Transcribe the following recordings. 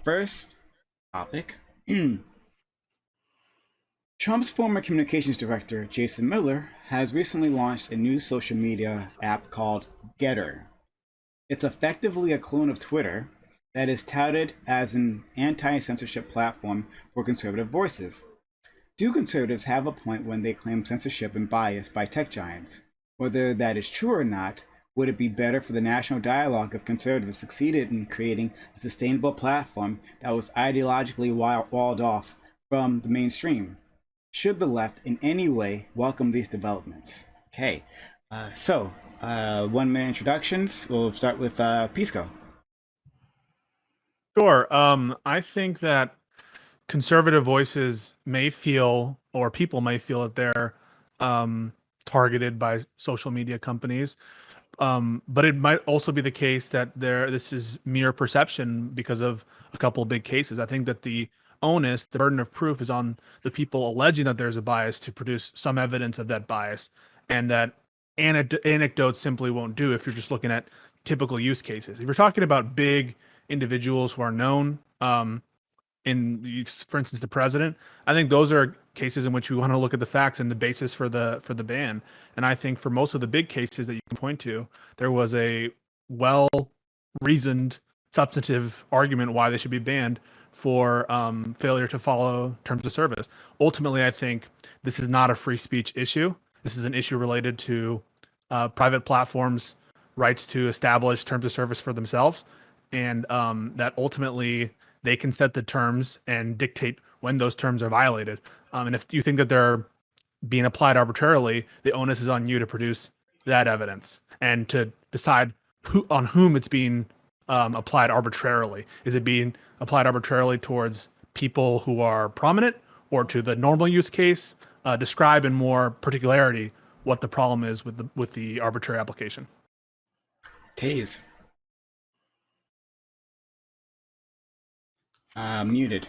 First topic. Trump's former communications director, Jason Miller, has recently launched a new social media app called Getter. It's effectively a clone of Twitter that is touted as an anti censorship platform for conservative voices. Do conservatives have a point when they claim censorship and bias by tech giants? Whether that is true or not, would it be better for the national dialogue if conservatives succeeded in creating a sustainable platform that was ideologically walled off from the mainstream? Should the left in any way welcome these developments? Okay, one minute introductions. We'll start with Pisco. Sure. I think that conservative voices may feel, or people may feel, that they're targeted by social media companies. But it might also be the case that this is mere perception because of a couple of big cases. I think that the onus, the burden of proof, is on the people alleging that there's a bias to produce some evidence of that bias, and that anecdotes simply won't do if you're just looking at typical use cases. If you're talking about big individuals who are known, for instance, the president, I think those are cases in which we want to look at the facts and the basis for the ban. And I think for most of the big cases that you can point to, there was a well reasoned, substantive argument why they should be banned for failure to follow terms of service. Ultimately, I think this is not a free speech issue. This is an issue related to private platforms' rights to establish terms of service for themselves, and that ultimately they can set the terms and dictate when those terms are violated. And if you think that they're being applied arbitrarily, the onus is on you to produce that evidence and to decide on whom it's being applied arbitrarily. Is it being applied arbitrarily towards people who are prominent, or to the normal use case? Describe in more particularity what the problem is with the arbitrary application. Taze. Muted.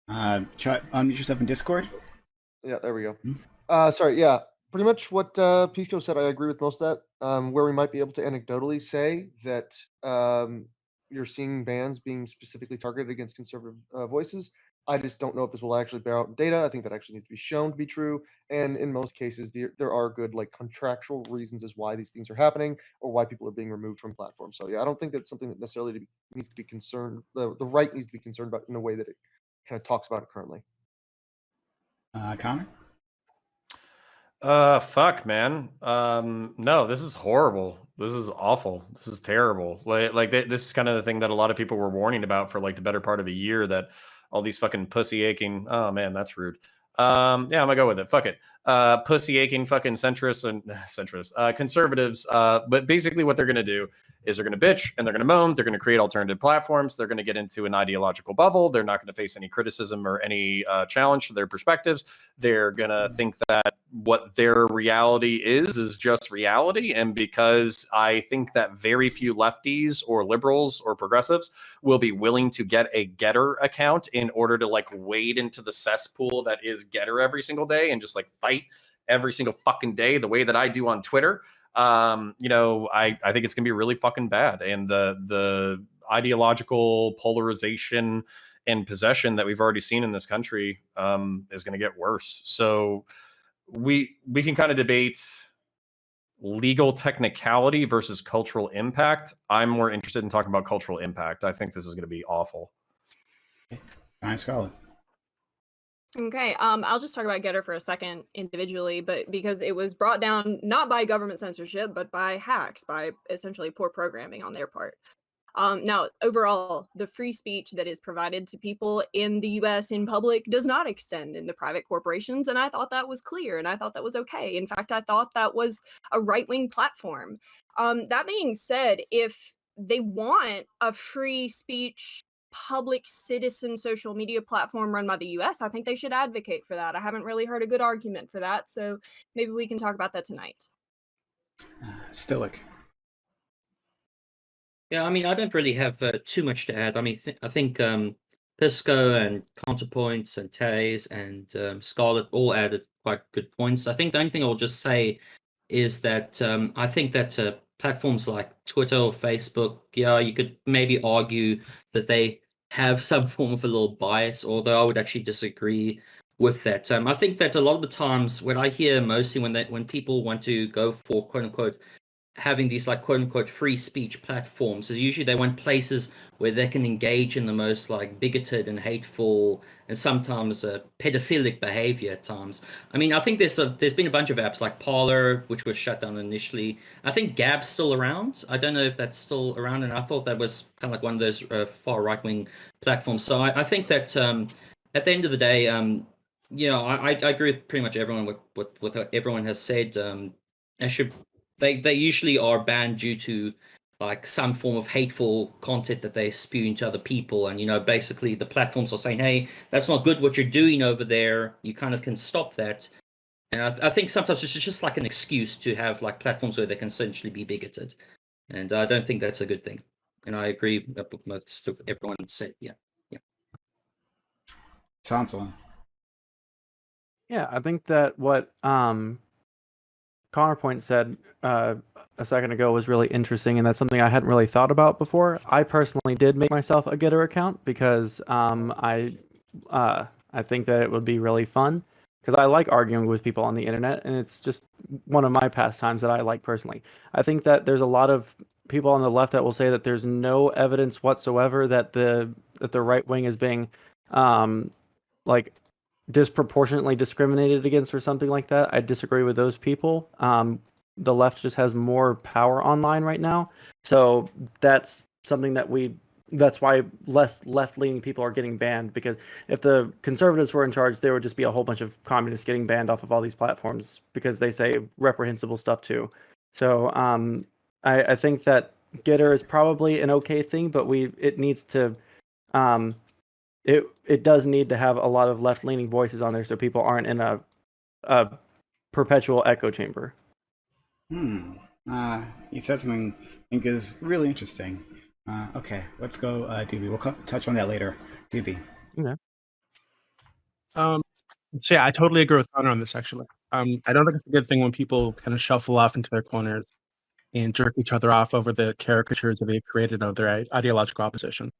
Try unmute yourself in Discord. Yeah, there we go. Sorry, yeah. Pretty much what Pisco said, I agree with most of that. Where we might be able to anecdotally say that you're seeing bans being specifically targeted against conservative voices. I just don't know if this will actually bear out in data. I think that actually needs to be shown to be true. And in most cases, there are good contractual reasons as why these things are happening or why people are being removed from platforms. So yeah, I don't think that's something that necessarily needs to be concerned. The right needs to be concerned about in the way that it kind of talks about it currently. Connor? Fuck, man. No, this is horrible. This is awful. This is terrible. This is kind of the thing that a lot of people were warning about for the better part of a year, that all these fucking pussy aching. Oh man, that's rude. Yeah, I'm gonna go with it. Fuck it. Pussy aching fucking conservatives. But basically what they're gonna do is they're gonna bitch and they're gonna moan. They're gonna create alternative platforms. They're gonna get into an ideological bubble. They're not gonna face any criticism or any challenge to their perspectives. They're gonna think that what their reality is just reality. And because I think that very few lefties or liberals or progressives will be willing to get a Getter account in order to wade into the cesspool that is Getter every single day and just fight every single fucking day the way that I do on Twitter. I think it's gonna be really fucking bad. And the ideological polarization and possession that we've already seen in this country is gonna get worse. So we can kind of debate legal technicality versus cultural impact. I'm more interested in talking about cultural impact. I think this is going to be awful. Fine, Scarlett. Okay, I'll just talk about Getter for a second individually, but because it was brought down not by government censorship, but by hacks, by essentially poor programming on their part. Now, overall, the free speech that is provided to people in the US in public does not extend into private corporations, and I thought that was clear, and I thought that was okay. In fact, I thought that was a right-wing platform. That being said, if they want a free speech public citizen social media platform run by the US, I think they should advocate for that. I haven't really heard a good argument for that, so maybe we can talk about that tonight. Stoic. Yeah, I mean, I don't really have too much to add. I mean, I think Pisco and Counterpoints and Taze and Scarlett all added quite good points. I think the only thing I'll just say is that I think that platforms like Twitter or Facebook, yeah, you could maybe argue that they have some form of a little bias, although I would actually disagree with that. I think that a lot of the times what I hear mostly when people want to go for quote unquote having these like quote unquote free speech platforms is usually they want places where they can engage in the most like bigoted and hateful and sometimes pedophilic behavior at times. I mean, I think there's been a bunch of apps like Parler, which was shut down initially. I think Gab's still around. I don't know if that's still around, and I thought that was kind of like one of those far right wing platforms. So I think that at the end of the day, I agree with pretty much everyone with what everyone has said. I should they usually are banned due to like some form of hateful content that they spew into other people, and basically the platforms are saying, hey, that's not good what you're doing over there, you kind of can stop that. And I think sometimes it's just like an excuse to have like platforms where they can essentially be bigoted, and I don't think that's a good thing. And I agree with most of everyone said. Yeah. Tonsil. Yeah, I think that what Counterpoint said a second ago was really interesting, and that's something I hadn't really thought about before. I personally did make myself a Getter account because I think that it would be really fun because I like arguing with people on the internet, and it's just one of my pastimes that I like personally. I think that there's a lot of people on the left that will say that there's no evidence whatsoever that the right wing is being like disproportionately discriminated against or something like that. I disagree with those people. The left just has more power online right now, so that's something that's why less left-leaning people are getting banned, because if the conservatives were in charge, there would just be a whole bunch of communists getting banned off of all these platforms because they say reprehensible stuff too. So I think that Getter is probably an okay thing, but it needs to it does need to have a lot of left-leaning voices on there so people aren't in a perpetual echo chamber. You said something I think is really interesting. Okay, let's go, Dooby. We'll touch on that later. Dooby. Okay. So yeah, I totally agree with Connor on this actually. I don't think it's a good thing when people kind of shuffle off into their corners and jerk each other off over the caricatures that they've created of their ideological opposition.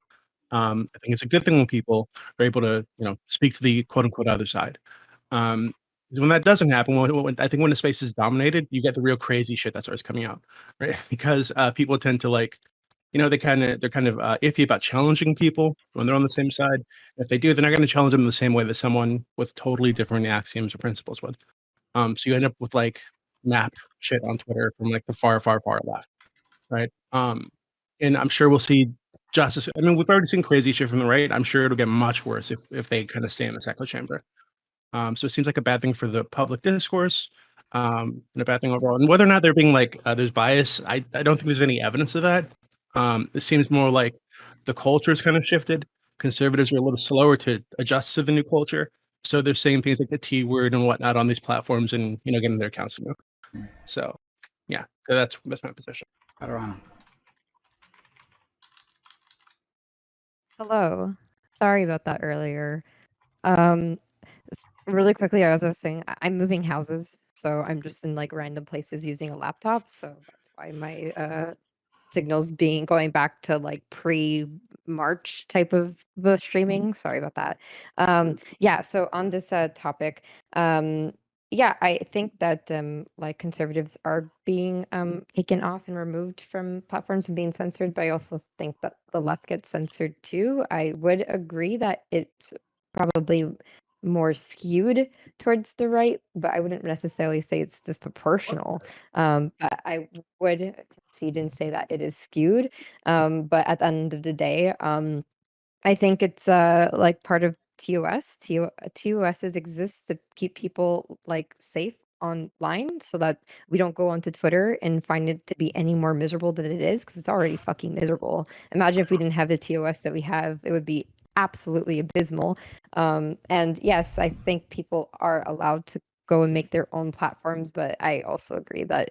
I think it's a good thing when people are able to, speak to the quote unquote other side. Because when that doesn't happen, I think when the space is dominated, you get the real crazy shit that starts coming out, right? Because people tend to like, they're kind of iffy about challenging people when they're on the same side. If they do, they're not going to challenge them in the same way that someone with totally different axioms or principles would. So you end up with like map shit on Twitter from like the far, far, far left, right? And I'm sure we'll see justice. I mean, we've already seen crazy shit from the right. I'm sure it'll get much worse if they kind of stay in this echo chamber. So it seems like a bad thing for the public discourse, and a bad thing overall. And whether or not they're being like there's bias, I don't think there's any evidence of that. It seems more like the culture has kind of shifted. Conservatives are a little slower to adjust to the new culture, so they're saying things like the T word and whatnot on these platforms, and getting their accounts removed. So, yeah, that's my position. Adarana. Hello. Sorry about that earlier. Really quickly, as I was saying, I'm moving houses, so I'm just in like random places using a laptop. So that's why my signals going back to like pre-March type of streaming. Sorry about that. Yeah. So on this topic, yeah, I think that like conservatives are being taken off and removed from platforms and being censored, but I also think that the left gets censored too. I would agree that it's probably more skewed towards the right, but I wouldn't necessarily say it's disproportional. But I would concede and say that it is skewed. But at the end of the day, I think it's like part of TOS. TOSs exist to keep people like safe online so that we don't go onto Twitter and find it to be any more miserable than it is, because it's already fucking miserable. Imagine if we didn't have the TOS that we have, it would be absolutely abysmal. And yes, I think people are allowed to go and make their own platforms, but I also agree that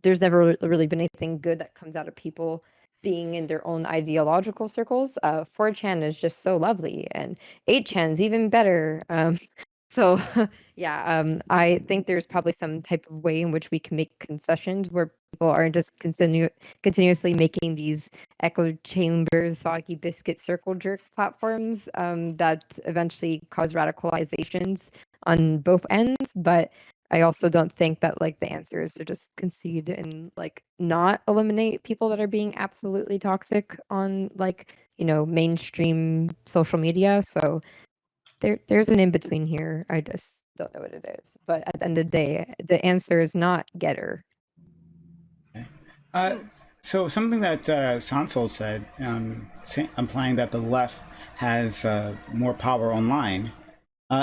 there's never really been anything good that comes out of people being in their own ideological circles. 4chan is just so lovely, and 8chan's even better. So yeah, I think there's probably some type of way in which we can make concessions where people aren't just continuously making these echo chambers, soggy biscuit, circle jerk platforms that eventually cause radicalizations on both ends. But I also don't think that like the answer is to just concede and like not eliminate people that are being absolutely toxic on like, mainstream social media. So there's an in between here. I just don't know what it is. But at the end of the day, the answer is not Getter. So something that Sansol said, implying that the left has more power online.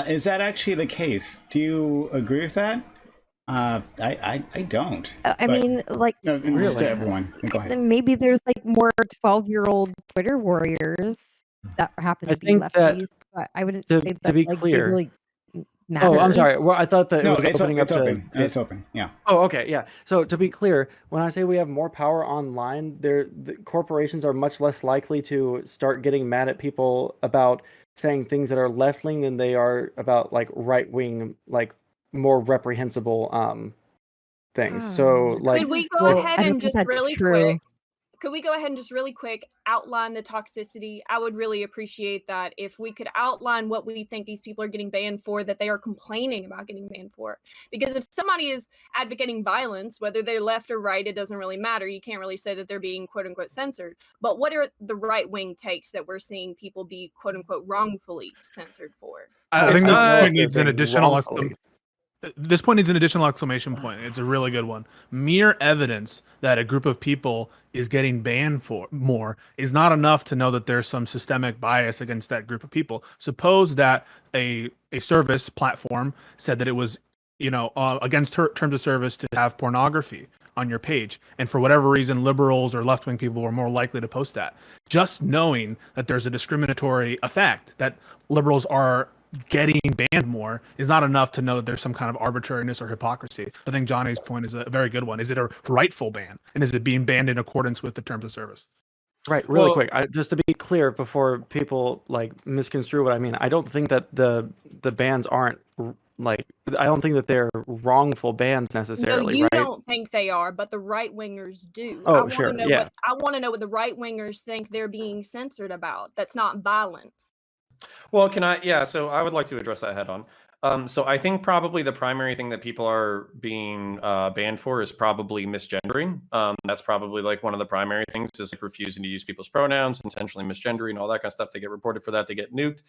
Is that actually the case? Do you agree with that? I don't. I mean, like, No, just Really? to everyone. Go ahead. maybe there's like more 12-year-old Twitter warriors that happen I to be think that lefties, but I wouldn't to say to that be like clear. they really matter. Oh, I'm sorry. Well, I thought that No, it was it's opening up it's to. open. It's open. Yeah. Oh, okay, yeah. So to be clear, when I say we have more power online, the corporations are much less likely to start getting mad at people about saying things that are left wing than they are about like right wing, like more reprehensible things. So like, Could we go well, ahead I don't and think just that's really true. quick? Could we go ahead and just really quick outline the toxicity? I would really appreciate that if we could outline what we think these people are getting banned for, that they are complaining about getting banned for. Because if somebody is advocating violence, whether they're left or right, it doesn't really matter. You can't really say that they're being quote unquote censored. But what are the right wing takes that we're seeing people be quote unquote wrongfully censored for? I It's think this not- point needs an being additional wrongfully. this point needs an additional exclamation point. It's a really good one. Mere evidence that a group of people is getting banned for more is not enough to know that there's some systemic bias against that group of people. Suppose that a service platform said that it was, against terms of service to have pornography on your page, and for whatever reason, liberals or left-wing people were more likely to post that. Just knowing that there's a discriminatory effect, that liberals are getting banned more, is not enough to know that there's some kind of arbitrariness or hypocrisy. I think Johnny's point is a very good one. Is it a rightful ban? And is it being banned in accordance with the terms of service? Right, really Well- quick. Just to be clear, before people like misconstrue what I mean, I don't think that the bans aren't like. I don't think that they're wrongful bans No, necessarily, you right? don't think they are, but the right wingers do. Oh, I want sure, to know yeah. I want to know what the right wingers think they're being censored about. That's not violence. Well, can I? Yeah, so I would like to address that head on. So I think probably the primary thing that people are being banned for is probably misgendering. That's probably like one of the primary things, is like refusing to use people's pronouns, intentionally misgendering, all that kind of stuff. They get reported for that. They get nuked.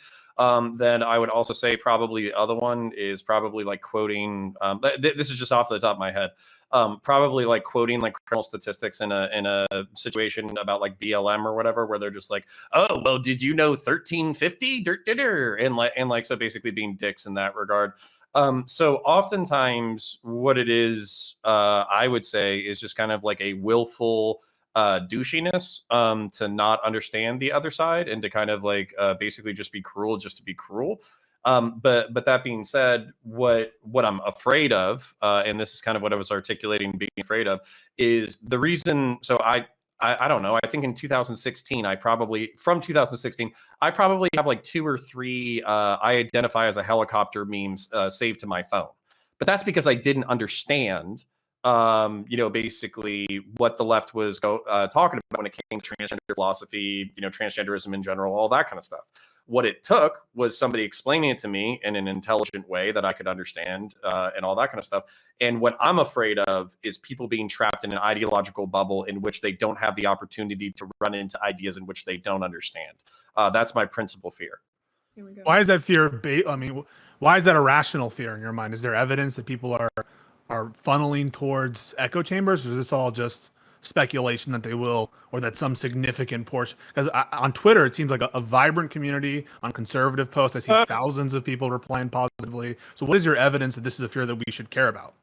Then I would also say probably the other one is probably like quoting. This is just off the top of my head. Probably like quoting like criminal statistics in a situation about like BLM or whatever, where they're just like, oh well, did you know 1350 and like so basically being dicks in that regard. So oftentimes what it is, I would say, is just kind of like a willful douchiness, to not understand the other side and to kind of like basically just be cruel just to be cruel. But that being said, what I'm afraid of, and this is kind of what I was articulating, being afraid of, is the reason. So I don't know. I think in 2016, from 2016, I probably have like 2 or 3 I identify as a helicopter memes saved to my phone. But that's because I didn't understand, basically what the left was talking about when it came to transgender philosophy, transgenderism in general, all that kind of stuff. What it took was somebody explaining it to me in an intelligent way that I could understand, and all that kind of stuff. And what I'm afraid of is people being trapped in an ideological bubble in which they don't have the opportunity to run into ideas in which they don't understand. That's my principal fear. Here we go. Why is that fear? Why is that a rational fear in your mind? Is there evidence that people are funneling towards echo chambers, or is this all just speculation that they will, or that some significant portion? Because on Twitter, it seems like a vibrant community. On conservative posts, I see thousands of people replying positively. So, what is your evidence that this is a fear that we should care about?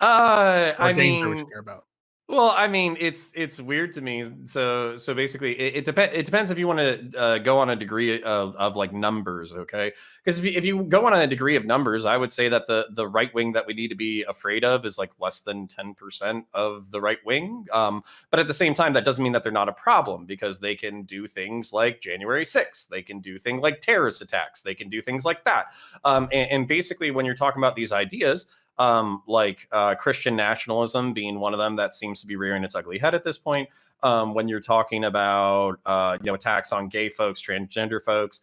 Or I danger we mean, should care about? Well, I mean, it's weird to me. So basically, it depends if you want to go on a degree of like numbers, okay? Because if you go on a degree of numbers, I would say that the right wing that we need to be afraid of is like less than 10% of the right wing. But at the same time, that doesn't mean that they're not a problem, because they can do things like January 6th, they can do things like terrorist attacks, they can do things like that. And basically, when you're talking about these ideas, Christian nationalism being one of them that seems to be rearing its ugly head at this point. When you're talking about attacks on gay folks, transgender folks,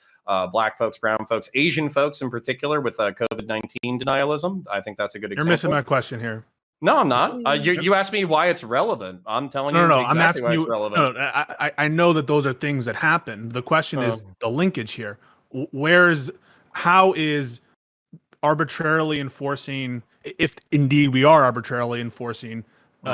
black folks, brown folks, Asian folks in particular, with COVID-19 denialism, I think that's a good example. You're missing my question here. No, I'm not. You asked me why it's relevant. I'm telling you No, exactly I'm asking why you. it's relevant. No, I know that those are things that happen. The question is the linkage here. How is arbitrarily enforcing, if indeed we are arbitrarily enforcing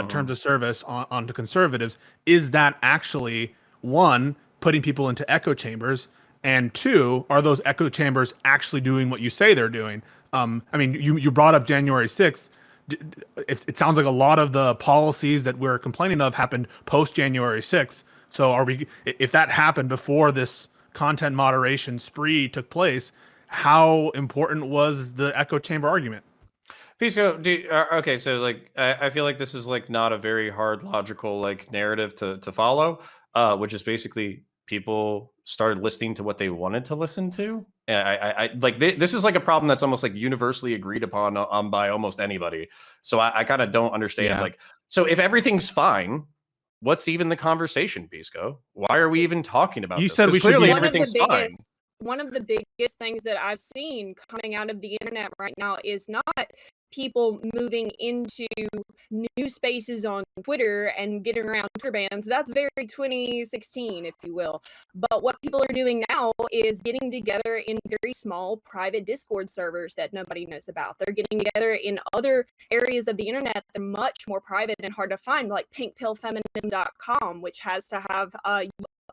terms of service onto conservatives, is that actually, one, putting people into echo chambers, and two, are those echo chambers actually doing what you say they're doing? I mean, you brought up January 6th. It sounds like a lot of the policies that we're complaining of happened post January 6th. So if that happened before this content moderation spree took place, how important was the echo chamber argument? Pisco, okay, so like I feel like this is like not a very hard logical like narrative to follow, which is basically people started listening to what they wanted to listen to. I like this is like a problem that's almost like universally agreed upon by almost anybody. So I kind of don't understand. Like, so if everything's fine, what's even the conversation, Pisco? Why are we even talking about You this? said 'Cause we should clearly be- everything's fine. One of the biggest things that I've seen coming out of the internet right now is not people moving into new spaces on Twitter and getting around Twitter bans. That's very 2016, if you will. But what people are doing now is getting together in very small private Discord servers that nobody knows about. They're getting together in other areas of the internet that are much more private and hard to find, like pinkpillfeminism.com, which has to have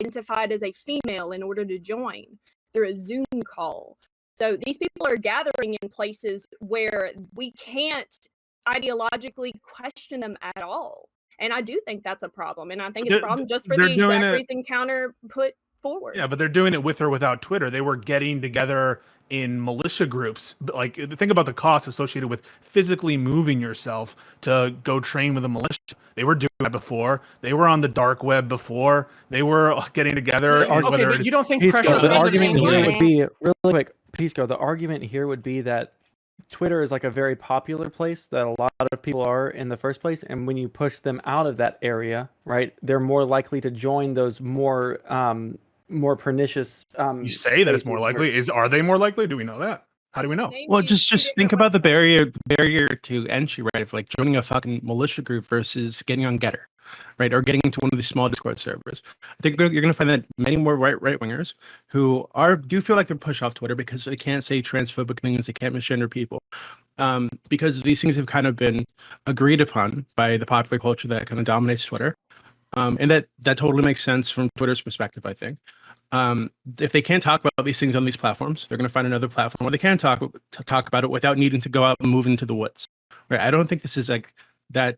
identified as a female in order to join through a Zoom call. So these people are gathering in places where we can't ideologically question them at all. And I do think that's a problem. And I think it's a problem just for the exact reason Counter put forward. Yeah, but they're doing it with or without Twitter. They were getting together in militia groups. Like, think about the cost associated with physically moving yourself to go train with a militia. They were doing that before. They were on the dark web before. They were getting together. Okay, but you don't think Pisco, pressure? the argument Pisco. here would be really quick. Pisco, the argument here would be that Twitter is like a very popular place that a lot of people are in the first place, and when you push them out of that area, right, they're more likely to join those more pernicious. You say that it's more likely. Are they more likely? Do we know that? How do we know? Well, just think about the barrier to entry, right? Of like joining a fucking militia group versus getting on Getter, right? Or getting into one of these small Discord servers. I think you're going to find that many more right wingers who do feel like they're pushed off Twitter because they can't say transphobic things, they can't misgender people, because these things have kind of been agreed upon by the popular culture that kind of dominates Twitter, and that totally makes sense from Twitter's perspective, I think. If they can't talk about these things on these platforms, they're going to find another platform where they can talk about it without needing to go out and move into the woods. Right? I don't think this is like that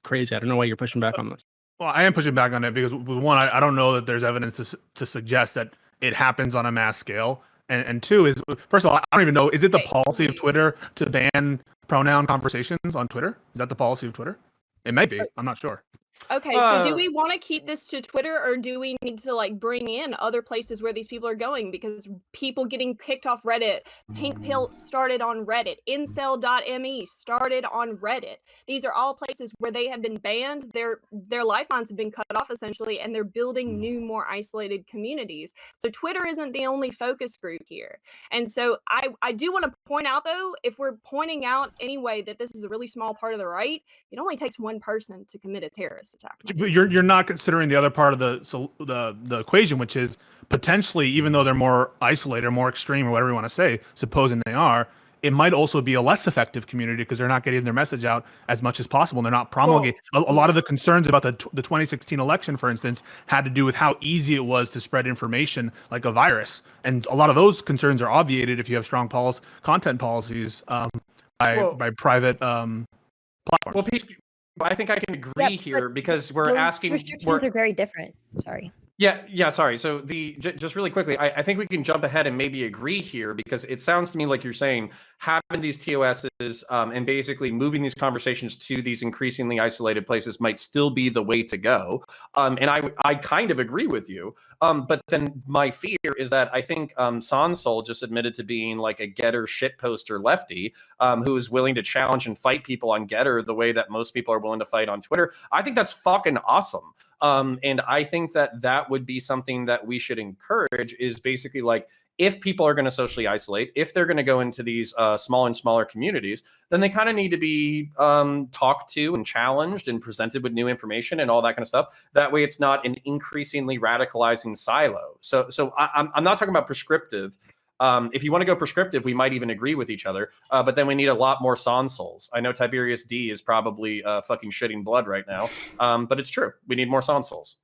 crazy. I don't know why you're pushing back on this. Well, I am pushing back on it because, one, I don't know that there's evidence to suggest that it happens on a mass scale. And two is, first of all, I don't even know, is it the policy of Twitter to ban pronoun conversations on Twitter? Is that the policy of Twitter? It might be. I'm not sure. Okay, so do we want to keep this to Twitter, or do we need to like bring in other places where these people are going? Because people getting kicked off Reddit, Pink Pill started on Reddit, Incel.me started on Reddit. These are all places where they have been banned. Their lifelines have been cut off essentially, and they're building new, more isolated communities. So Twitter isn't the only focus group here. And so I do want to point out, though, if we're pointing out anyway that this is a really small part of the right, it only takes one person to commit a terrorist attack. But you're not considering the other part of the equation, which is potentially, even though they're more isolated or more extreme or whatever you want to say, supposing they are, it might also be a less effective community because they're not getting their message out as much as possible. And they're not promulgating. A lot of the concerns about the 2016 election, for instance, had to do with how easy it was to spread information like a virus. And a lot of those concerns are obviated if you have strong content policies by private platforms. Well, I think I can agree Yeah, here but because we're those asking. restrictions are very different. Sorry. Yeah, sorry. So just really quickly, I think we can jump ahead and maybe agree here because it sounds to me like you're saying having these TOSs and basically moving these conversations to these increasingly isolated places might still be the way to go. And I kind of agree with you. But then my fear is that I think Sansol just admitted to being like a Getter shitposter lefty who is willing to challenge and fight people on Getter the way that most people are willing to fight on Twitter. I think that's fucking awesome. And I think that would be something that we should encourage is basically like, if people are going to socially isolate, if they're going to go into these small and smaller communities, then they kind of need to be talked to and challenged and presented with new information and all that kind of stuff. That way it's not an increasingly radicalizing silo. So I'm not talking about prescriptive. If you want to go prescriptive, we might even agree with each other. But then we need a lot more Sansols. I know Tiberius D is probably fucking shitting blood right now. But it's true. We need more Sansols.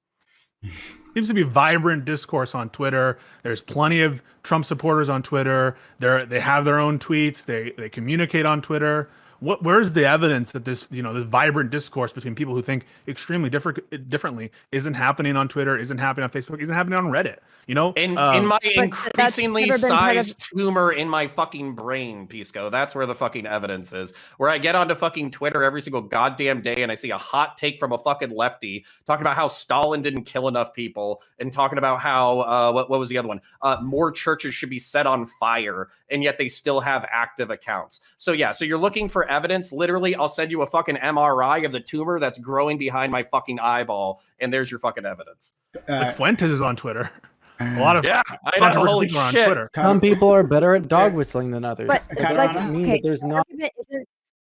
Seems to be vibrant discourse on Twitter. There's plenty of Trump supporters on Twitter. They have their own tweets. They communicate on Twitter. Where's the evidence that this vibrant discourse between people who think extremely differently isn't happening on Twitter, isn't happening on Facebook, isn't happening on Reddit? In my increasingly sized tumor in my fucking brain, Pisco, that's where the fucking evidence is. Where I get onto fucking Twitter every single goddamn day and I see a hot take from a fucking lefty talking about how Stalin didn't kill enough people and talking about how what was the other one? More churches should be set on fire, and yet they still have active accounts. So yeah, so you're looking for evidence. Literally, I'll send you a fucking MRI of the tumor that's growing behind my fucking eyeball, and there's your fucking evidence. Like Fuentes is on Twitter. A lot of I know. Holy people are on shit. Twitter. Some people are better at dog whistling than others. But that doesn't mean that there's not.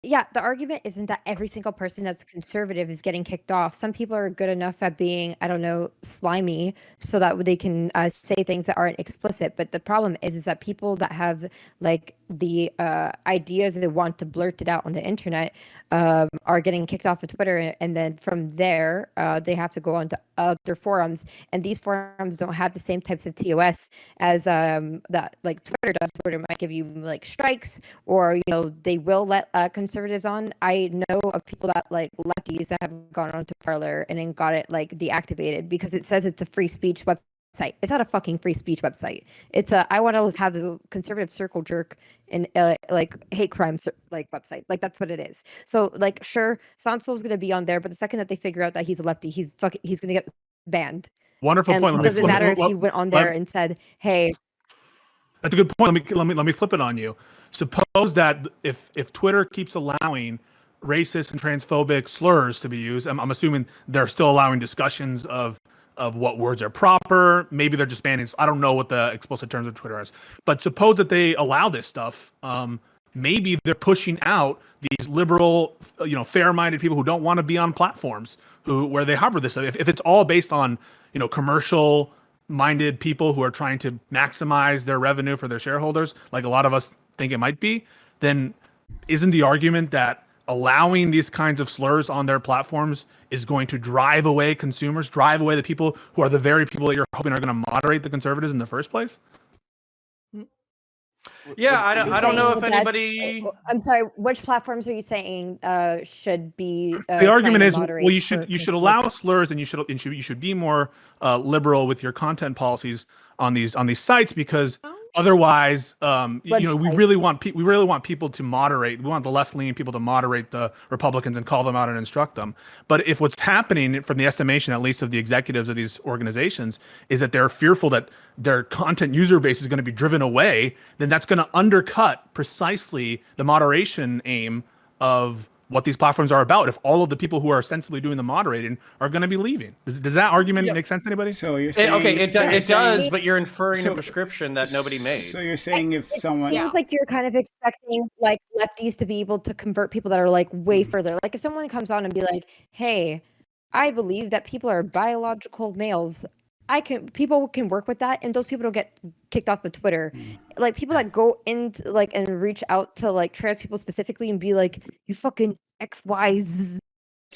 The argument isn't that every single person that's conservative is getting kicked off. Some people are good enough at being, I don't know, slimy so that they can say things that aren't explicit. But the problem is that people that have like the ideas they want to blurt it out on the internet are getting kicked off of Twitter. And then from there, they have to go on to other forums. And these forums don't have the same types of TOS as that like Twitter does. Twitter might give you like strikes, or they will let conservatives on. I know of people that like lefties that have gone onto Parler and then got it like deactivated because it says it's a free speech website. It's not a fucking free speech website. It's I want to have the conservative circle jerk and like hate crime like website. Like that's what it is. So like sure, Sansol's gonna be on there, but the second that they figure out that he's a lefty, he's gonna get banned. Wonderful point. It doesn't matter if he went on there and said, "Hey." That's a good point. Let me flip it on you. Suppose that if Twitter keeps allowing racist and transphobic slurs to be used, I'm assuming they're still allowing discussions of what words are proper. Maybe they're just banning. I don't know what the explicit terms of Twitter is. But suppose that they allow this stuff. Maybe they're pushing out these liberal, fair-minded people who don't want to be on platforms where they harbor this stuff. If it's all based on commercial-minded people who are trying to maximize their revenue for their shareholders, like a lot of us think it might be, then isn't the argument that allowing these kinds of slurs on their platforms is going to drive away consumers, drive away the people who are the very people that you're hoping are going to moderate the conservatives in the first place? Yeah, I don't know if anybody. I'm sorry. Which platforms are you saying should be? The argument is, well, you should allow slurs, and you should be more liberal with your content policies on these sites, because otherwise, we really want people to moderate. We want the left-leaning people to moderate the Republicans and call them out and instruct them. But if what's happening, from the estimation at least of the executives of these organizations, is that they're fearful that their content user base is going to be driven away, then that's going to undercut precisely the moderation aim of what these platforms are about. If all of the people who are ostensibly doing the moderating are going to be leaving, does that argument make sense to anybody? So you're saying it does, but you're inferring a prescription that nobody made. So you're saying if someone seems like you're kind of expecting like lefties to be able to convert people that are like way further. Like if someone comes on and be like, "Hey, I believe that people are biological males." People can work with that, and those people don't get kicked off of Twitter. Like people that go into like and reach out to like trans people specifically and be like, "You fucking XYZ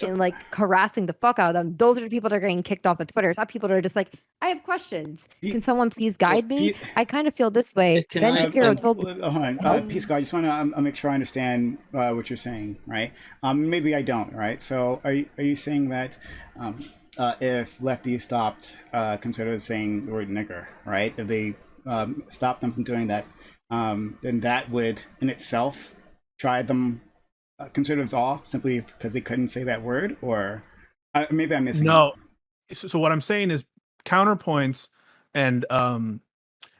and like harassing the fuck out of them. Those are the people that are getting kicked off of Twitter. It's not people that are just like, I have questions. Can someone please guide me? I kind of feel this way. Can Ben I- Shapiro um, told Hold on, Peace God. I just want to make sure I understand what you're saying, right? Maybe I don't, right? So, are you saying that if lefties stopped conservatives saying the word nigger, right? If they stopped them from doing that, then that would, in itself, drive them conservatives off simply because they couldn't say that word, or maybe I'm missing. No. So what I'm saying is counterpoints and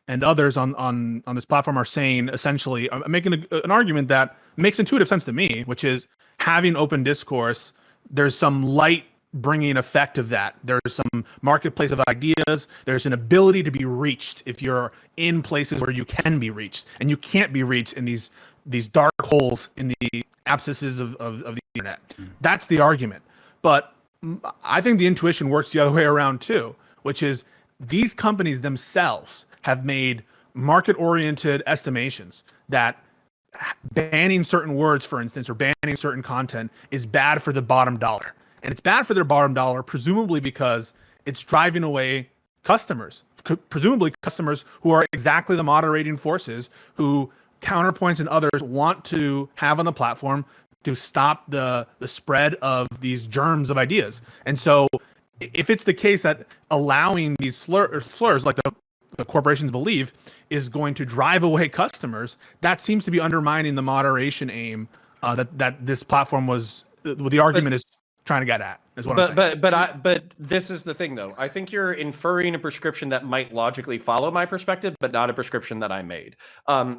others on this platform are saying essentially, I'm making an argument that makes intuitive sense to me, which is having open discourse. There's some light bringing effect of that. There's some marketplace of ideas. There's an ability to be reached if you're in places where you can be reached, and you can't be reached in these dark holes in the abscesses of the internet. That's the argument. But I think the intuition works the other way around too, which is these companies themselves have made market-oriented estimations that banning certain words, for instance, or banning certain content is bad for the bottom dollar. And it's bad for their bottom dollar, presumably because it's driving away customers, presumably customers who are exactly the moderating forces who Counterpoints and others want to have on the platform to stop the spread of these germs of ideas. And so if it's the case that allowing these slurs like the corporations believe is going to drive away customers, that seems to be undermining the moderation aim that this platform was, the argument is trying to get at, is what I'm saying. But this is the thing, though. I think you're inferring a prescription that might logically follow my perspective, but not a prescription that I made.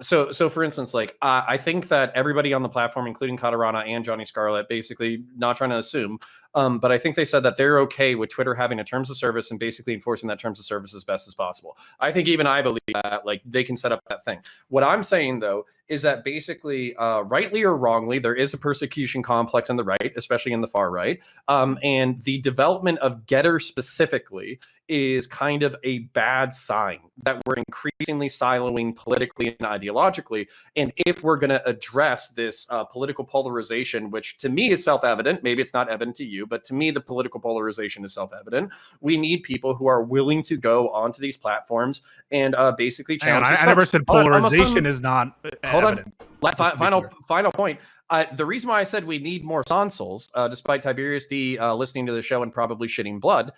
So for instance, like I think that everybody on the platform, including Katarana and Johnny Scarlett, basically, not trying to assume, but I think they said that they're okay with Twitter having a terms of service and basically enforcing that terms of service as best as possible. I think even I believe that, like, they can set up that thing. What I'm saying, though, is that basically, rightly or wrongly, there is a persecution complex on the right, especially in the far right. And the development of Getter specifically is kind of a bad sign that we're increasingly siloing politically and ideologically. And if we're going to address this political polarization, which to me is self-evident, maybe it's not evident to you, but to me, the political polarization is self-evident. We need people who are willing to go onto these platforms and basically challenge. I never said polarization is not evident. Final point. The reason why I said we need more consoles, despite Tiberius D listening to the show and probably shitting blood,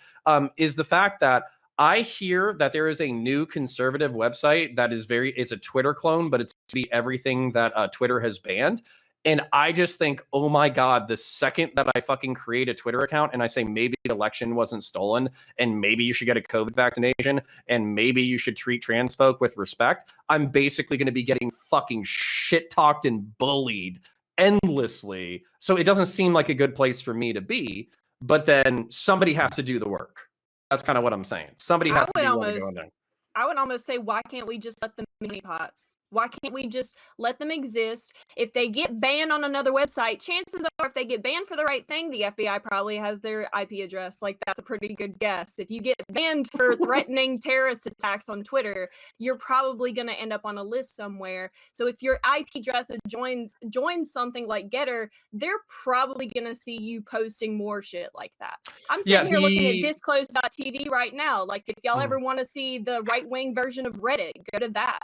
is the fact that I hear that there is a new conservative website that is it's a Twitter clone, but it's to be everything that Twitter has banned. And I just think, oh my God, the second that I fucking create a Twitter account and I say maybe the election wasn't stolen and maybe you should get a COVID vaccination and maybe you should treat trans folk with respect, I'm basically going to be getting fucking shit talked and bullied endlessly. So it doesn't seem like a good place for me to be, but then somebody has to do the work. That's kind of what I'm saying. Somebody has to be willing to go in there. I would almost say, why can't we just let them be honeypots? Why can't we just let them exist? If they get banned on another website, chances are if they get banned for the right thing, the FBI probably has their IP address. Like, that's a pretty good guess. If you get banned for threatening terrorist attacks on Twitter, you're probably going to end up on a list somewhere. So if your IP address joins something like Getter, they're probably going to see you posting more shit like that. I'm sitting here looking at disclosed.tv right now. Like, if y'all ever want to see the right-wing version of Reddit, go to that.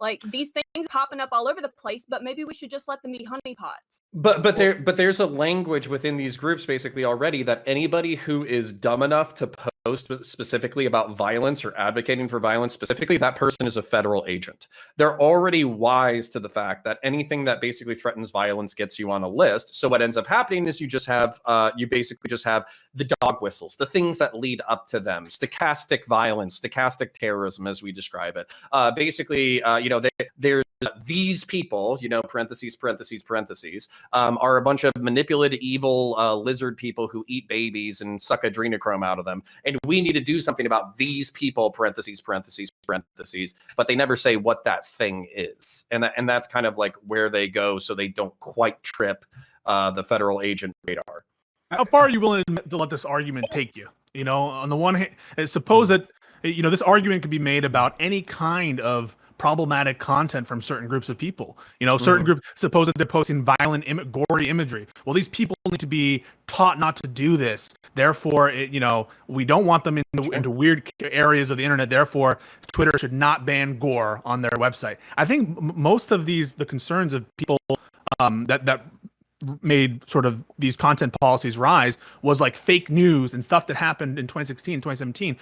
Like, these things popping up all over the place, but maybe we should just let them be honeypots. But there's a language within these groups basically already that anybody who is dumb enough to post specifically about violence or advocating for violence specifically, that person is a federal agent. They're already wise to the fact that anything that basically threatens violence gets you on a list. So what ends up happening is you basically just have the dog whistles, the things that lead up to them, stochastic violence, stochastic terrorism, as we describe it. There's these people, parentheses, are a bunch of manipulated, evil lizard people who eat babies and suck adrenochrome out of them. And we need to do something about these people, parentheses, but they never say what that thing is. And that's kind of like where they go so they don't quite trip the federal agent radar. How far are you willing to let this argument take you? On the one hand, suppose that this argument could be made about any kind of problematic content from certain groups of people. You know, certain groups suppose that they're posting violent, gory imagery. Well, these people need to be taught not to do this. Therefore, you know, we don't want them into weird areas of the internet. Therefore, Twitter should not ban gore on their website. I think most of the concerns of people that made sort of these content policies rise was like fake news and stuff that happened in 2016, 2017.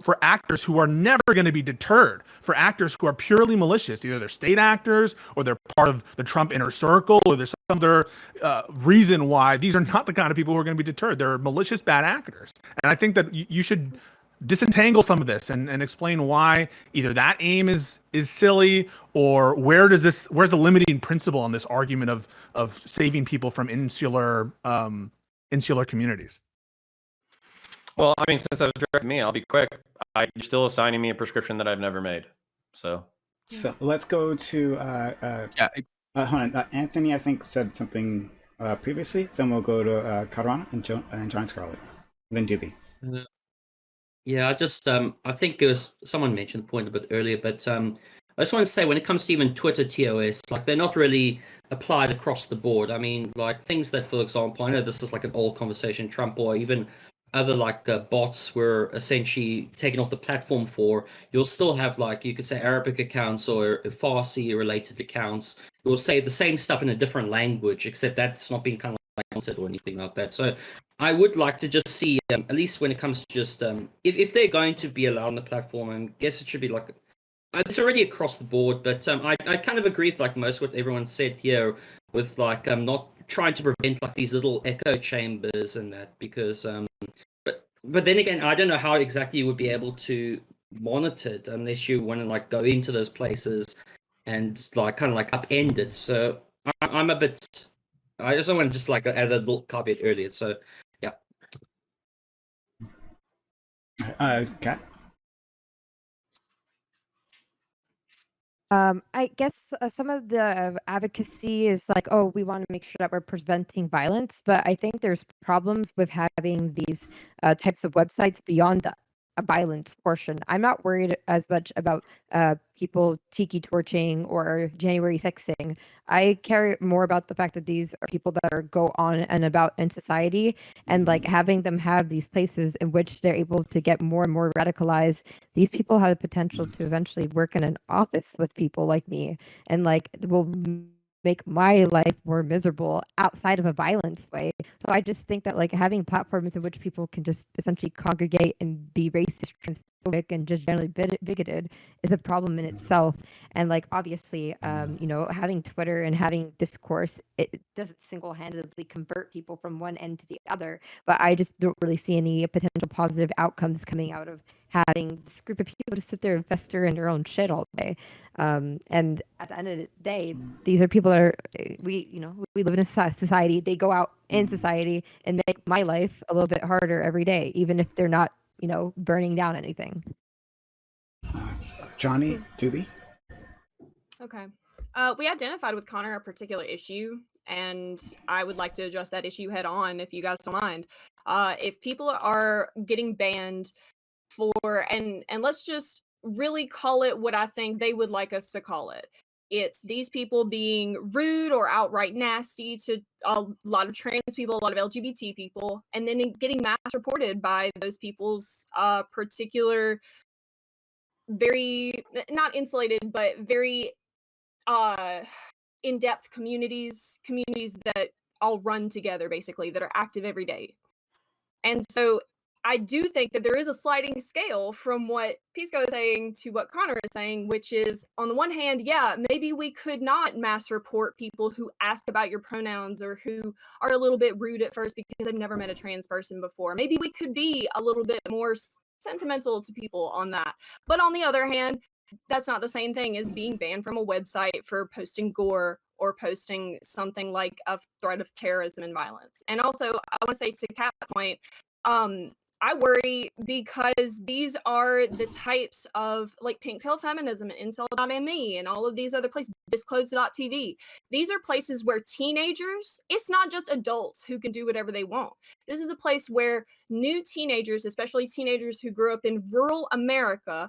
For actors who are never going to be deterred, for actors who are purely malicious, either they're state actors or they're part of the Trump inner circle or there's some other reason why these are not the kind of people who are going to be deterred. They're malicious, bad actors. And I think that you should disentangle some of this and explain why either that aim is silly or where's the limiting principle on this argument of saving people from insular communities. Well, I mean, since that was directed to me, I'll be quick. You're still assigning me a prescription that I've never made. So let's go to hold on. Anthony, I think, said something previously. Then we'll go to Caruana and John Scarlett. Then Dooby. Yeah, I just I think it was someone mentioned the point a bit earlier, but I just want to say when it comes to even Twitter TOS, like they're not really applied across the board. I mean, like things that, for example, I know this is like an old conversation, Trump or even other like bots were essentially taken off the platform for. You'll still have like, you could say Arabic accounts or Farsi related accounts. You'll say the same stuff in a different language, except that's not being kind of like counted or anything like that. So I would like to just see, at least when it comes to just, if they're going to be allowed on the platform, I guess it should be like, it's already across the board, but I kind of agree with like most what everyone said here with like not trying to prevent like these little echo chambers and that, because but then again, I don't know how exactly you would be able to monitor it unless you want to like go into those places and like kind of like upend it. So I'm a bit, I just want to just like add a little caveat earlier. So yeah. Kat? I guess some of the advocacy is like, oh, we want to make sure that we're preventing violence, but I think there's problems with having these types of websites beyond a violence portion. I'm not worried as much about people tiki torching or January sexing. I care more about the fact that these are people that are go on and about in society, and like having them have these places in which they're able to get more and more radicalized. These people have the potential to eventually work in an office with people like me, and like will make my life more miserable outside of a violence way. So I just think that like having platforms in which people can just essentially congregate and be racist, transphobic, and just generally bigoted is a problem in itself. And like obviously, you know, having Twitter and having discourse, it doesn't single-handedly convert people from one end to the other. But I just don't really see any potential positive outcomes coming out of having this group of people to sit there and fester in their own shit all day. And at the end of the day, these are people that are, we live in a society. They go out in society and make my life a little bit harder every day, even if they're not, you know, burning down anything. Johnny, Dooby? Okay. We identified with Connor a particular issue, and I would like to address that issue head on, if you guys don't mind. If people are getting banned for, and let's just really call it what I think they would like us to call it. It's these people being rude or outright nasty to a lot of trans people, a lot of LGBT people, and then getting mass reported by those people's particular, very, not insulated, but very in-depth communities that all run together, basically, that are active every day. And so I do think that there is a sliding scale from what Pisco is saying to what Connor is saying, which is, on the one hand, yeah, maybe we could not mass report people who ask about your pronouns or who are a little bit rude at first because they've never met a trans person before. Maybe we could be a little bit more sentimental to people on that. But on the other hand, that's not the same thing as being banned from a website for posting gore or posting something like a threat of terrorism and violence. And also, I want to say to Kat's point, I worry because these are the types of like pink pill feminism and incel.me and all of these other places, disclosed.tv. These are places where teenagers, it's not just adults who can do whatever they want. This is a place where new teenagers, especially teenagers who grew up in rural America,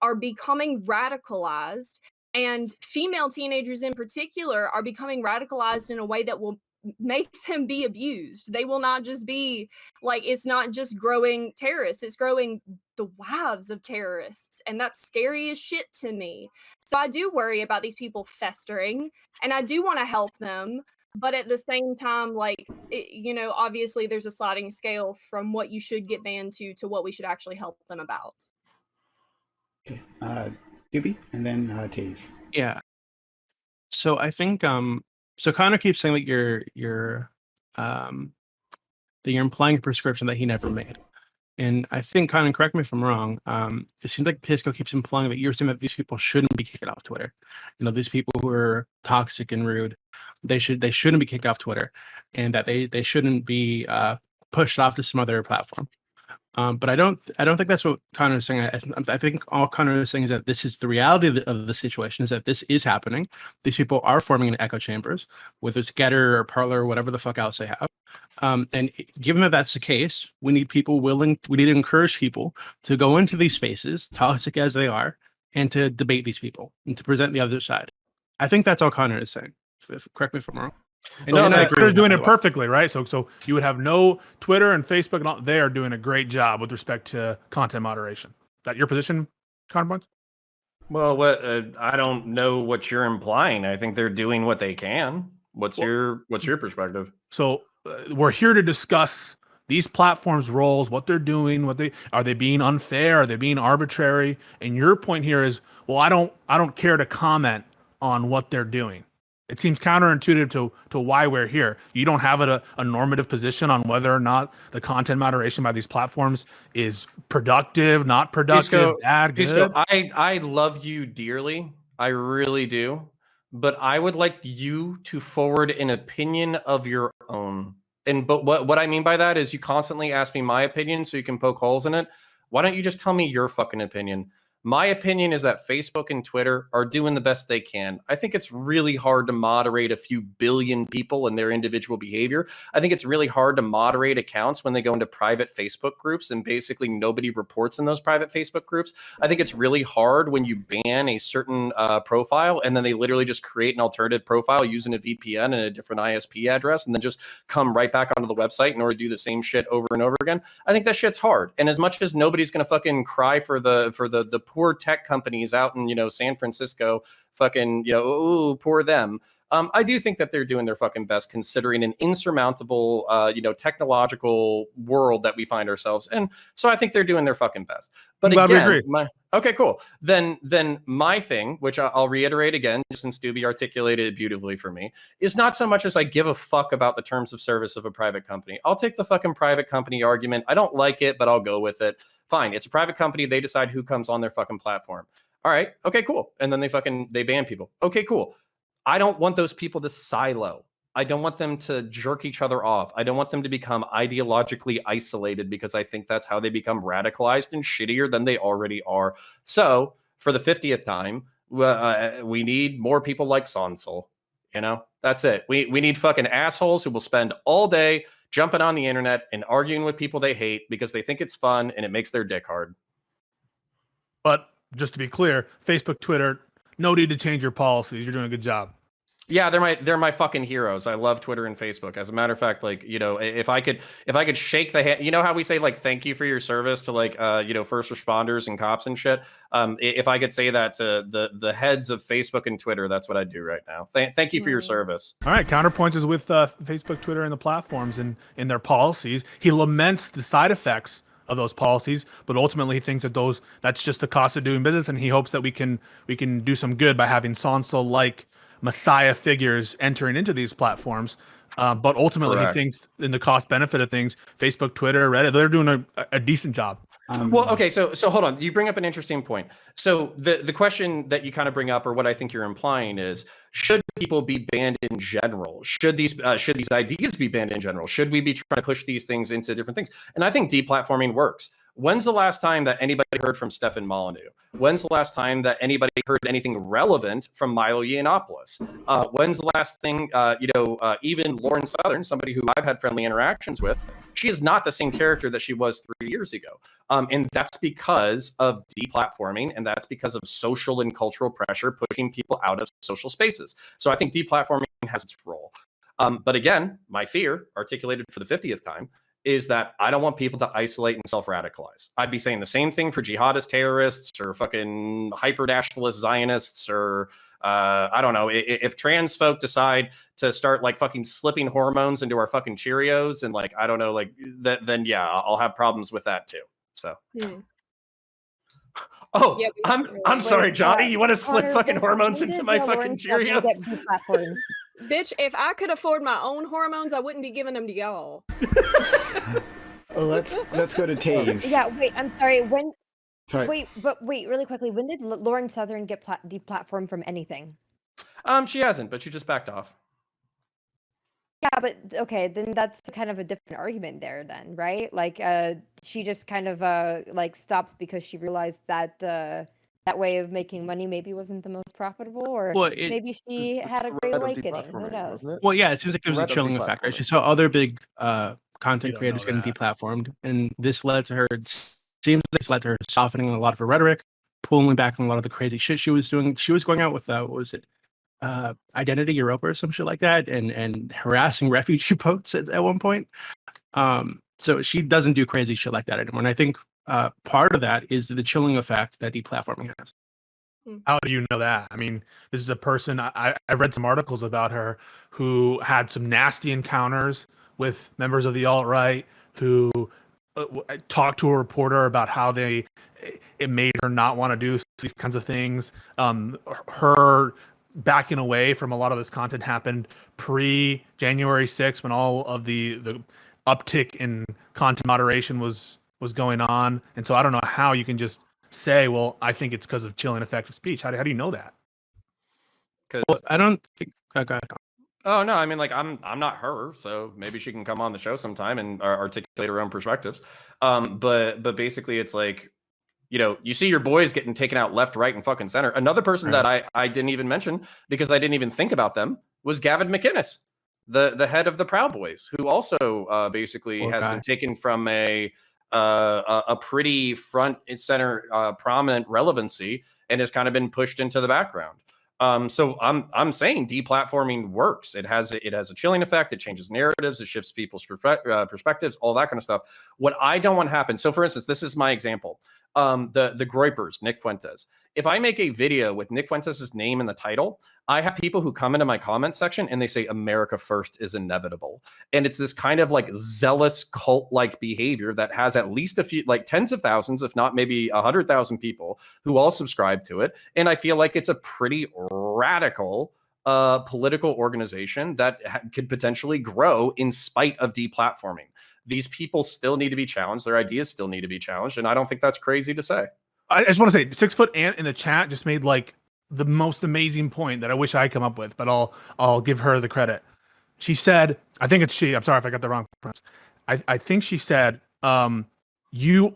are becoming radicalized, and female teenagers in particular are becoming radicalized in a way that will make them be abused. They will not just be like, it's not just growing terrorists, it's growing the wives of terrorists, and that's scary as shit to me. So I do worry about these people festering, and I do want to help them, but at the same time, like, obviously there's a sliding scale from what you should get banned to what we should actually help them about. Okay. Dooby, and then Taze. Yeah. So I think so Connor keeps saying that you're implying a prescription that he never made. And I think, Connor, correct me if I'm wrong, it seems like Pisco keeps implying that you're saying that these people shouldn't be kicked off Twitter. These people who are toxic and rude, they shouldn't be kicked off Twitter, and that they shouldn't be pushed off to some other platform. But I don't think that's what Connor is saying. I think all Connor is saying is that this is the reality of the situation, is that this is happening. These people are forming in echo chambers, whether it's Getter or Parler or whatever the fuck else they have. Given that that's the case, we need to encourage people to go into these spaces, toxic as they are, and to debate these people and to present the other side. I think that's all Connor is saying. Correct me if I'm wrong. And I agree. Twitter's doing it perfectly, right? So you would have no Twitter and Facebook, and all, they are doing a great job with respect to content moderation. Is that your position, Counterpoints? Well, I don't know what you're implying. I think they're doing what they can. What's your perspective? So we're here to discuss these platforms' roles, what they're doing, are they being unfair, are they being arbitrary? And your point here is, well, I don't care to comment on what they're doing. It seems counterintuitive to why we're here. You don't have a normative position on whether or not the content moderation by these platforms is productive, not productive, bad, good. I love you dearly. I really do. But I would like you to forward an opinion of your own. But what I mean by that is you constantly ask me my opinion so you can poke holes in it. Why don't you just tell me your fucking opinion? My opinion is that Facebook and Twitter are doing the best they can. I think it's really hard to moderate a few billion people and their individual behavior. I think it's really hard to moderate accounts when they go into private Facebook groups and basically nobody reports in those private Facebook groups. I think it's really hard when you ban a certain profile and then they literally just create an alternative profile using a VPN and a different ISP address and then just come right back onto the website in order to do the same shit over and over again. I think that shit's hard. And as much as nobody's going to fucking cry for the poor tech companies out in, San Francisco, fucking, ooh, poor them. I do think that they're doing their fucking best considering an insurmountable, technological world that we find ourselves in. So I think they're doing their fucking best. But again, okay, cool. Then my thing, which I'll reiterate again, since Dooby articulated it beautifully for me, is not so much as I give a fuck about the terms of service of a private company. I'll take the fucking private company argument. I don't like it, but I'll go with it. Fine. It's a private company. They decide who comes on their fucking platform. All right. Okay, cool. And then they ban people. Okay, cool. I don't want those people to silo. I don't want them to jerk each other off. I don't want them to become ideologically isolated because I think that's how they become radicalized and shittier than they already are. So for the 50th time, we need more people like Sonsol. That's it. We need fucking assholes who will spend all day jumping on the internet and arguing with people they hate because they think it's fun and it makes their dick hard. But just to be clear, Facebook, Twitter, no need to change your policies. You're doing a good job. Yeah, they're my fucking heroes. I love Twitter and Facebook. As a matter of fact, if I could shake the hand, how we say thank you for your service to first responders and cops and shit. If I could say that to the heads of Facebook and Twitter, that's what I'd do right now. Thank you for your service. All right, Counterpoints is with Facebook, Twitter, and the platforms and in their policies. He laments the side effects of those policies, but ultimately he thinks that that's just the cost of doing business, and he hopes that we can do some good by having Sonsol-like messiah figures entering into these platforms. But ultimately Correct. He thinks in the cost benefit of things, Facebook, Twitter, Reddit, they're doing a decent job. Well, okay, so hold on. You bring up an interesting point. So the question that you kind of bring up, or what I think you're implying, is should people be banned in general? Should these ideas be banned in general? Should we be trying to push these things into different things? And I think deplatforming works. When's the last time that anybody heard from Stefan Molyneux? When's the last time that anybody heard anything relevant from Milo Yiannopoulos? When's the last thing, even Lauren Southern, somebody who I've had friendly interactions with, she is not the same character that she was 3 years ago. And that's because of deplatforming, and that's because of social and cultural pressure pushing people out of social spaces. So I think deplatforming has its role. But again, my fear, articulated for the 50th time, is that I don't want people to isolate and self-radicalize. I'd be saying the same thing for jihadist terrorists or fucking hyper-nationalist Zionists or I don't know. If trans folk decide to start like fucking slipping hormones into our fucking Cheerios and like, I don't know, like that, then yeah, I'll have problems with that too. So. Oh, yeah, I'm sorry, Johnny. You want to slip fucking hormones into my fucking Cheerios? Bitch, if I could afford my own hormones, I wouldn't be giving them to y'all. Let's go to Taze. Yeah, wait, I'm sorry. Sorry. Wait, really quickly. When did Lauren Southern get deplatformed from anything? She hasn't, but she just backed off. Yeah, but okay, then that's kind of a different argument there then, right? Like she just kind of like stopped because she realized that that way of making money maybe wasn't the most profitable, or maybe she had a great awakening. Who knows? Well, yeah, it seems like there's a chilling effect, right? She saw other big content creators getting deplatformed, and this led to her. Seems like this led to her softening a lot of her rhetoric, pulling back on a lot of the crazy shit she was doing. She was going out with what was it? Identity Europa or some shit like that, and harassing refugee boats at one point. So she doesn't do crazy shit like that anymore. And I think part of that is the chilling effect that deplatforming has. How do you know that? I mean, this is a person, I've read some articles about her who had some nasty encounters with members of the alt-right who talked to a reporter about how it made her not want to do these kinds of things. Her backing away from a lot of this content happened pre-January 6th when all of the uptick in content moderation was going on. And so I don't know how you can just say, well, I think it's because of chilling effect of speech. How do you know that? Well, I don't think. Okay. Oh no, I mean, like I'm not her, so maybe she can come on the show sometime and articulate her own perspectives. But basically, it's like, you see your boys getting taken out left, right, and fucking center. Another person that I didn't even mention because I didn't even think about them was Gavin McInnes, the head of the Proud Boys, who also basically has been taken from a pretty front and center prominent relevancy and has kind of been pushed into the background. So I'm saying deplatforming works. It has a chilling effect. It changes narratives. It shifts people's perspectives, all that kind of stuff. What I don't want to happen. So for instance, this is my example. The Groypers, Nick Fuentes. If I make a video with Nick Fuentes' name in the title, I have people who come into my comment section and they say America first is inevitable. And it's this kind of like zealous cult-like behavior that has at least a few, like tens of thousands, if not maybe 100,000 people who all subscribe to it. And I feel like it's a pretty radical political organization that could potentially grow in spite of deplatforming. These people still need to be challenged. Their ideas still need to be challenged. And I don't think that's crazy to say. I just want to say 6 Foot Ant in the chat just made like the most amazing point that I wish I come up with, but I'll give her the credit. She said, I think it's she. I'm sorry if I got the wrong pronounce. I think she said, you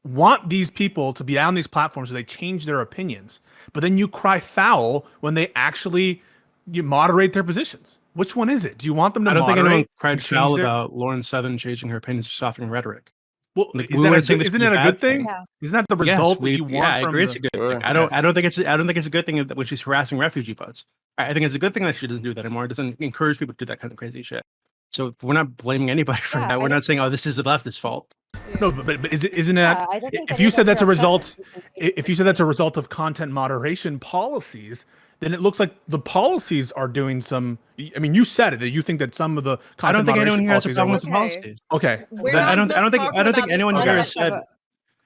want these people to be on these platforms so they change their opinions, but then you cry foul when they actually moderate their positions. Which one is it? Do you want them to moderate? I don't think anyone cried foul about Lauren Southern changing her opinions or softening rhetoric. Well, like, isn't that a good thing? Yeah. Isn't that the result that you want? Yeah, I agree. It's a good thing. I don't think it's a good thing when she's harassing refugee boats. I think it's a good thing that she doesn't do that anymore. It doesn't encourage people to do that kind of crazy shit. So we're not blaming anybody for that. We're not saying, oh, this is the left's fault. No, but isn't that if you said that's a result? If you said that's a result of content moderation policies, then it looks like the policies are doing some. I mean, you said it that you think that some of the content I don't think anyone here has a problem with the policies. Okay, I don't think anyone here has said.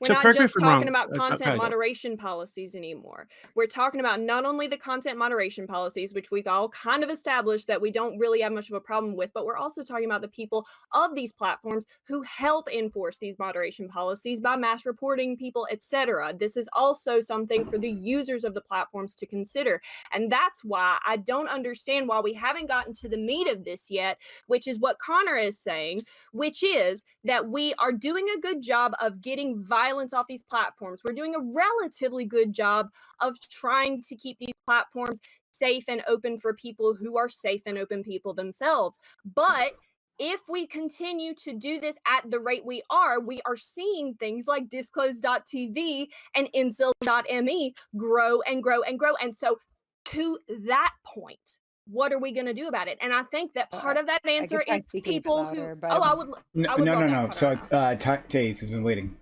We're So not correct me just if I'm talking wrong. about Go content ahead. moderation policies anymore. We're talking about not only the content moderation policies, which we've all kind of established that we don't really have much of a problem with, but we're also talking about the people of these platforms who help enforce these moderation policies by mass reporting people, etc. This is also something for the users of the platforms to consider. And that's why I don't understand why we haven't gotten to the meat of this yet, which is what Connor is saying, which is that we are doing a good job of getting violence off these platforms. We're doing a relatively good job of trying to keep these platforms safe and open for people who are safe and open people themselves. But if we continue to do this at the rate we are seeing things like disclosed.tv and incel.me grow and grow and grow. And so to that point, what are we going to do about it? And I think that part of that answer is people who, I would No, love that, no. Connor. So Taze has been waiting.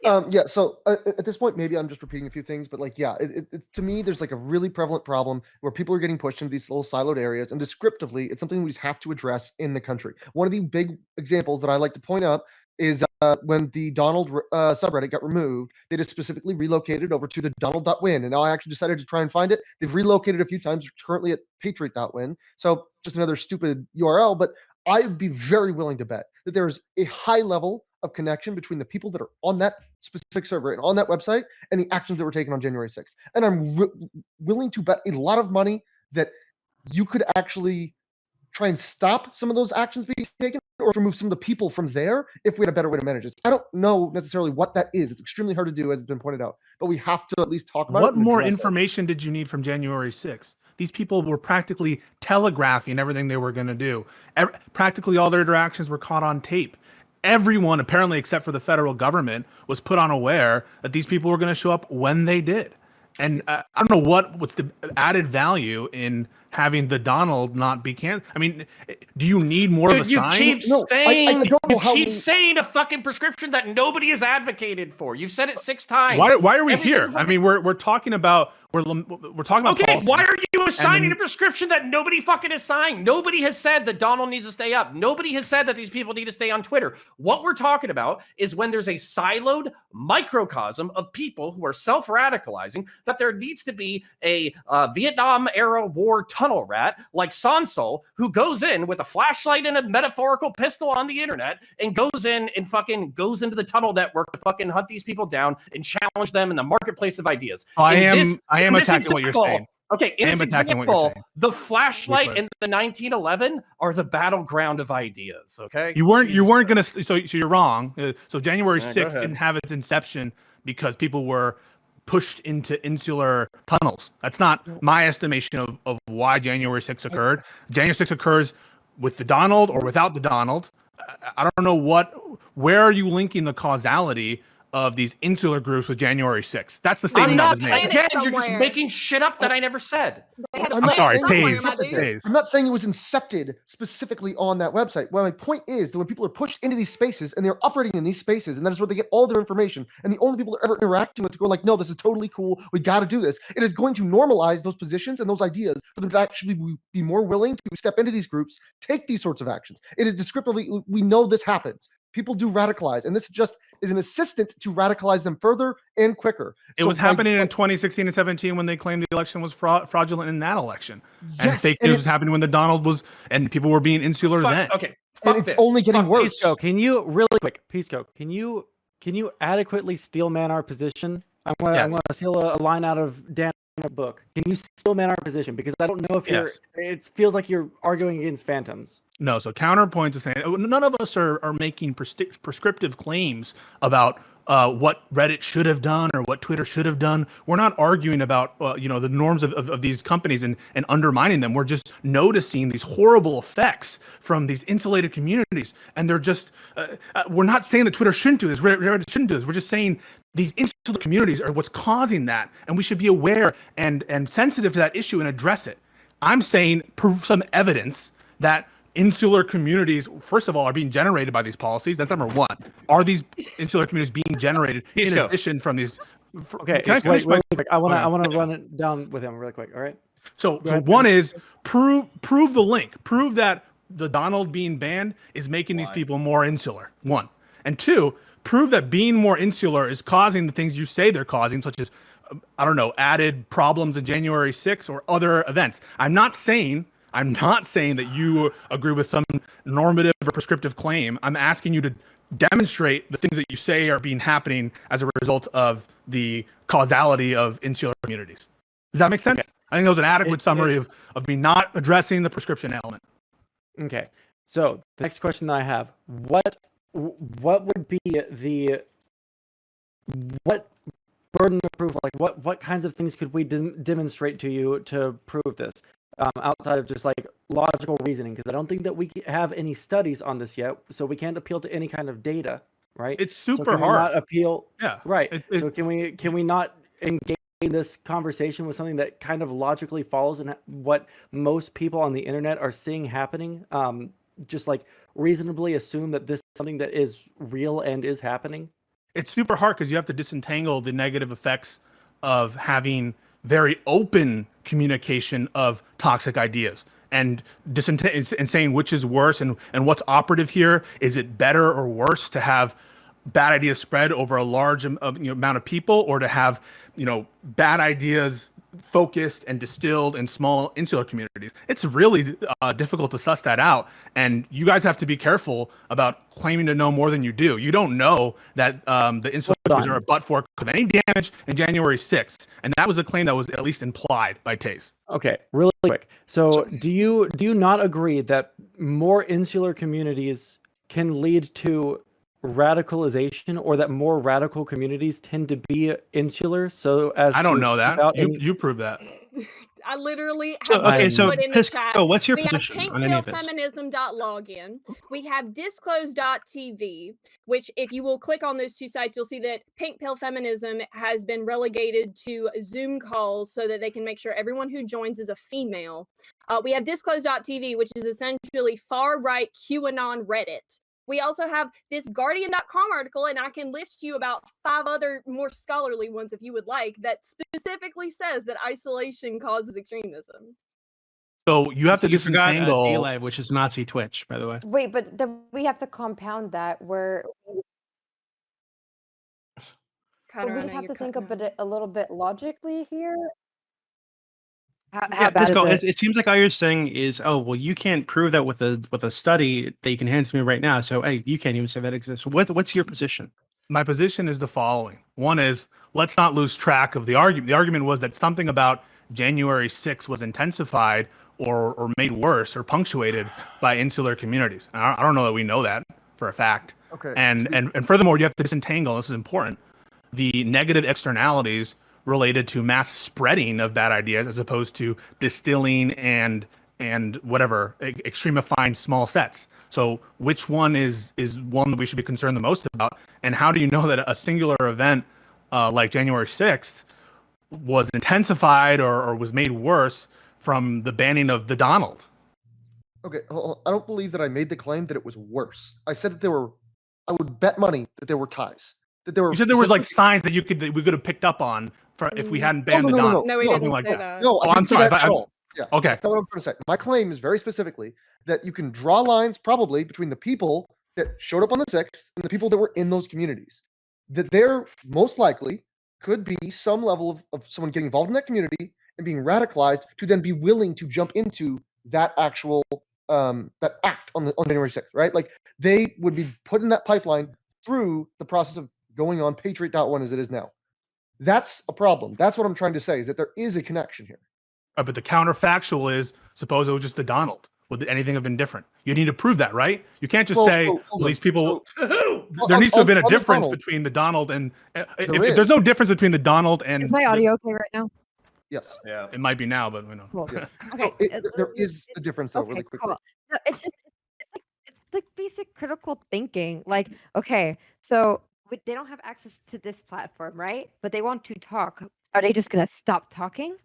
Yeah. So at this point, maybe I'm just repeating a few things, but like, yeah, to me, there's like a really prevalent problem where people are getting pushed into these little siloed areas, and descriptively, it's something we just have to address in the country. One of the big examples that I like to point up is when the Donald subreddit got removed, they just specifically relocated over to the Donald.win, and now I actually decided to try and find it. They've relocated a few times, currently at Patriot.win, so just another stupid URL, but I'd be very willing to bet that there's a high level of connection between the people that are on that specific server and on that website and the actions that were taken on January 6th. And I'm willing to bet a lot of money that you could actually try and stop some of those actions being taken or remove some of the people from there if we had a better way to manage this. I don't know necessarily what that is. It's extremely hard to do, as it's been pointed out, but we have to at least talk about it. What more information did you need from January 6th? These people were practically telegraphing everything they were going to do. Practically all their interactions were caught on tape. Everyone, apparently except for the federal government, was put unaware that these people were going to show up when they did. And I don't know what's the added value in having the Donald not be canned. I mean, do you need more of a You sign? keep No, saying I don't know how keep many- saying a fucking prescription that nobody has advocated for. You've said it 6 times. Why are we Every here? single I mean, we're talking about we're talking about Okay, policies. why are you assigning then- a prescription that nobody fucking has signed? Nobody has said that Donald needs to stay up. Nobody has said that these people need to stay on Twitter. What we're talking about is when there's a siloed microcosm of people who are self-radicalizing, that there needs to be a Vietnam-era war tunnel rat like Sonsol who goes in with a flashlight and a metaphorical pistol on the internet and goes in and fucking goes into the tunnel network to fucking hunt these people down and challenge them in the marketplace of ideas. I In am this attacking what you're example- saying. Okay, in I am this attacking what you're example, saying. the flashlight clear. and the 1911 are the battleground of ideas. Okay, You weren't Jesus gonna. So you're wrong. So January Yeah, go 6th ahead. didn't have its inception because people were pushed into insular tunnels. That's not my estimation of why January 6th occurred. January 6th occurs with the Donald or without the Donald. I don't know where are you linking the causality of these insular groups with January 6th? That's the statement I'm that not. was made. Again, you're just somewhere. making shit up that I never said. They had to I'm plan not it sorry, saying somewhere, it was Taze. my incepted dude. there. I'm not saying it was incepted specifically on that website. Well, my point is that when people are pushed into these spaces and they're operating in these spaces, and that is where they get all their information, and the only people they're ever interacting with to go like, no, this is totally cool. We got to do this. It is going to normalize those positions and those ideas for them to actually be more willing to step into these groups, take these sorts of actions. It is descriptively, we know this happens. People do radicalize, and this just is an assistant to radicalize them further and quicker. It was happening in 2016 and 17 when they claimed the election was fraudulent in that election. And Yes, fake and news was happening when the Donald was, and people were being insular then. Okay, and fuck it's this. only getting Fuck worse. this. Pisco, can you really quick? Pisco, can you adequately steel man our position? I Yes. want to steal a line out of Dan's book. Can you steel man our position? Because I don't know if Yes. it feels like you're arguing against phantoms. No, so counterpoint to saying none of us are making prescriptive claims about what Reddit should have done or what Twitter should have done. We're not arguing about the norms of these companies and undermining them. We're just noticing these horrible effects from these insulated communities, and they're just we're not saying that Twitter shouldn't do this, Reddit shouldn't do this. We're just saying these insulated communities are what's causing that, and we should be aware and sensitive to that issue and address it. I'm saying prove some evidence that insular communities, first of all, are being generated by these policies. That's number one. Are these insular communities being generated in Pisco. addition from these? Okay, Can I finish wait, my? quick. I want Okay. to run it down with him really quick. All right. So ahead, one is prove the link. Prove that the Donald being banned is making these people more insular. One. And two, prove that being more insular is causing the things you say they're causing, such as, I don't know, added problems in January 6th or other events. I'm not saying that you agree with some normative or prescriptive claim. I'm asking you to demonstrate the things that you say are being happening as a result of the causality of insular communities. Does that make sense? Okay. I think that was an adequate summary of me not addressing the prescription element. Okay. So the next question that I have, what would be what burden of proof, like what kinds of things could we demonstrate to you to prove this, outside of just like logical reasoning? Because I don't think that we have any studies on this yet, so we can't appeal to any kind of data, right? It's So super can we hard. not appeal? Yeah. Right. So can we not engage in this conversation with something that kind of logically follows and what most people on the internet are seeing happening? Just like reasonably assume that this is something that is real and is happening? It's super hard because you have to disentangle the negative effects of having very open communication of toxic ideas and and saying which is worse and what's operative here. Is it better or worse to have bad ideas spread over a large amount of people, or to have bad ideas focused and distilled in small insular communities? It's really difficult to suss that out, and you guys have to be careful about claiming to know more than you do. You don't know that the insular communities are a but-for of any damage in January 6th, and that was a claim that was at least implied by PrimeCayes. Okay, really quick. So do you not agree that more insular communities can lead to radicalization, or that more radical communities tend to be insular? So as I don't to know that. keep out You prove that. I literally So, have okay, just so put in the Pisco, chat. what's your We position have on any of this? pinkpillfeminism.login. We have disclose.tv, which if you will click on those two sites, you'll see that Pink Pill Feminism has been relegated to Zoom calls so that they can make sure everyone who joins is a female. We have disclose.tv, which is essentially far-right QAnon Reddit. We also have this Guardian.com article, and I can list you about 5 other more scholarly ones if you would like, that specifically says that isolation causes extremism. So you have to You forgot disentangle. D-Live, which is Nazi Twitch, by the way. Wait, but then we have to compound that where we just have to think of it a little bit logically here. How Yeah, bad Pisco, is it? it seems like all you're saying is, oh, well, you can't prove that with a study that you can hand to me right now. So, hey, you can't even say that exists. What's your position? My position is the following. One is, let's not lose track of the argument. The argument was that something about January 6th was intensified or made worse or punctuated by insular communities. I don't know that we know that for a fact. Okay. And furthermore, you have to disentangle, this is important, the negative externalities related to mass spreading of bad ideas as opposed to distilling and whatever, extremifying small sets. So which one is one that we should be concerned the most about? And how do you know that a singular event like January 6th was intensified or was made worse from the banning of the Donald? Okay, I don't believe that I made the claim that it was worse. I said that I would bet money that there were ties. That there were. You said there was like signs that we could have picked up on if we hadn't banned the Donald. No, we something didn't like say that. that. No, Oh, I I'm didn't say sorry. that at all. Yeah. Okay. That's not what I'm trying to say. My claim is very specifically that you can draw lines probably between the people that showed up on the 6th and the people that were in those communities. That there most likely could be some level of someone getting involved in that community and being radicalized to then be willing to jump into that actual that act on January 6th, right? Like they would be put in that pipeline through the process of going on Patriot.1 as it is now. That's a problem. That's what I'm trying to say, is that there is a connection here. But the counterfactual is, suppose it was just the Donald. Would anything have been different? You need to prove that, right? You can't just say, well, these people. There needs to have been a difference between the Donald and. If there's no difference between the Donald and. Is my audio okay right now? Yes. Yeah. It might be now, but we know. Cool. Yeah. Okay. So there is a difference, though, really quickly. Cool. No, it's like basic critical thinking. Like, okay, so they don't have access to this platform, right? But they want to talk. Are they just gonna stop talking?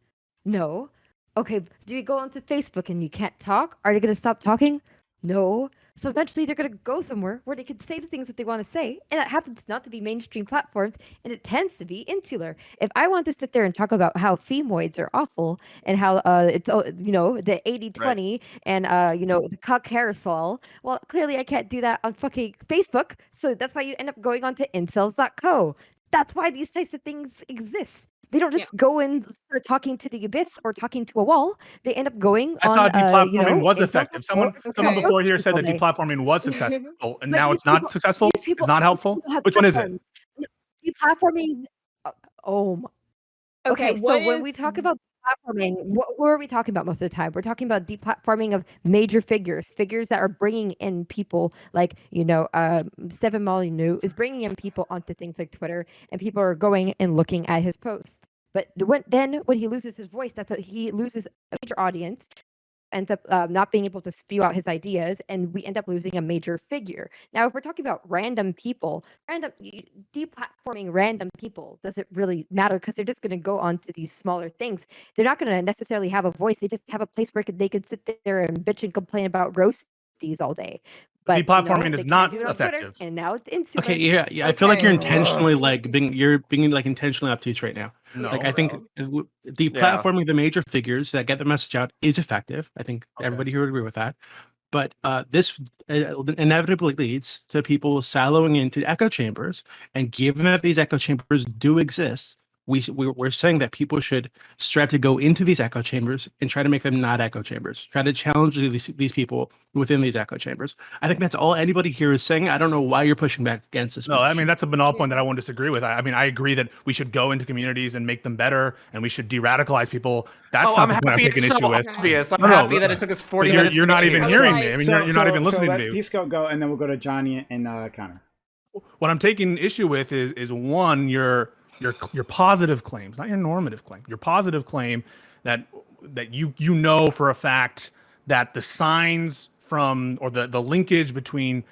No. Okay. Do you go onto Facebook and you can't talk? Are they gonna stop talking? No. So eventually they're going to go somewhere where they can say the things that they want to say. And it happens not to be mainstream platforms, and it tends to be insular. If I want to sit there and talk about how femoids are awful and how it's, the 80-20 and, the cuck carousel, well, clearly I can't do that on fucking Facebook. So that's why you end up going on to incels.co. That's why these types of things exist. They don't just go and start talking to the abyss or talking to a wall. They end up going I on, thought deplatforming was incels.co effective. Someone Okay. before here said all that day. deplatforming was successful, and But now these it's not people, successful. these people, It's not these helpful. people have Which one is it? platforms. No, deplatforming. Oh my. Okay, Okay, so what when is we talk about deplatforming, what are we talking about most of the time? We're talking about deplatforming of major figures that are bringing in people like, Stephen Molyneux is bringing in people onto things like Twitter, and people are going and looking at his post. But when he loses his voice, he loses a major audience, ends up not being able to spew out his ideas, and we end up losing a major figure. Now, if we're talking about random people, deplatforming random people doesn't really matter because they're just going to go on to these smaller things. They're not going to necessarily have a voice. They just have a place where they could sit there and bitch and complain about roasties all day. But Deplatforming is they can't not do it on Twitter, effective. and now it's insular. Okay, yeah. I feel like you're Okay. intentionally being like intentionally obtuse right now. No, Like I think the platforming the major figures that get the message out is effective. I think everybody here would agree with that. But this inevitably leads to people siloing into echo chambers. And given that these echo chambers do exist, we're saying that people should strive to go into these echo chambers and try to make them not echo chambers. Try to challenge these people within these echo chambers. I think that's all anybody here is saying. I don't know why you're pushing back against this. No, I mean position. that's a banal point that I won't disagree with. I mean I agree that we should go into communities and make them better, and we should de-radicalize people. That's not I'm the point I'm happy taking it's so issue with. obvious. I'm No, happy that listen. it took us 40 But minutes. you're to not get even here. hearing me. I mean, you're not even listening to let me. Pisco go, and then we'll go to Johnny and Connor. What I'm taking issue with is one, your positive claims, not your normative claim. Your positive claim that you know for a fact that the signs from, or the linkage between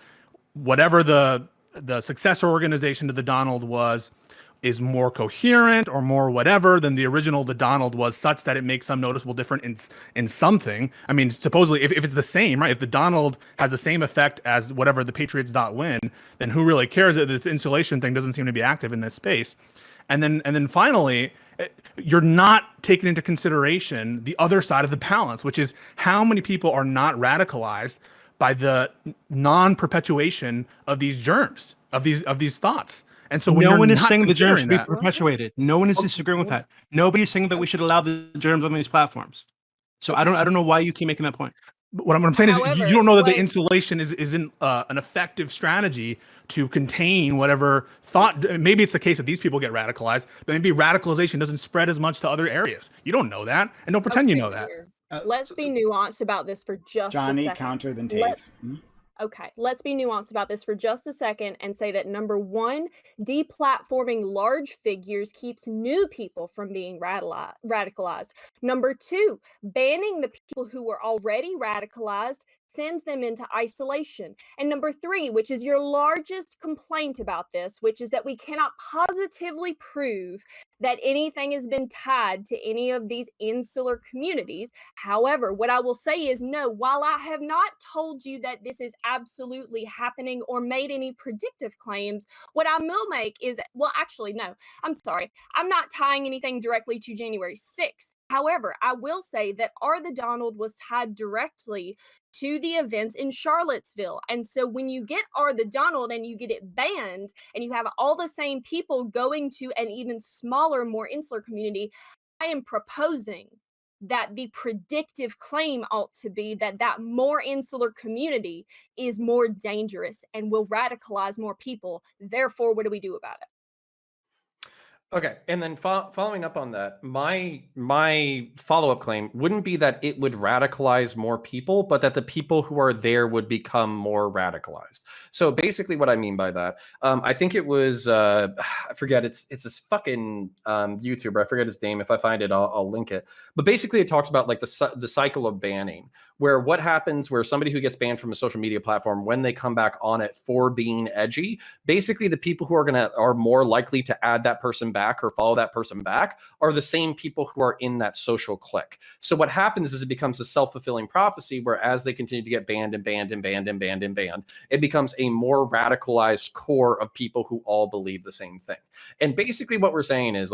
whatever the successor organization to the Donald was is more coherent or more whatever than the original the Donald was, such that it makes some noticeable difference in something. I mean, supposedly if it's the same, right? If the Donald has the same effect as whatever the Patriots win, then who really cares that this insulation thing doesn't seem to be active in this space? And then finally, you're not taking into consideration the other side of the balance, which is how many people are not radicalized by the non-perpetuation of these germs, of these thoughts. And so when no you're one is not saying the germs should considering be that, perpetuated. No one is disagreeing with that. Nobody's saying that we should allow the germs on these platforms. So I don't know why you keep making that point. what I'm saying is However, you don't know that the what- insulation isn't an effective strategy to contain whatever thought. Maybe it's the case that these people get radicalized, but maybe radicalization doesn't spread as much to other areas. You don't know that, and don't pretend you know that. here. Let's be nuanced about this for just a Johnny, second. counter, then Let's- Taze. Okay, let's be nuanced about this for just a second and say that number one, deplatforming large figures keeps new people from being radicalized. Number two, banning the people who were already radicalized sends them into isolation. And number three, which is your largest complaint about this, which is that we cannot positively prove that anything has been tied to any of these insular communities. However, what I will say is no, while I have not told you that this is absolutely happening or made any predictive claims, what I will make is, well, actually, no, I'm sorry. I'm not tying anything directly to January 6th. However, I will say that Are the Donald was tied directly to the events in Charlottesville. And so when you get Are the Donald and you get it banned and you have all the same people going to an even smaller, more insular community, I am proposing that the predictive claim ought to be that that more insular community is more dangerous and will radicalize more people. Therefore, what do we do about it? Okay, and then following up on that, my follow-up claim wouldn't be that it would radicalize more people, but that the people who are there would become more radicalized. So basically what I mean by that, I think it was, I forget, it's this fucking YouTuber, I forget his name. If I find it, I'll link it. But basically it talks about like the cycle of banning, where what happens where somebody who gets banned from a social media platform, when they come back on it for being edgy, basically the people who are more likely to add that person back or follow that person back are the same people who are in that social clique. So what happens is it becomes a self-fulfilling prophecy where as they continue to get banned and banned and banned and banned and banned, it becomes a more radicalized core of people who all believe the same thing. And basically what we're saying is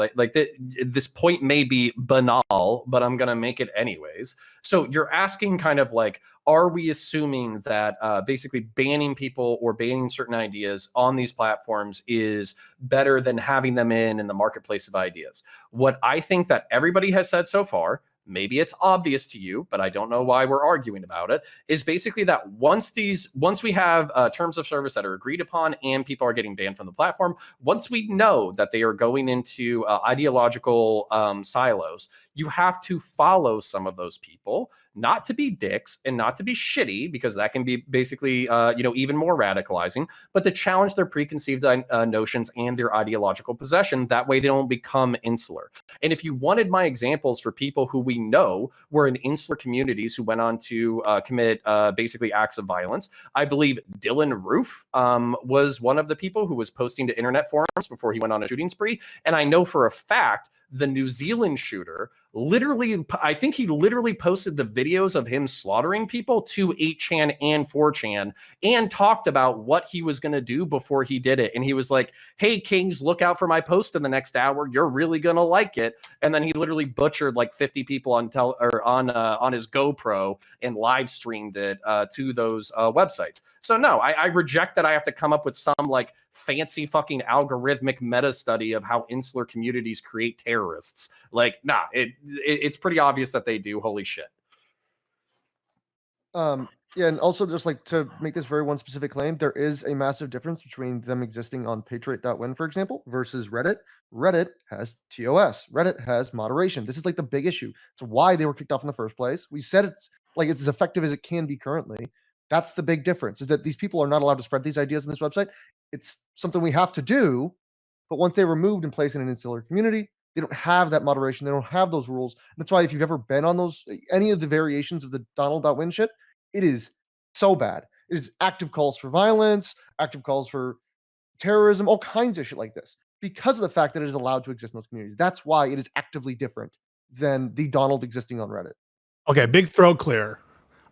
this point may be banal, but I'm going to make it anyways. So you're asking kind of like, are we assuming that basically banning people or banning certain ideas on these platforms is better than having them in the marketplace of ideas? What I think that everybody has said so far, maybe it's obvious to you, but I don't know why we're arguing about it, is basically that once we have terms of service that are agreed upon and people are getting banned from the platform, once we know that they are going into ideological silos, you have to follow some of those people, not to be dicks and not to be shitty, because that can be basically, even more radicalizing, but to challenge their preconceived notions and their ideological possession. That way they don't become insular. And if you wanted my examples for people who we know were in insular communities who went on to commit basically acts of violence, I believe Dylan Roof was one of the people who was posting to internet forums before he went on a shooting spree. And I know for a fact the New Zealand shooter I think he literally posted the videos of him slaughtering people to 8chan and 4chan and talked about what he was going to do before he did it. And he was like, hey, Kings, look out for my post in the next hour. You're really going to like it. And then he literally butchered like 50 people on his GoPro and live streamed it to those websites. So no, I reject that I have to come up with some like fancy fucking algorithmic meta study of how insular communities create terrorists. Like, nah, it's pretty obvious that they do. Holy shit. Yeah, and also just like to make this very one specific claim, there is a massive difference between them existing on patriot.win, for example, versus Reddit. Reddit has TOS. Reddit has moderation. This is like the big issue. It's why they were kicked off in the first place. We said it's as effective as it can be currently. That's the big difference, is that these people are not allowed to spread these ideas on this website. It's something we have to do, but once they're removed and placed in an insular community, they don't have that moderation. They don't have those rules. That's why if you've ever been on any of the variations of the Donald.win shit, it is so bad. It is active calls for violence, active calls for terrorism, all kinds of shit like this, because of the fact that it is allowed to exist in those communities. That's why it is actively different than the Donald existing on Reddit. Okay, big throat clear.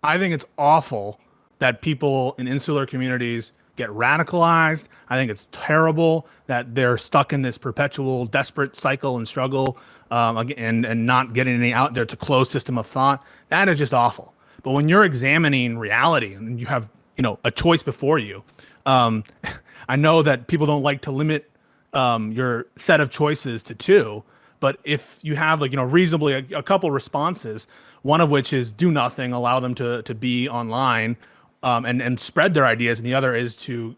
I think it's awful that people in insular communities get radicalized. I think it's terrible that they're stuck in this perpetual desperate cycle and struggle and not getting any out there. It's a closed system of thought. That is just awful. But when you're examining reality and you have, a choice before you, I know that people don't like to limit your set of choices to two, but if you have reasonably a couple responses, one of which is do nothing, allow them to be online and spread their ideas, and the other is to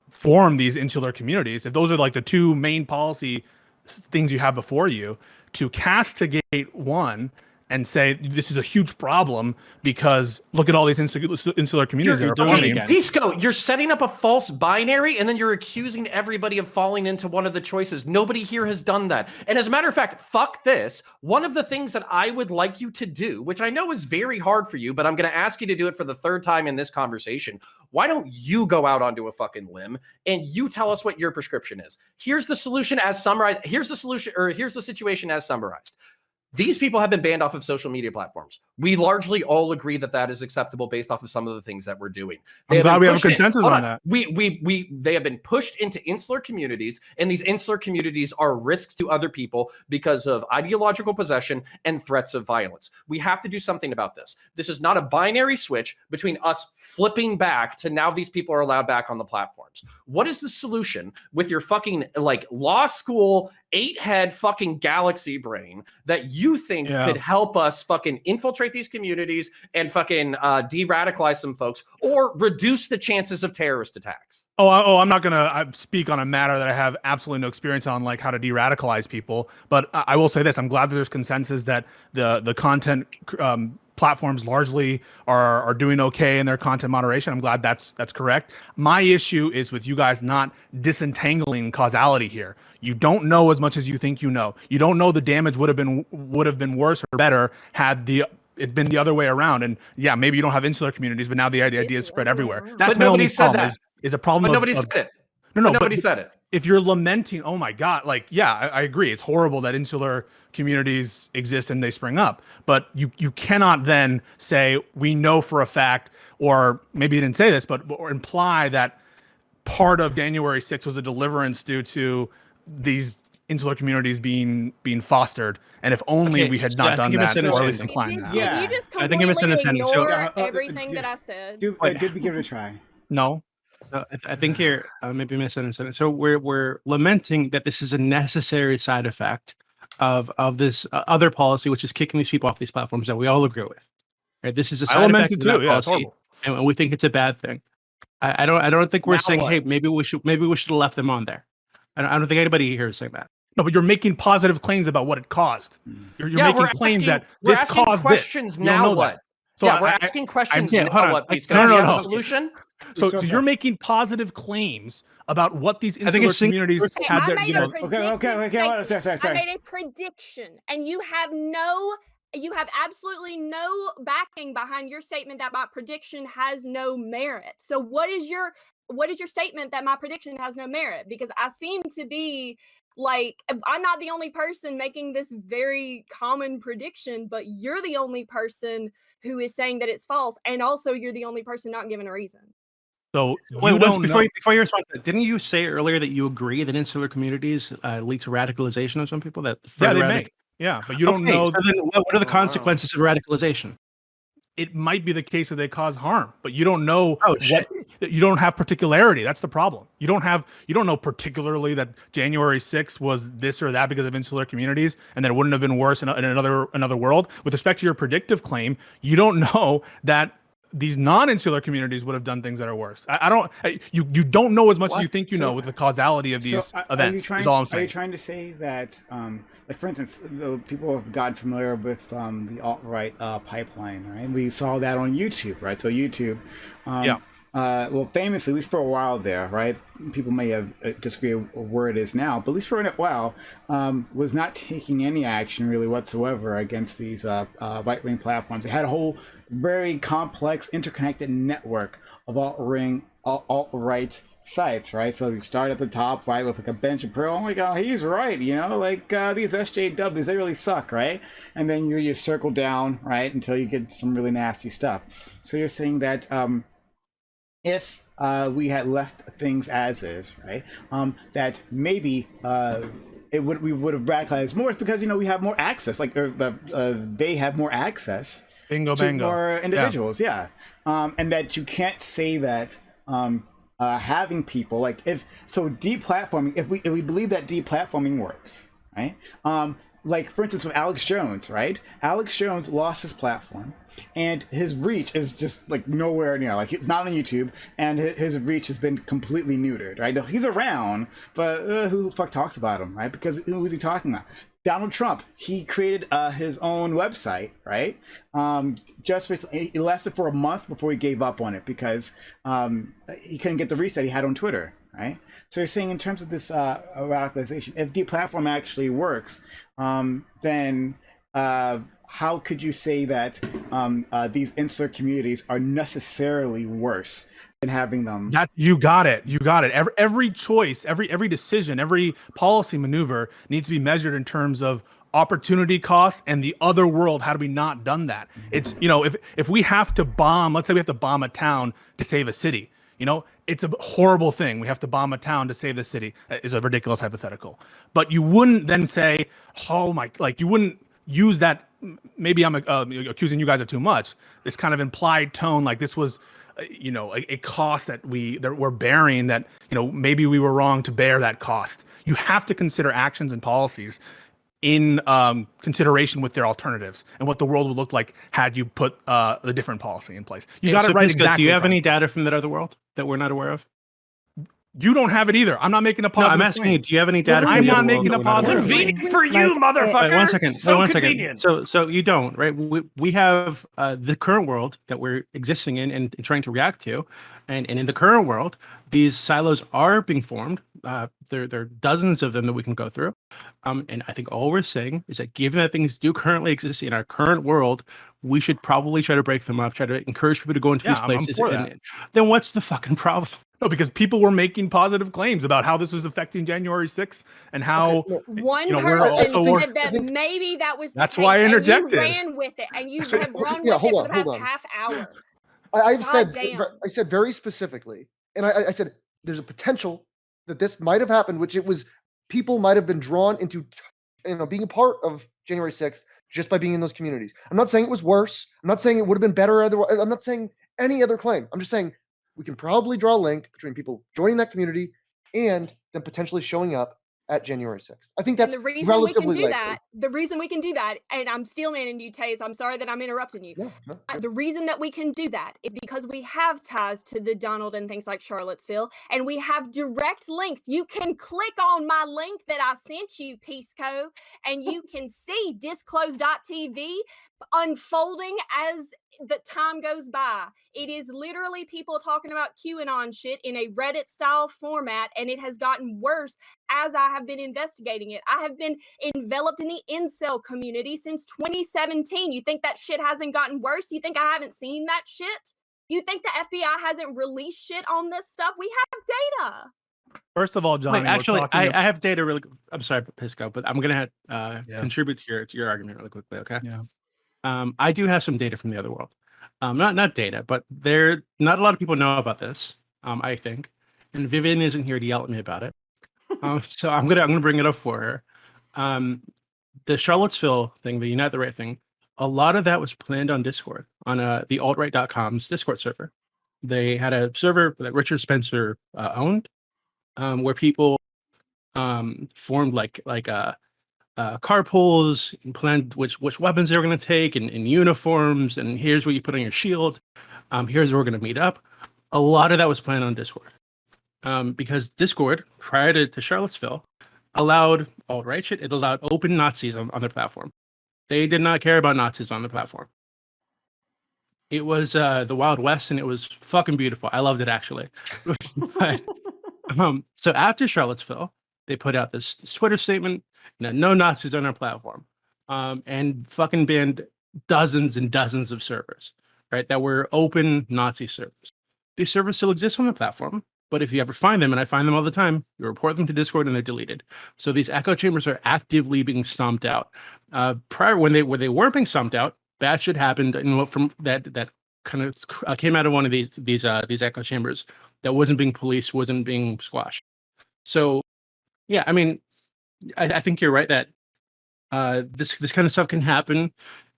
form these insular communities. If those are like the two main policy things you have before you, to castigate one and say this is a huge problem because look at all these insular communities that are forming. Pisco, you're setting up a false binary and then you're accusing everybody of falling into one of the choices. Nobody here has done that. And as a matter of fact, fuck this. One of the things that I would like you to do, which I know is very hard for you, but I'm going to ask you to do it for the third time in this conversation. Why don't you go out onto a fucking limb and you tell us what your prescription is? Here's the solution as summarized. Here's the situation as summarized. These people have been banned off of social media platforms. We largely all agree that that is acceptable based off of some of the things that we're doing. I'm glad we have a consensus on that. They have been pushed into insular communities, and these insular communities are risks to other people because of ideological possession and threats of violence. We have to do something about this. This is not a binary switch between us flipping back to now these people are allowed back on the platforms. What is the solution with your fucking law school 8-head fucking galaxy brain that you think could help us fucking infiltrate these communities and fucking de-radicalize some folks or reduce the chances of terrorist attacks? I'm not going to speak on a matter that I have absolutely no experience on, like how to de-radicalize people. But I will say this. I'm glad that there's consensus that the content platforms largely are doing okay in their content moderation. I'm glad that's correct. My issue is with you guys not disentangling causality here. You don't know as much as you think you know. You don't know the damage would have been worse or better had it's been the other way around. And yeah, maybe you don't have insular communities, but now the idea is spread everywhere. That's but nobody said that. Is a problem. But nobody said it. No, nobody said it. if you're lamenting, oh my God, like, yeah, I agree. It's horrible that insular communities exist and they spring up, but you cannot then say, we know for a fact, or maybe you didn't say this, or imply that part of January 6th was a deliverance due to these insular communities being fostered. And if only we had not done that, or at least implying that. Did you just I think you're completely misunderstanding. So- ignore everything that I said? Did we give it a try? No. I think you're maybe misunderstanding. So we're lamenting that this is a necessary side effect of this other policy, which is kicking these people off these platforms that we all agree with. Right? This is a side effect of that Yeah, it's policy, horrible. and we think it's a bad thing. I don't think we're Now saying, what? hey, maybe we should have left them on there. I don't think anybody here is saying that. No, but you're making positive claims about what it caused. You're making claims that we're this asking caused questions this. You don't now know what? that. So Yeah, we're I- asking questions yeah, now hold on. what, Pisco? No, Do you no, have a no. solution? So So- you're making positive claims about what these I think insular it's single- communities Okay, had I their, made you a know, predictive hold on, statement. sorry. I made a prediction, and you have absolutely no backing behind your statement that my prediction has no merit. So what is your statement that my prediction has no merit? Because I seem to be like, I'm not the only person making this very common prediction, but you're the only person who is saying that it's false, and also you're the only person not giving a reason. so Wait, you don't before know. you respond, didn't you say earlier that you agree that insular communities lead to radicalization of some people? That Yeah, further they may. Yeah, but you don't Okay, know. so then what are the Oh, wow. consequences of radicalization? It might be the case that they cause harm, but you don't know Oh, shit. you don't have particularity. That's the problem. You don't know particularly that January 6th was this or that because of insular communities, and that it wouldn't have been worse in another world. With respect to your predictive claim, you don't know that these non-insular communities would have done things that are worse. You don't know as much as you think you know with the causality of these events. Is all I'm Are saying. you trying to say that, like for instance, people have gotten familiar with the alt-right pipeline, right? We saw that on YouTube, right? So YouTube, Yeah. Well, famously, at least for a while there, right? People may have disagree with where it is now, but at least for a while, was not taking any action really whatsoever against these right-wing platforms. It had a whole very complex, interconnected network of alt-right sites, right? So you start at the top, right, with like a bench of pro. Oh my God, he's right, you know, like these SJWs, they really suck, right? And then you circle down, right, until you get some really nasty stuff. So you're saying that if we had left things as is, right, that maybe we would have radicalized more because, you know, we have more access, like they have more access Bingo, to bango. more individuals, yeah. And that you can't say that having people like deplatforming, if we believe that deplatforming works, right? Like for instance with Alex Jones, right? Alex Jones lost his platform, and his reach is just like nowhere near. Like it's not on YouTube, and his reach has been completely neutered, right? He's around, but who the fuck talks about him, right? Because who is he talking about? Donald Trump, he created his own website, right? Just recently, it lasted for a month before he gave up on it because he couldn't get the reach that he had on Twitter, right? So you're saying in terms of this radicalization, if deplatform actually works, then how could you say that these insular communities are necessarily worse than having them? That you got it. Every choice, every decision, every policy maneuver needs to be measured in terms of opportunity cost and the other world. Had we not done that, it's, you know, if we have to bomb, let's say we have to bomb a town to save a city, you know, it's a horrible thing. We have to bomb a town to save the city. That is a ridiculous hypothetical. But you wouldn't then say, you wouldn't use that. Maybe I'm accusing you guys of too much. This kind of implied tone, like this was, you know, a cost that we're bearing, that, you know, maybe we were wrong to bear that cost. You have to consider actions and policies in consideration with their alternatives and what the world would look like had you put a different policy in place. You got it right. Pisco, Exactly. do you have any data from that other world that we're not aware of? You don't have it either. I'm not making a positive. No, I'm asking you, do you have any data I'm from the not other world making that a we're not aware of? positive. Convenient for you, motherfucker. Wait, one second. So one convenient. second. So you don't, right? We have the current world that we're existing in and trying to react to, and in the current world, these silos are being formed. There are dozens of them that we can go through, and I think all we're saying is that given that things do currently exist in our current world, we should probably try to break them up, try to encourage people to go into these I'm places. for that. Then what's the fucking problem? No, because people were making positive claims about how this was affecting January 6th and how Okay, no, One we're person also said that I think- maybe that was the That's case, why I and interjected. you ran with it, and you have run Yeah, with hold it for on, the past hold on. half hour. I've God said damn. I said very specifically, and I said there's a potential that this might have happened, which it was people might have been drawn into, being a part of January 6th just by being in those communities. I'm not saying it was worse. I'm not saying it would have been better otherwise. I'm not saying any other claim. I'm just saying we can probably draw a link between people joining that community and them potentially showing up at January 6th. I think And that's the reason we can relatively do likely. that, the reason we can do that, and I'm steelmanning you, Taze, I'm sorry that I'm interrupting you. No, no, The reason that we can do that is because we have ties to the Donald and things like Charlottesville, and we have direct links. You can click on my link that I sent you, Pisco, and you can see disclose.tv unfolding as the time goes by. It is literally people talking about QAnon shit in a Reddit style format, and it has gotten worse as I have been investigating it. I have been enveloped in the incel community since 2017. You think that shit hasn't gotten worse? You think I haven't seen that shit? You think the FBI hasn't released shit on this stuff? We have data. First of all, Johnny, Wait, we're actually, talking I about- have data really. I'm sorry, Pisco, but I'm gonna Yeah. contribute to your argument really quickly. Okay. Yeah. I do have some data from the other world. Not data, but not a lot of people know about this. I think, and Vivian isn't here to yell at me about it. So I'm gonna bring it up for her. The Charlottesville thing, the Unite the Right thing, a lot of that was planned on Discord, on the altright.com's Discord server. They had a server that Richard Spencer owned, where people formed like carpools and planned which weapons they were going to take and uniforms, and here's what you put on your shield. Here's where we're going to meet up. A lot of that was planned on Discord, because Discord, prior to Charlottesville, allowed alt-right shit. It allowed open Nazis on their platform. They did not care about Nazis on the platform. It was the Wild West, and it was fucking beautiful. I loved it, actually. But, so after Charlottesville, they put out this Twitter statement, no Nazis on our platform, and fucking banned dozens and dozens of servers, right, that were open Nazi servers. These servers still exist on the platform, but if you ever find them, and I find them all the time, you report them to Discord and they're deleted. So these echo chambers are actively being stomped out. Prior, when they weren't being stomped out, bad shit happened, and from that kind of came out of one of these echo chambers that wasn't being policed, wasn't being squashed. So, yeah, I mean, I think you're right that this kind of stuff can happen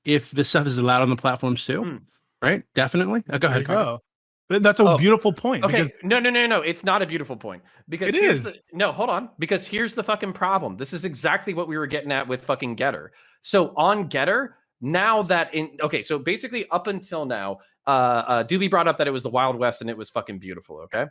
if this stuff is allowed on the platforms too, right? Definitely. Go ahead, Carter. Go. But that's a beautiful point. Okay, Because no. It's not a beautiful point because It here's is. no, hold on. Because here's the fucking problem. This is exactly what we were getting at with fucking Getter. So on Getter, now that so basically up until now, Dooby brought up that it was the Wild West and it was fucking beautiful. Okay,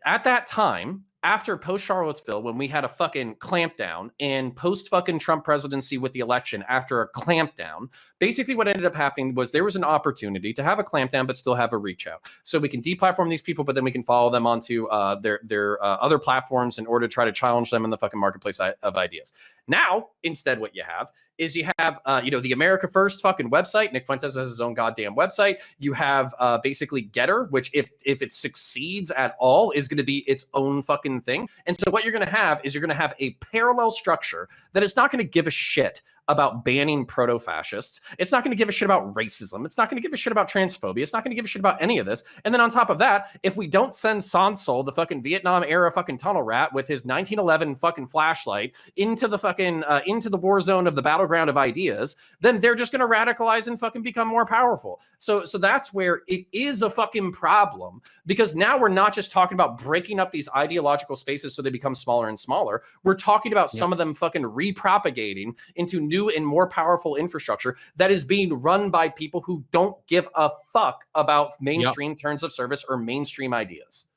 at that time, after post Charlottesville, when we had a fucking clampdown, and post fucking Trump presidency with the election, after a clampdown, basically what ended up happening was there was an opportunity to have a clampdown but still have a reach out. So we can deplatform these people, but then we can follow them onto their other platforms in order to try to challenge them in the fucking marketplace of ideas. Now, instead, what you have is you have the America First fucking website. Nick Fuentes has his own goddamn website. You have basically Getter, which if it succeeds at all is going to be its own fucking thing. And so what you're going to have is you're going to have a parallel structure that is not going to give a shit about banning proto-fascists. It's not going to give a shit about racism. It's not going to give a shit about transphobia. It's not going to give a shit about any of this. And then on top of that, if we don't send Sonsol, the fucking Vietnam era fucking tunnel rat with his 1911 fucking flashlight into the fucking into the war zone of the battleground of ideas, then they're just going to radicalize and fucking become more powerful. So that's where it is a fucking problem, because now we're not just talking about breaking up these ideological spaces so they become smaller and smaller. We're talking about some of them fucking repropagating into new and more powerful infrastructure that is being run by people who don't give a fuck about mainstream terms of service or mainstream ideas.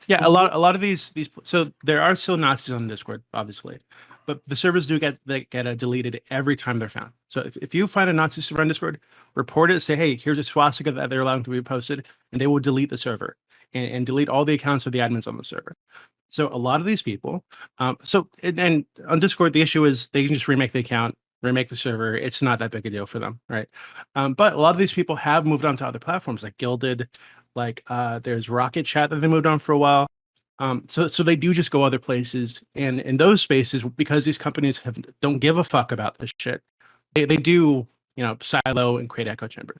Yeah, a lot of these. So there are still Nazis on Discord, obviously, but the servers do get deleted every time they're found. So if you find a Nazi server on Discord, report it. Say, hey, here's a swastika that they're allowing to be posted, and they will delete the server and delete all the accounts of the admins on the server. So a lot of these people, and on Discord, the issue is they can just remake the account, remake the server. It's not that big a deal for them, right? But a lot of these people have moved on to other platforms like Gilded, Like there's Rocket Chat that they moved on for a while. So they do just go other places, and in those spaces, because these companies don't give a fuck about this shit, they do, you know, silo and create echo chambers.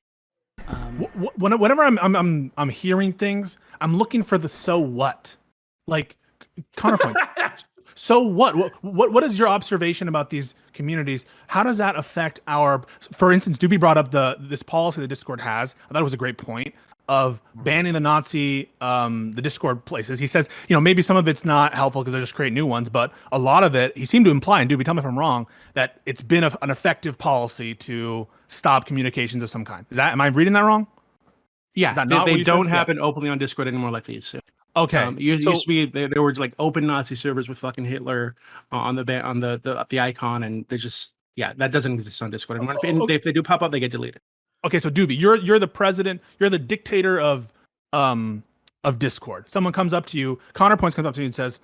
Whenever I'm hearing things, I'm looking for the so what, like counterpoint. So what is your observation about these communities? How does that affect our? For instance, Dooby brought up this policy the Discord has. I thought it was a great point of banning the Nazi the Discord places. He says, you know, maybe some of it's not helpful because they just create new ones, but a lot of it, he seemed to imply, and Dooby, tell me if I'm wrong, that it's been an effective policy to stop communications of some kind. Am I reading that wrong? Yeah, they don't happen openly on Discord anymore like they used to. Okay, it used to be there were like open Nazi servers with fucking Hitler on the icon, and they just that doesn't exist on Discord anymore. If they do pop up, they get deleted. Okay, so Dooby, you're the president, you're the dictator of Discord. Someone comes up to you, Counterpoints comes up to you and says,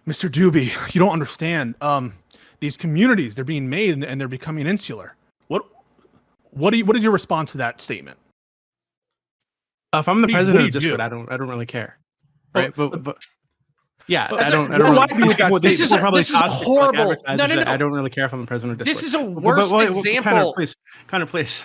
"Mr. Dooby, you don't understand. These communities, they're being made and they're becoming insular." What is your response to that statement? If I'm the president of Discord, I don't really care. Right, but yeah, I don't really. This is horrible. No. I don't really care if I'm the president of Discord. This is a worst example. Connor, please.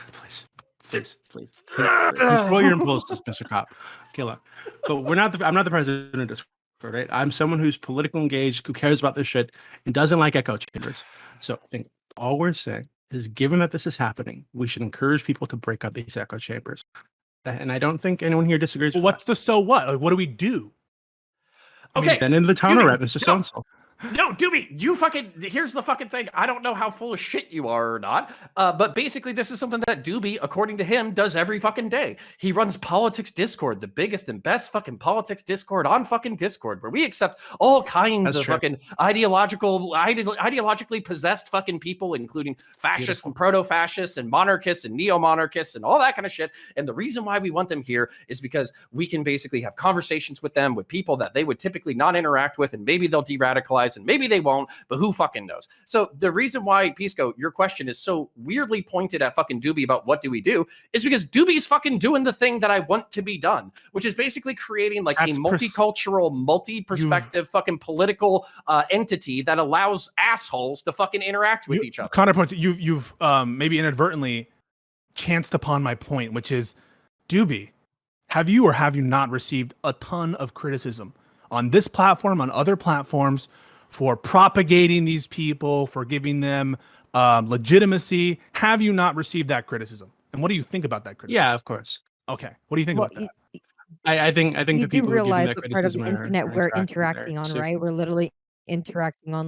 Control your impulses, Mr. Cop. Killer. But I'm not the president of Discord, right? I'm someone who's politically engaged, who cares about this shit, and doesn't like echo chambers. So I think all we're saying is, given that this is happening, we should encourage people to break up these echo chambers. And I don't think anyone here disagrees. Well, what's the so what? Like, what do we do? Okay. Then into the town rep, Mr. So-and-so. No, Dooby, here's the fucking thing. I don't know how full of shit you are or not, but basically this is something that Dooby, according to him, does every fucking day. He runs Politics Discord, the biggest and best fucking politics Discord on fucking Discord, where we accept all kinds of fucking ideologically possessed fucking people, including fascists and proto-fascists and monarchists and neo-monarchists and all that kind of shit. And the reason why we want them here is because we can basically have conversations with them, with people that they would typically not interact with, and maybe they'll de-radicalize and maybe they won't, but who fucking knows? So the reason why, Pisco, your question is so weirdly pointed at fucking Dooby about what do we do is because Dooby's fucking doing the thing that I want to be done, which is basically creating like a multicultural, multi-perspective fucking political entity that allows assholes to fucking interact with each other. Counterpoint, you've maybe inadvertently chanced upon my point, which is, Dooby, have you or have you not received a ton of criticism on this platform, on other platforms, for propagating these people, for giving them legitimacy? Have you not received that criticism? And what do you think about that criticism? Yeah, of course. Okay. What do you think about that? I think you the do people realize who give what me that part of the criticism internet we're interacting on, there. right? We're literally interacting on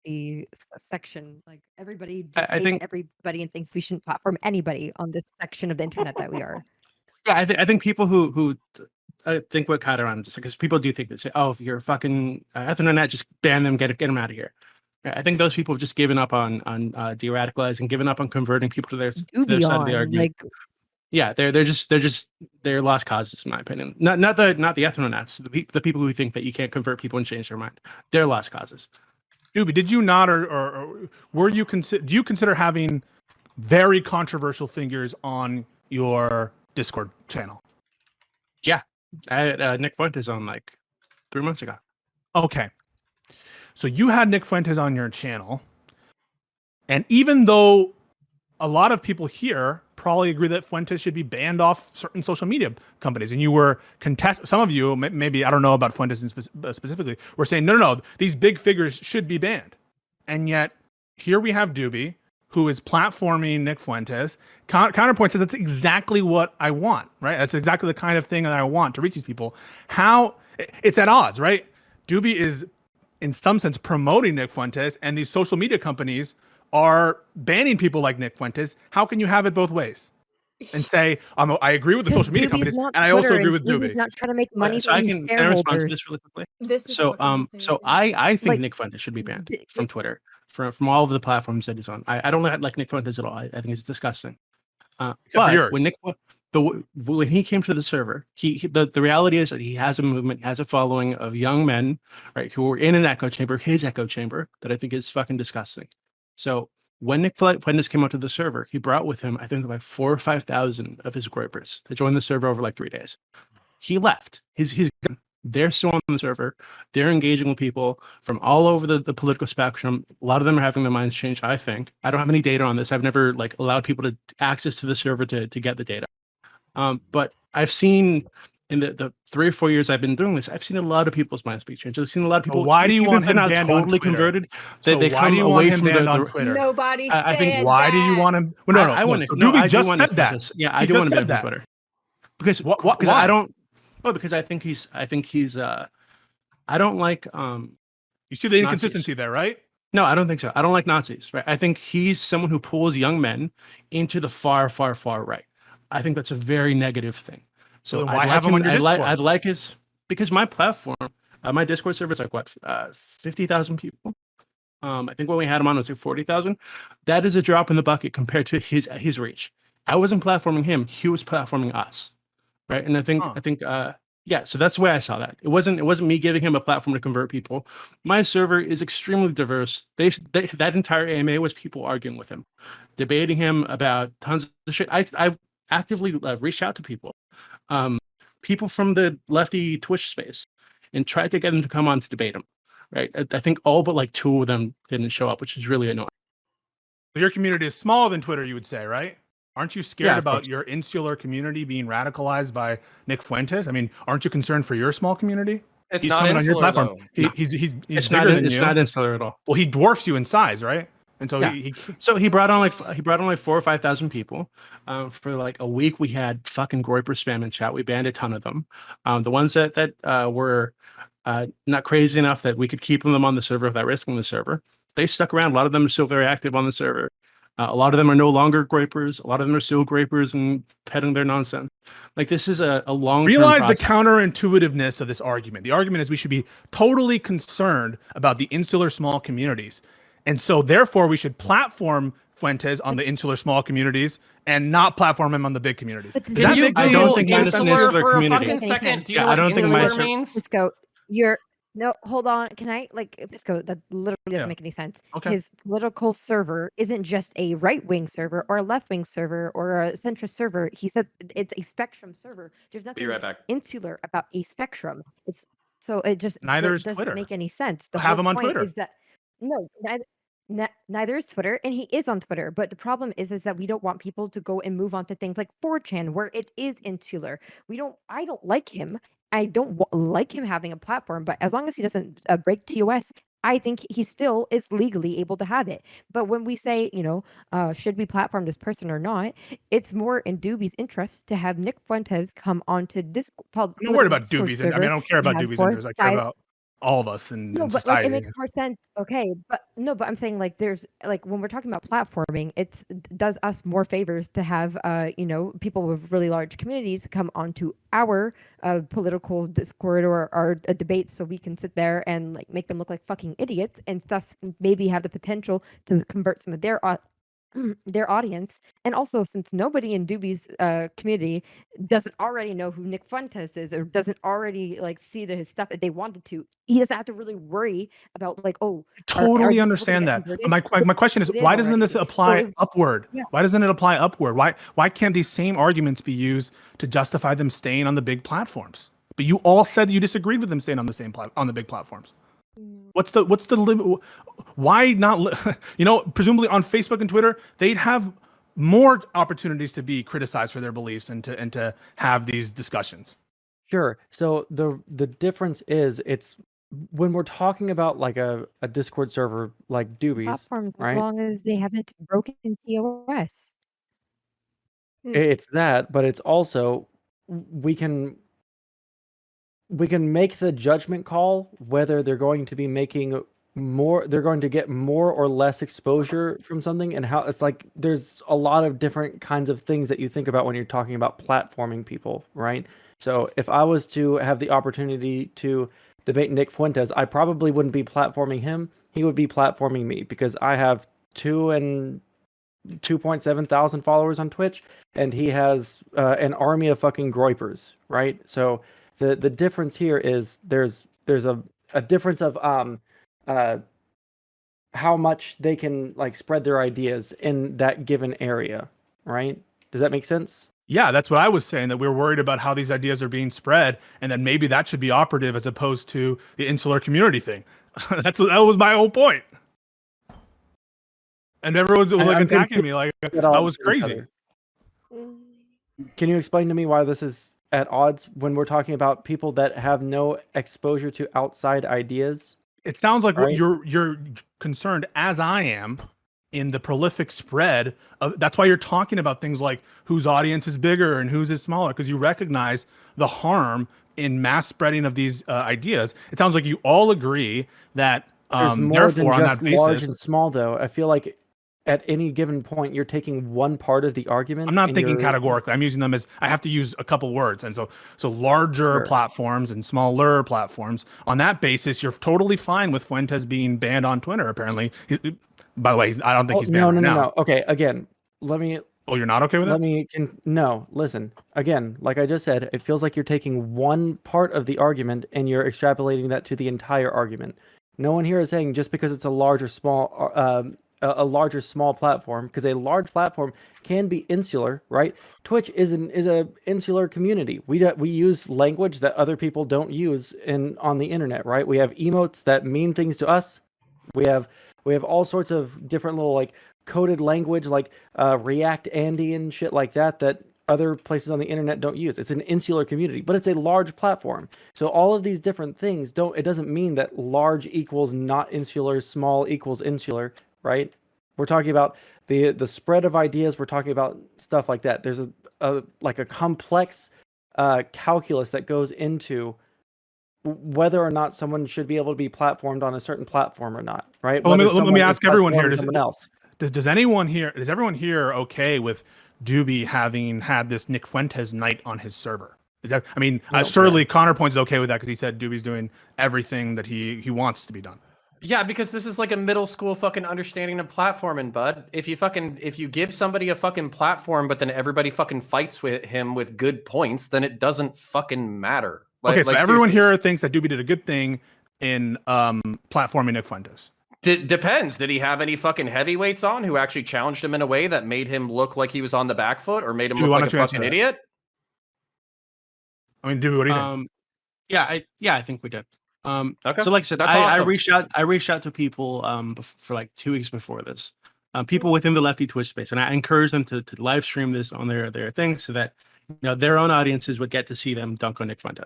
the section. Like everybody, I think everybody and thinks we shouldn't platform anybody on this section of the internet that we are. Yeah, I think people who think what kind of just because people do think this. Oh, if you're a fucking Ethernet, just ban them, get them out of here. I think those people have just given up on de-radicalizing, given up on converting people to their side of the argument. Yeah, they're lost causes in my opinion. Not the Ethernets, the people who think that you can't convert people and change their mind. They're lost causes. Dooby, did you not, or were you do you consider having very controversial figures on your Discord channel? Yeah, I had Nick Fuentes on like 3 months ago. Okay, so you had Nick Fuentes on your channel, and even though a lot of people here probably agree that Fuentes should be banned off certain social media companies, and you were some of you, maybe, I don't know about Fuentes specifically, were saying, no, these big figures should be banned. And yet, here we have Dooby, who is platforming Nick Fuentes. Counterpoint says that's exactly what I want, right? That's exactly the kind of thing that I want to reach these people. How, it's at odds, right? Dooby is, in some sense, promoting Nick Fuentes, and these social media companies are banning people like Nick Fuentes. How can you have it both ways and say, I agree with the social media companies, and I also agree with Dooby? He's not trying to make money So from I these can I respond to shareholders. this really quickly? So I think Like, Nick Fuentes should be banned from Twitter, from all of the platforms that he's on. I don't like Nick Fuentes at all. I think it's disgusting. Except for But yours. when he came to the server, the reality is that he has a movement, has a following of young men, right, who were in an echo chamber, his echo chamber, that I think is fucking disgusting. So When Nick Fuentes came onto the server, he brought with him, I think, like 4,000 or 5,000 of his groypers to join the server over like 3 days. He left. They're still on the server. They're engaging with people from all over the political spectrum. A lot of them are having their minds changed, I think. I don't have any data on this. I've never like allowed people to access to the server to get the data. But I've seen in the 3 or 4 years I've been doing this, I've seen a lot of people's minds be changed. I've seen a lot of people. Why do you even want if they're him not banned on totally Twitter? converted? So They why come do you want away him from banned on the. Twitter? Nobody I think said Why do you that. want him? No, I want to. Dooby I do just want said Nick that. Fuentes. Yeah, I He do just want to said ban him that. from Twitter because Why? I don't. Well, because I think he's. I don't like. You see the Nazis. inconsistency there, right? No, I don't think so. I don't like Nazis. Right. I think he's someone who pulls young men into the far, far, far right. I think that's a very negative thing. So then why have him on your Discord? I'd like his because my platform, my Discord server is like what 50,000 people. I think when we had him on, it was like 40,000. That is a drop in the bucket compared to his reach. I wasn't platforming him; he was platforming us, right? And I think yeah. So that's the way I saw that. It wasn't me giving him a platform to convert people. My server is extremely diverse. That entire AMA was people arguing with him, debating him about tons of shit. I actively reached out to people, people from the lefty Twitch space, and tried to get them to come on to debate him. Right. I think all but like 2 of them didn't show up, which is really annoying. Your community is smaller than Twitter, you would say, right? Aren't you scared Yeah, of about course. your insular community being radicalized by Nick Fuentes? I mean, aren't you concerned for your small community? It's He's not coming on your insular, platform. though. No. He's It's bigger not. than It's you. not insular at all. Well, he dwarfs you in size, right? And so Yeah. He brought on like 4,000 or 5,000 people. For like a week, we had fucking groyper spam in chat. We banned a ton of them. The ones that were not crazy enough that we could keep them on the server without risking the server, they stuck around. A lot of them are still very active on the server. A lot of them are no longer groypers. A lot of them are still groypers and peddling their nonsense. Like this is a long-term Realize the process. counterintuitiveness of this argument. The argument is we should be totally concerned about the insular small communities. And so therefore we should platform Fuentes on the insular small communities and not platform him on the big communities. But does Is that that Can you big I deal? don't Google think mine is an insular insular for a community. fucking Makes second? sense. Do you Yeah, know I what don't think my insular ser- means? Pisco, hold on. Can I Pisco? That literally doesn't Yeah. make any sense. Okay. His political server isn't just a right wing server or a left wing server or a centrist server. He said it's a spectrum server. There's Be nothing right back. insular about a spectrum. It's so it just Neither is doesn't Twitter. make any sense. The Have whole him on point Twitter. is that no, neither is Twitter, and he is on Twitter. But the problem is that we don't want people to go and move on to things like 4chan, where it is insular. I don't like him. I don't like him having a platform, but as long as he doesn't break TOS, I think he still is legally able to have it. But when we say, should we platform this person or not, it's more in Dooby's interest to have Nick Fuentes come onto this I'm not worried about Discord Doobies. I mean, I server don't care and about have Doobies' 4, interests. I care 5 about all of us in No, but like society. it makes more sense. Okay, but no, but I'm saying like there's like when we're talking about platforming, it does us more favors to have people with really large communities come onto our political Discord or our debates, so we can sit there and like make them look like fucking idiots, and thus maybe have the potential to convert some of their audience. And also, since nobody in Dooby's community doesn't already know who Nick Fuentes is, or doesn't already like see his stuff if they wanted to, he doesn't have to really worry about like, oh, are Totally these people gonna understand get that. converted? My question is, It is why doesn't this already. apply So upward? yeah. Why doesn't it apply upward? Why can't these same arguments be used to justify them staying on the big platforms? But you all said that you disagreed with them staying on the big platforms. What's the limit? Why not? Presumably on Facebook and Twitter, they'd have more opportunities to be criticized for their beliefs and to have these discussions. Sure. So the difference is it's when we're talking about like a Discord server like Dooby's, platforms, as right? long as they haven't broken TOS. It's that, but it's also we can make the judgment call whether they're going to be making they're going to get more or less exposure from something, and how it's like there's a lot of different kinds of things that you think about when you're talking about platforming people, right? So if I was to have the opportunity to debate Nick Fuentes, I probably wouldn't be platforming him. He would be platforming me because I have 2.7 thousand followers on Twitch, and he has an army of fucking groypers, right? So the difference here is there's a difference of how much they can like spread their ideas in that given area, right? Does that make sense? Yeah, that's what I was saying, that we're worried about how these ideas are being spread, and that maybe that should be operative as opposed to the insular community thing. That was my whole point. And everyone was like I'm attacking me like at I odds was with each crazy. other. Can you explain to me why this is at odds when we're talking about people that have no exposure to outside ideas? It sounds like what Right. you're concerned, as I am, in the prolific spread of. That's why you're talking about things like whose audience is bigger and whose is smaller, because you recognize the harm in mass spreading of these ideas. It sounds like you all agree that There's more therefore than on just that large basis, and small, though. I feel like at any given point, you're taking one part of the argument. I'm not and thinking you're- categorically. I'm using them as I have to use a couple words, and so larger Sure. platforms and smaller platforms. On that basis, you're totally fine with Fuentes being banned on Twitter. Apparently, by the way, I don't think Oh, he's banned right now. no. Okay, again, let me Oh, you're not okay with that? No, listen. Again, like I just said, it feels like you're taking one part of the argument and you're extrapolating that to the entire argument. No one here is saying just because it's a large or small, a large or small platform, because a large platform can be insular, right? Twitch is a insular community. We use language that other people don't use on the internet, right? We have emotes that mean things to us. We have all sorts of different little like coded language like React Andy and shit like that other places on the internet don't use. It's an insular community, but it's a large platform. So all of these different things it doesn't mean that large equals not insular, small equals insular, right? We're talking about the spread of ideas. We're talking about stuff like that. There's a complex calculus that goes into whether or not someone should be able to be platformed on a certain platform or not, right? Well, let Whether me someone is ask everyone here. platforming someone else. Does anyone here? Is everyone here okay with Dooby having had this Nick Fuentes night on his server? Is that? I mean, I don't certainly Counterpoint's okay with that because he said Dooby's doing everything that he wants to be done. Yeah, because this is like a middle school fucking understanding of platforming, bud. If you give somebody a fucking platform, but then everybody fucking fights with him with good points, then it doesn't fucking matter. Okay, so everyone seriously. here thinks that Dooby did a good thing in platforming Nick Fuentes. Depends. Did he have any fucking heavyweights on who actually challenged him in a way that made him look like he was on the back foot or made him look like a fucking idiot? I mean, Dooby, what do you think? I think we did. Okay. So like I said, That's I awesome. reached out to people for like 2 weeks before this, people within the lefty Twitch space, and I encouraged them to live stream this on their things so that their own audiences would get to see them dunk on Nick Fuentes.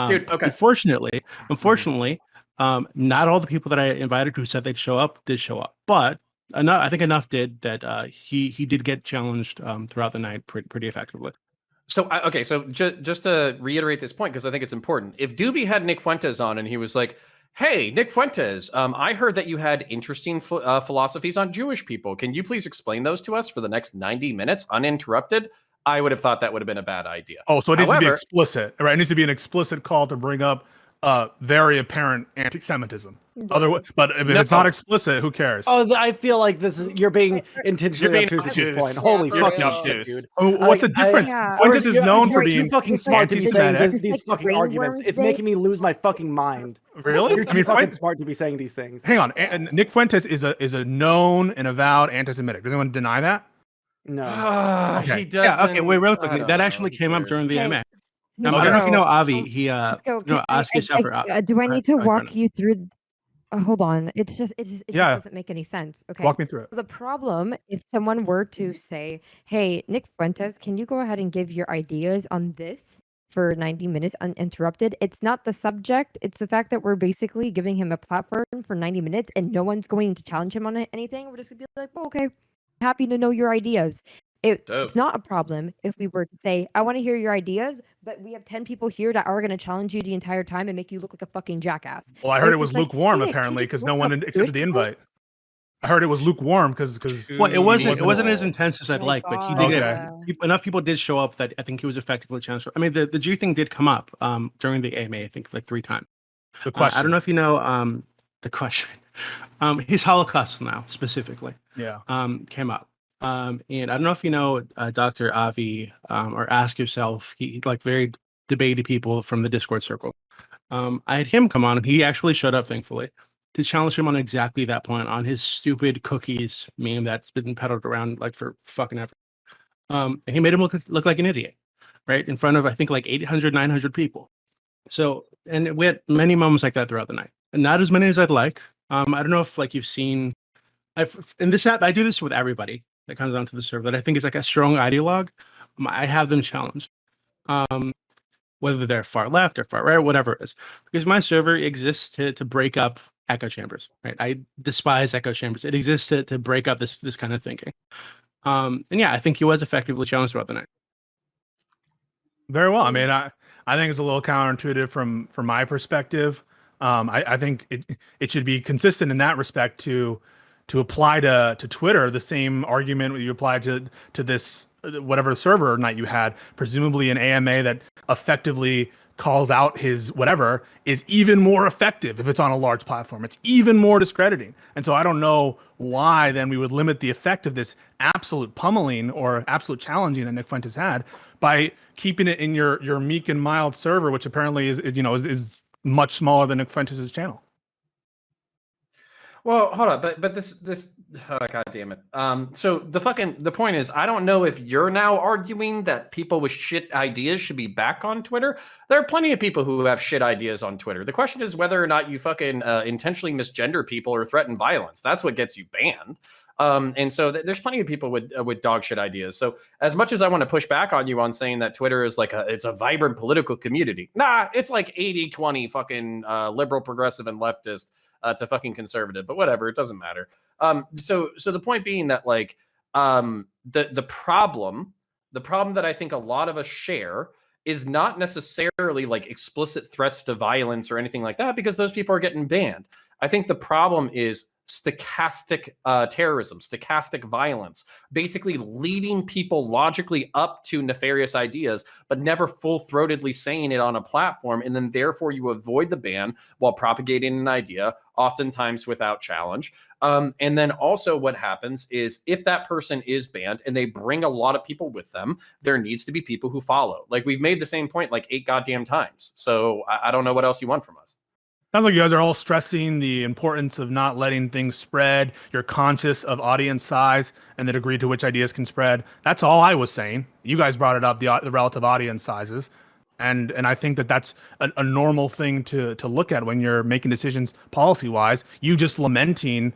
Dude, okay. Unfortunately, not all the people that I invited who said they'd show up did show up, but I think enough did that he did get challenged throughout the night pretty effectively. So, okay, so just to reiterate this point, because I think it's important. If Dooby had Nick Fuentes on and he was like, hey, Nick Fuentes, I heard that you had interesting philosophies on Jewish people. Can you please explain those to us for the next 90 minutes uninterrupted? I would have thought that would have been a bad idea. Oh, so it needs to be explicit, right? It needs to be an explicit call to bring up very apparent anti-Semitism. Otherwise, but if it's not explicit, who cares? Oh, I feel like you're being intentionally obtuse at this point. Holy fucking shit, dude! What's the difference? Fuentes is known for being too fucking smart to be saying anti-Semitic. these fucking arguments. It's making me lose my fucking mind. Really? You're too fucking smart to be saying these things. Hang on, and Nick Fuentes is a known and avowed anti-Semitic. Does anyone deny that? No. Okay. He doesn't. Yeah, okay, wait, real quickly. That actually came up during the AMA. I don't know if you know Avi. He asked yourself for. Do I need to walk you through? Hold on. It just doesn't make any sense. Okay. Walk me through it. The problem, if someone were to say, "Hey, Nick Fuentes, can you go ahead and give your ideas on this for 90 minutes uninterrupted?" It's not the subject. It's the fact that we're basically giving him a platform for 90 minutes and no one's going to challenge him on anything. We're just gonna be like, oh, okay, happy to know your ideas. It's not a problem if we were to say, I want to hear your ideas, but we have 10 people here that are going to challenge you the entire time and make you look like a fucking jackass. Well, I heard it was lukewarm apparently because no one accepted the invite. I heard it was lukewarm because well, it wasn't as intense as I'd like, but he did enough people did show up that I think he was effectively challenged. I mean, the Jew thing did come up during the AMA, I think like 3 times. The question. I don't know if you know the question. His Holocaust now specifically. Yeah. Came up. And I don't know if you know Dr. Avi or Ask Yourself. He like very debated people from the Discord circle. I had him come on, and he actually showed up, thankfully. to challenge him on exactly that point, on his stupid cookies meme that's been peddled around like for fucking ever. And he made him look like an idiot, right? In front of, I think, like 800, 900 people. So, and we had many moments like that throughout the night, and not as many as I'd like. I don't know if like you've seen, in this app, I do this with everybody that comes onto the server that I think is like a strong ideologue. I have them challenged, whether they're far left or far right, whatever it is, because my server exists to break up echo chambers, right? I despise echo chambers. It exists to break up this kind of thinking. And yeah, I think he was effectively challenged throughout the night. Very well. I mean, I think it's a little counterintuitive from my perspective. I think it should be consistent in that respect to apply to Twitter the same argument you applied to this whatever server night you had. Presumably an AMA that effectively calls out his whatever is even more effective if it's on a large platform. It's even more discrediting. And so I don't know why then we would limit the effect of this absolute pummeling or absolute challenging that Nick Fuentes had by keeping it in your meek and mild server, which apparently is much smaller than Nick Fuentes' channel. Well, hold on, but this God damn it. So the point is, I don't know if you're now arguing that people with shit ideas should be back on Twitter. There are plenty of people who have shit ideas on Twitter. The question is whether or not you fucking intentionally misgender people or threaten violence. That's what gets you banned. And so there's plenty of people with dog shit ideas. So as much as I want to push back on you on saying that Twitter is like it's a vibrant political community, nah, it's like 80-20 fucking liberal, progressive, and leftist to fucking conservative, but whatever, it doesn't matter. So the point being that like the problem that I think a lot of us share is not necessarily like explicit threats to violence or anything like that, because those people are getting banned. I think the problem is stochastic terrorism, stochastic violence, basically leading people logically up to nefarious ideas, but never full-throatedly saying it on a platform, and then therefore you avoid the ban while propagating an idea, oftentimes without challenge. And then also what happens is if that person is banned and they bring a lot of people with them, there needs to be people who follow. Like we've made the same point like 8 goddamn times. So I don't know what else you want from us. Sounds like you guys are all stressing the importance of not letting things spread. You're conscious of audience size and the degree to which ideas can spread. That's all I was saying. You guys brought it up, the relative audience sizes. And I think that's a normal thing to look at when you're making decisions policy-wise. You just lamenting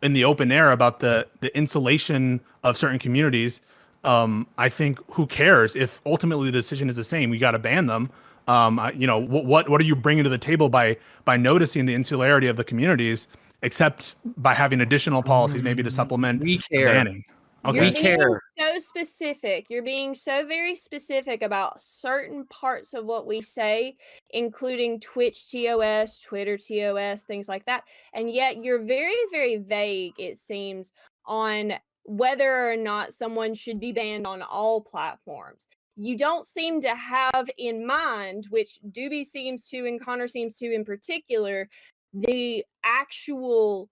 in the open air about the insulation of certain communities. I think who cares if ultimately the decision is the same? We got to ban them. What are you bringing to the table by noticing the insularity of the communities, except by having additional policies maybe to supplement banning? Okay. You're being so specific. You're being so very specific about certain parts of what we say, including Twitch TOS, Twitter TOS, things like that. And yet you're very, very vague, it seems, on whether or not someone should be banned on all platforms. You don't seem to have in mind, which Dooby seems to and Connor seems to in particular, the actual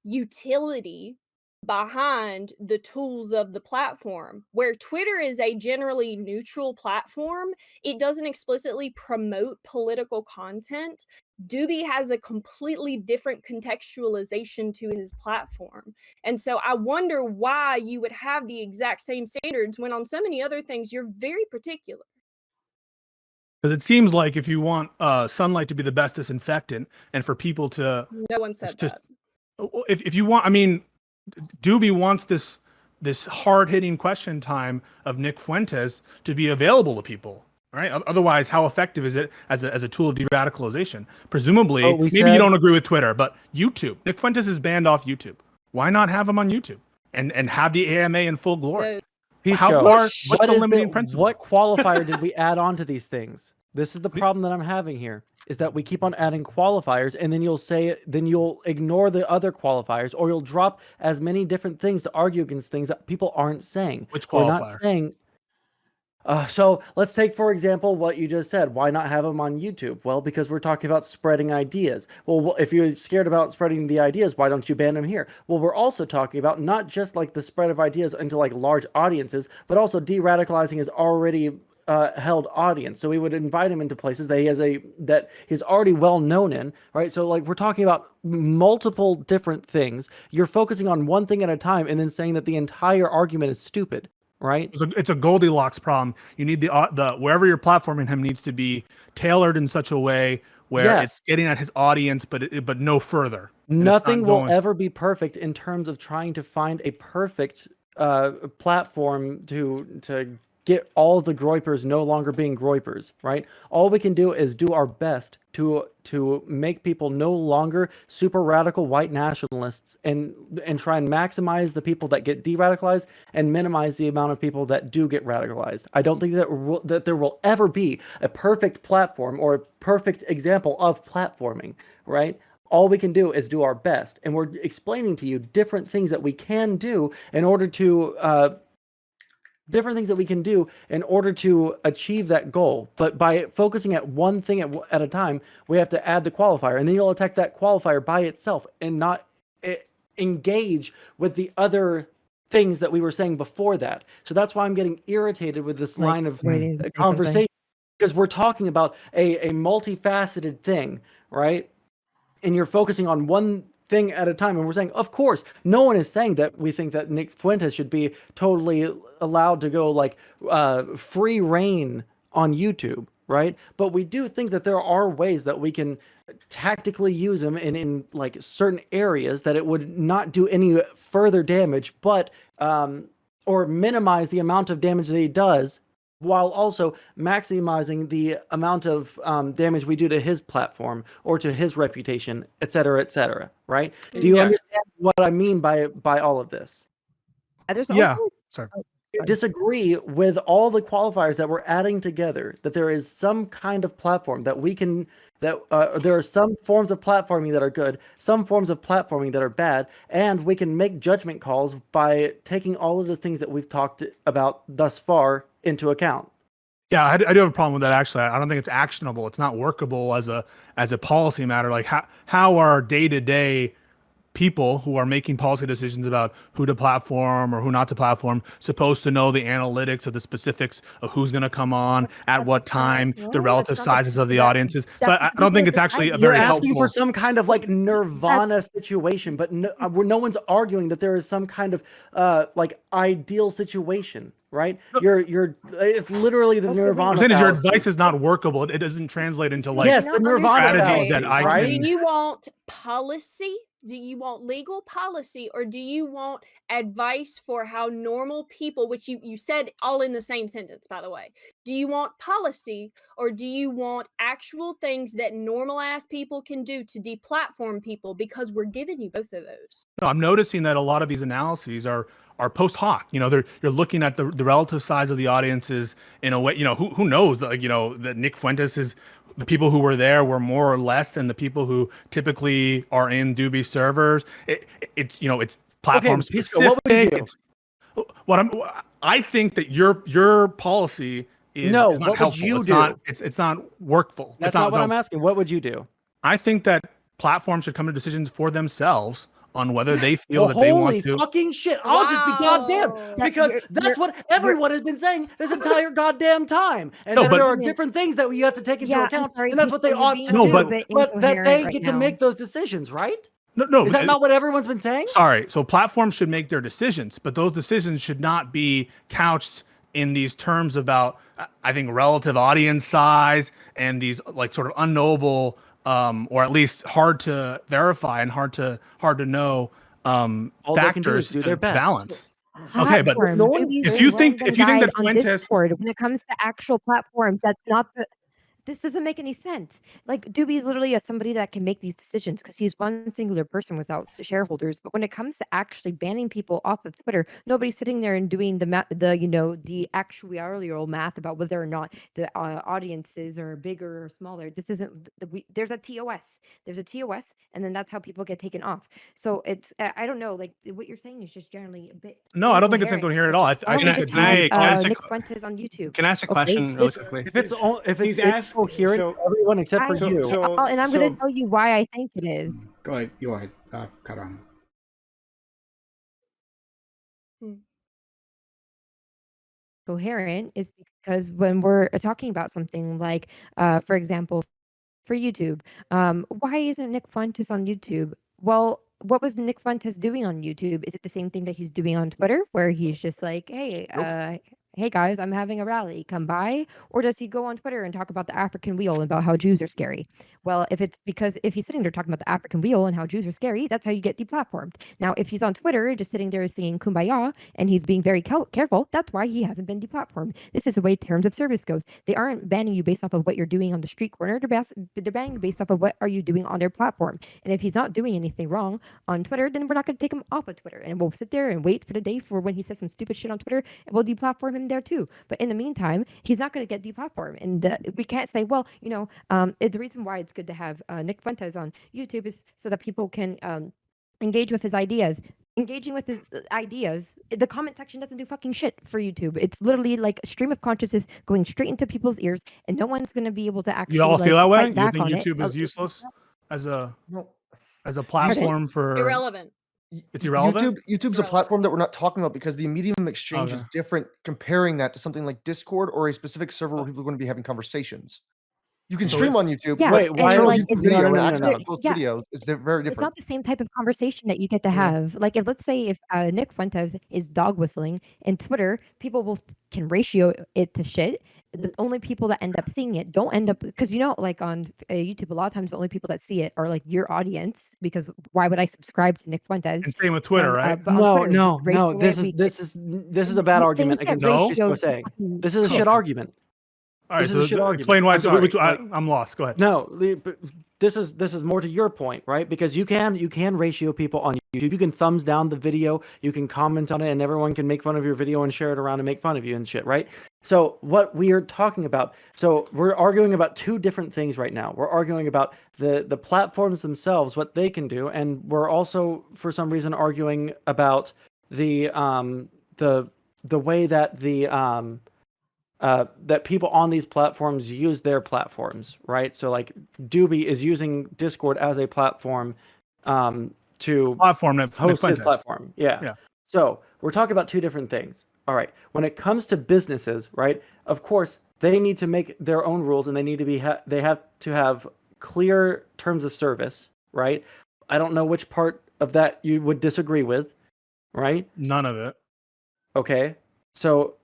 utility behind the tools of the platform. Where Twitter is a generally neutral platform, it doesn't explicitly promote political content. Dooby has a completely different contextualization to his platform. And so I wonder why you would have the exact same standards when on so many other things you're very particular. Because it seems like if you want sunlight to be the best disinfectant and for people to... No one said that. If you want, I mean, Dooby wants this hard-hitting question time of Nick Fuentes to be available to people, right? Otherwise, how effective is it as a tool of de-radicalization? Presumably, maybe you don't agree with Twitter, but YouTube. Nick Fuentes is banned off YouTube. Why not have him on YouTube and have the AMA in full glory? What's the limiting principle? What qualifier did we add on to these things? This is the problem that I'm having here, is that we keep on adding qualifiers, and then you'll ignore the other qualifiers, or you'll drop as many different things to argue against things that people aren't saying. Which qualifier? We're not saying. So let's take, for example, what you just said. Why not have them on YouTube? Well, because we're talking about spreading ideas. Well, if you're scared about spreading the ideas, why don't you ban them here? Well, we're also talking about not just like the spread of ideas into like large audiences, but also de-radicalizing is already held audience. So we would invite him into places that he's already well known in, right? So like we're talking about multiple different things. You're focusing on one thing at a time and then saying that the entire argument is stupid, right? It's a Goldilocks problem. You need the wherever you're platforming him needs to be tailored in such a way where it's getting at his audience, but no further. Nothing will ever be perfect in terms of trying to find a perfect platform to get all the groypers no longer being groypers, right? All we can do is do our best to make people no longer super radical white nationalists and try and maximize the people that get de-radicalized and minimize the amount of people that do get radicalized. I don't think that there will ever be a perfect platform or a perfect example of platforming, right? All we can do is do our best, and we're explaining to you different things that we can do in order to achieve that goal. But by focusing at one thing at a time, we have to add the qualifier, and then you'll attack that qualifier by itself and not engage with the other things that we were saying before that. So that's why I'm getting irritated with this line of conversation, because we're talking about a multifaceted thing, right? And you're focusing on one thing at a time. And we're saying, of course, no one is saying that we think that Nick Fuentes should be totally allowed to go like free reign on YouTube, right? But we do think that there are ways that we can tactically use him in like certain areas that it would not do any further damage, but or minimize the amount of damage that he does, while also maximizing the amount of damage we do to his platform or to his reputation, et cetera, right? Do you understand what I mean by all of this? Sorry. Disagree with all the qualifiers that we're adding together, that there is some kind of platform that we can, that there are some forms of platforming that are good, some forms of platforming that are bad, and we can make judgment calls by taking all of the things that we've talked about thus far into account. Yeah, I do have a problem with that, actually. I don't think it's actionable. It's not workable as a policy matter. Like how are day-to-day people who are making policy decisions about who to platform or who not to platform supposed to know the analytics of the specifics of who's going to come on at what time, the relative sizes of the audiences? So I don't think it's actually a very helpful. You're asking for some kind of like nirvana situation, but no one's arguing that there is some kind of like ideal situation, right? It's literally the nirvana. I'm saying is your advice is not workable. It doesn't translate into like the nirvana strategies that I right? can. Do you want policy? Do you want legal policy, or do you want advice for how normal people, which you said all in the same sentence, by the way, do you want policy, or do you want actual things that normal ass people can do to deplatform people? Because we're giving you both of those. No, I'm noticing that a lot of these analyses are post hoc. You know, you're looking at the relative size of the audiences in a way. You know, who knows? Like, you know, that Nick Fuentes is. The people who were there were more or less than the people who typically are in Dooby servers. It's you know, it's platform specific. I think that your policy is not what helpful. Would you it's do? not it's not workful. That's not what I'm asking. What would you do? I think that platforms should come to decisions for themselves on whether they feel that they want to. Holy fucking shit! I'll just be goddamn, because that's what everyone has been saying this entire goddamn time. And there are different things that you have to take into account, and that's what they ought to do. But that they get to make those decisions, right? No, is that not what everyone's been saying? Sorry. So platforms should make their decisions, but those decisions should not be couched in these terms about, I think, relative audience size and these like sort of unknowable, or at least hard to verify and hard to know factors do their best. Balance. Okay, but if you think that Fuentes, Discord, when it comes to actual platforms, that's not the. This doesn't make any sense. Like Dooby is literally somebody that can make these decisions because he's one singular person without shareholders. But when it comes to actually banning people off of Twitter, nobody's sitting there and doing the actuarial math about whether or not the audiences are bigger or smaller. This isn't. There's a TOS. There's a TOS, and then that's how people get taken off. So it's I don't know. Like what you're saying is just generally a bit. No, I don't think it's incoherent at all. I think Nick Fuentes on YouTube. Can I ask a question really quickly? If it's coherent, everyone except for you. And I'm going to tell you why I think it is. Go ahead. You go ahead. Cut on. Coherent is because because when we're talking about something like, for example, for YouTube, why isn't Nick Fuentes on YouTube? Well, what was Nick Fuentes doing on YouTube? Is it the same thing that he's doing on Twitter, where he's just like, hey, hey guys, I'm having a rally, come by? Or does he go on Twitter and talk about the African wheel and about how Jews are scary? Well, if he's sitting there talking about the African wheel and how Jews are scary, that's how you get deplatformed. Now, if he's on Twitter just sitting there singing Kumbaya and he's being very careful, that's why he hasn't been deplatformed. This is the way terms of service goes. They aren't banning you based off of what you're doing on the street corner. They're banning you based off of what are you doing on their platform. And if he's not doing anything wrong on Twitter, then we're not going to take him off of Twitter. And we'll sit there and wait for the day for when he says some stupid shit on Twitter, and we'll deplatform him there too. But in the meantime, he's not going to get deplatformed. And we can't say, well, the reason why it's good to have Nick Fuentes on YouTube is so that people can engage with his ideas. Engaging with his ideas, the comment section doesn't do fucking shit for YouTube. It's literally like a stream of consciousness going straight into people's ears, and no one's going to be able to actually You all feel that way? fight You back think on YouTube it. is useless as a No. platform for? Irrelevant. It's irrelevant. YouTube's a platform that we're not talking about because the medium exchange is different. Comparing that to something like Discord or a specific server where people are going to be having conversations. You can So stream it's- on YouTube. Yeah, but Wait, why and are like you? it's video and No. actually post Yeah. videos is very It's different. not the same type of conversation that you get to have. Like, if let's say if Nick Fuentes is dog whistling in Twitter, people can ratio it to shit. The only people that end up seeing it don't end up, because like on YouTube, a lot of times the only people that see it are like your audience. Because why would I subscribe to Nick Fuentes? And same with Twitter, right? But on Twitter, No. ratio This it, is a bad things argument get against No? what Pisco ratioed was saying. fucking- This is a shit Okay. argument. All right, This is a shit argument. explain why. I'm sorry, I'm lost. Go ahead. No, but this is more to your point, right? Because you can ratio people on YouTube. You can thumbs down the video, you can comment on it, and everyone can make fun of your video and share it around and make fun of you and shit, right? So what we are talking about, so we're arguing about two different things right now. We're arguing about the platforms themselves, what they can do, and we're also for some reason arguing about the way that that people on these platforms use their platforms, right? So like Dooby is using Discord as a platform to Platform that host his Fuentes. platform. Yeah. So we're talking about two different things. All right. When it comes to businesses, right? Of course, they need to make their own rules, and they need to be they have to have clear terms of service, right? I don't know which part of that you would disagree with, right? None of it. Okay. So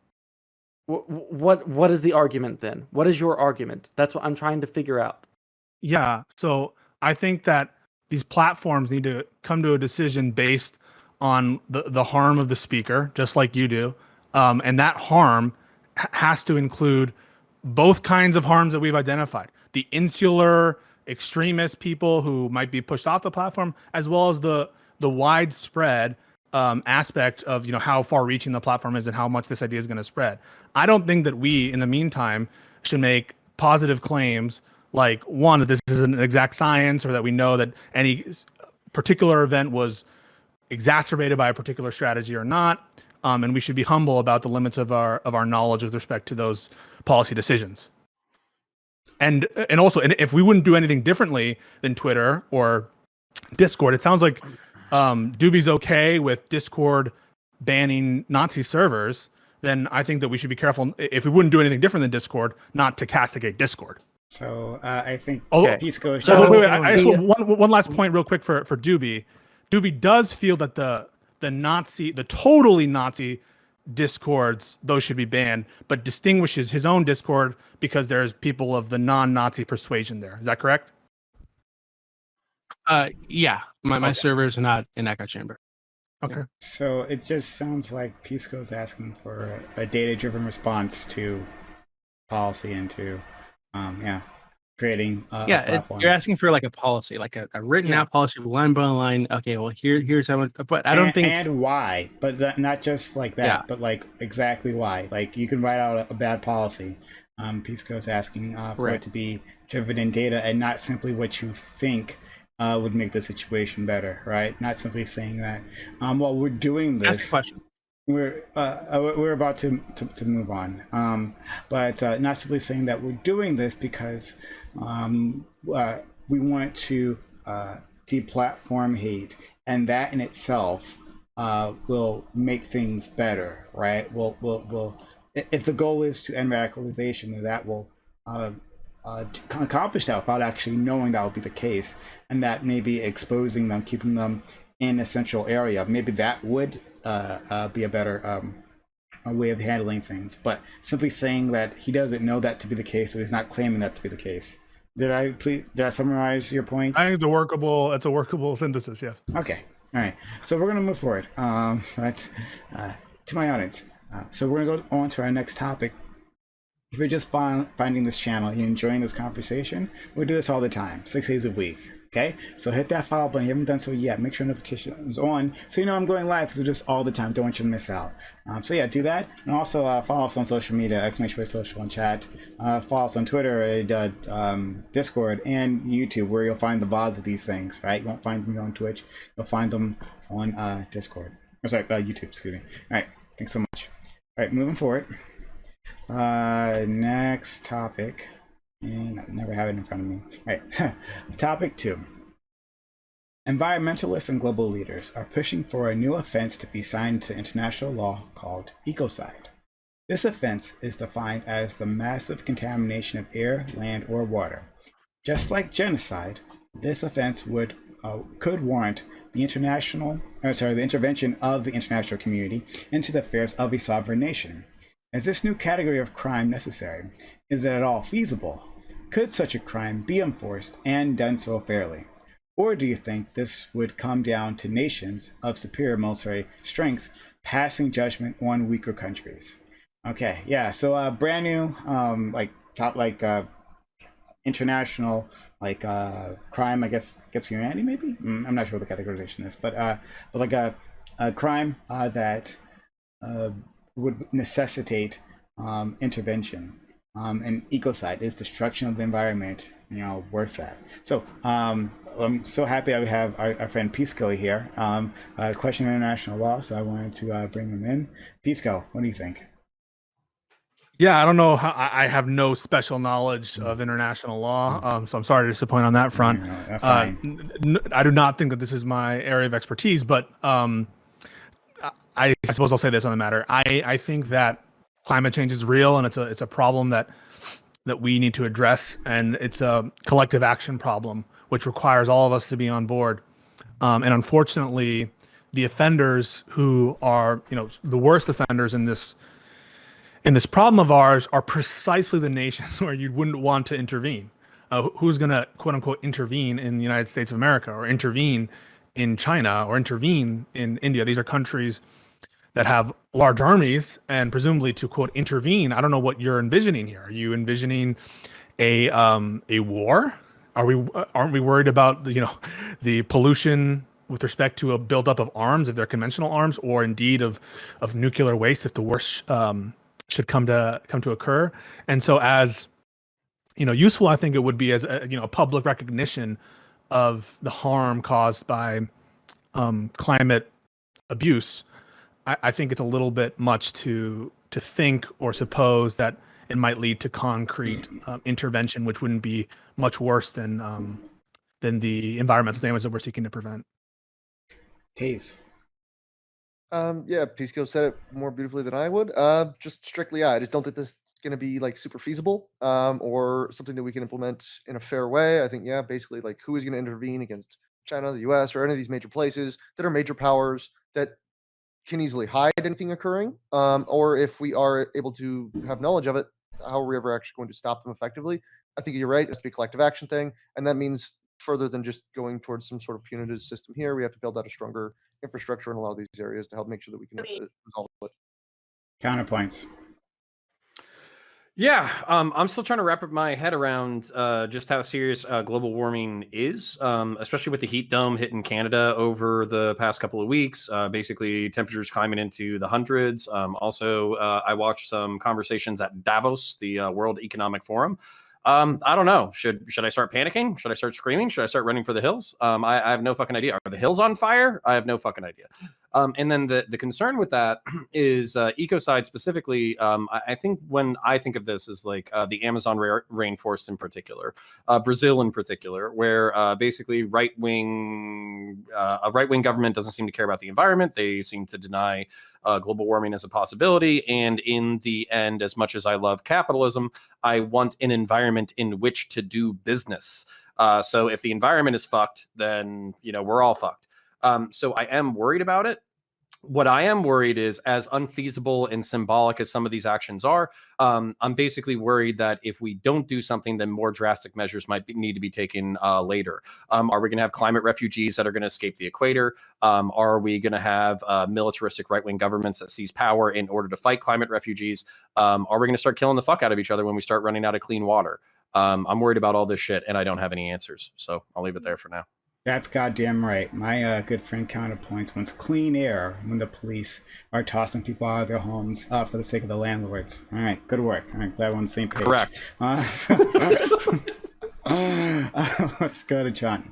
what is the argument then? What is your argument? That's what I'm trying to figure out. Yeah. So I think that these platforms need to come to a decision based on the harm of the speaker, just like you do. And that harm has to include both kinds of harms that we've identified. The insular extremist people who might be pushed off the platform, as well as the widespread aspect of how far-reaching the platform is and how much this idea is going to spread. I don't think that we, in the meantime, should make positive claims like, one, that this is an exact science, or that we know that any particular event was exacerbated by a particular strategy or not. And we should be humble about the limits of our knowledge with respect to those policy decisions. And also, if we wouldn't do anything differently than Twitter or Discord, it sounds like Dooby's okay with Discord banning Nazi servers, then I think that we should be careful, if we wouldn't do anything different than Discord, not to castigate Discord. So I think Okay. Pisco. So wait, I just want one last point real quick for Dooby. Dooby does feel that the totally Nazi Discords, those should be banned, but distinguishes his own Discord because there's people of the non-Nazi persuasion there. Is that correct? Yeah, my Okay. server is not an echo chamber. Okay. So it just sounds like Pisco's asking for a data-driven response to policy and to, creating a platform. You're asking for like a policy, like a written out policy, line by line. Okay, well here's how much, but I don't think and why, but not just like that, Yeah. but like exactly why. Like you can write out a bad policy. Pisco's asking for it Right. to be driven in data and not simply what you think would make the situation better, right? Not simply saying that. While we're doing ask a this, question. we're about to move on, but not simply saying that we're doing this because we want to deplatform hate, and that in itself will make things better, right? Will if the goal is to end radicalization, then that will accomplish that without actually knowing that will be the case, and that maybe exposing them, keeping them in a central area, maybe that would be a better a way of handling things. But simply saying that he doesn't know that to be the case, or he's not claiming that to be the case. Did I summarize your points? I think it's a workable synthesis, yes. Okay. All right. So we're going to move forward. That's to my audience. So we're going to go on to our next topic. If you're just finding this channel, you're enjoying this conversation, we do this all the time, 6 days a week. Okay, so hit that follow button if you haven't done so yet. Make sure notification is on so you know I'm going live, because we do this all the time. Don't want you to miss out. So yeah, do that. And also follow us on social media, !social and chat. Follow us on Twitter, Discord, and YouTube, where you'll find the VODs of these things, right? You won't find them on Twitch. You'll find them on Discord. Or sorry, YouTube, excuse me. All right, thanks so much. All right, moving forward. Next topic. And I never have it in front of me. All right, topic 2. Environmentalists and global leaders are pushing for a new offense to be signed to international law called ecocide. This offense is defined as the massive contamination of air, land, or water. Just like genocide, this offense could warrant the intervention of the international community into the affairs of a sovereign nation. Is this new category of crime necessary? Is it at all feasible? Could such a crime be enforced and done so fairly? Or do you think this would come down to nations of superior military strength passing judgment on weaker countries? Okay, yeah, so brand new, international, crime, I guess humanity, maybe? I'm not sure what the categorization is, but like a crime that would necessitate intervention. And ecocide is destruction of the environment, worth that. So I'm so happy that we have our friend Pisco here. Question of international law, so I wanted to bring him in. Pisco, what do you think? Yeah, I don't know how I have no special knowledge of international law, so I'm sorry to disappoint on that front. I do not think that this is my area of expertise, but I suppose I'll say this on the matter. I think that climate change is real, and it's a problem that we need to address, and it's a collective action problem which requires all of us to be on board. And unfortunately, the offenders who are the worst offenders in this problem of ours are precisely the nations where you wouldn't want to intervene. Who's going to quote unquote intervene in the United States of America, or intervene in China, or intervene in India? These are countries that have large armies, and presumably to quote intervene. I don't know what you're envisioning here. Are you envisioning a war? Aren't we worried about the pollution with respect to a buildup of arms, if they're conventional arms, or indeed of nuclear waste if the worst should come to occur? And so, as useful I think it would be as a public recognition of the harm caused by climate abuse. I think it's a little bit much to think or suppose that it might lead to concrete intervention, which wouldn't be much worse than the environmental damage that we're seeking to prevent. Case. Yeah, Pisco said it more beautifully than I would. Just strictly, I just don't think this is going to be super feasible, or something that we can implement in a fair way. I think, basically, who is going to intervene against China, the U.S., or any of these major places that are major powers that can easily hide anything occurring, or if we are able to have knowledge of it, how are we ever actually going to stop them effectively? I think you're right. It has to be a collective action thing, and that means further than just going towards some sort of punitive system here, we have to build out a stronger infrastructure in a lot of these areas to help make sure that we can resolve it. Counterpoints. Yeah, I'm still trying to wrap my head around just how serious global warming is, especially with the heat dome hitting Canada over the past couple of weeks. Basically, temperatures climbing into the hundreds. Also, I watched some conversations at Davos, the World Economic Forum. I don't know. Should I start panicking? Should I start screaming? Should I start running for the hills? I have no fucking idea. Are the hills on fire? I have no fucking idea. And then the concern with that is ecocide specifically. I think when I think of this as like the Amazon rainforest in particular, Brazil in particular, where basically a right wing government doesn't seem to care about the environment. They seem to deny global warming as a possibility. And in the end, as much as I love capitalism, I want an environment in which to do business. So if the environment is fucked, then we're all fucked. So I am worried about it. What I am worried is, as unfeasible and symbolic as some of these actions are, I'm basically worried that if we don't do something, then more drastic measures need to be taken later. Are we going to have climate refugees that are going to escape the equator? Are we going to have militaristic right-wing governments that seize power in order to fight climate refugees? Are we going to start killing the fuck out of each other when we start running out of clean water? I'm worried about all this shit, and I don't have any answers. So I'll leave it there for now. That's goddamn right. My good friend Counterpoints wants clean air when the police are tossing people out of their homes for the sake of the landlords. All right, good work. I'm glad we're on the same page. Correct. Let's go to Johnny.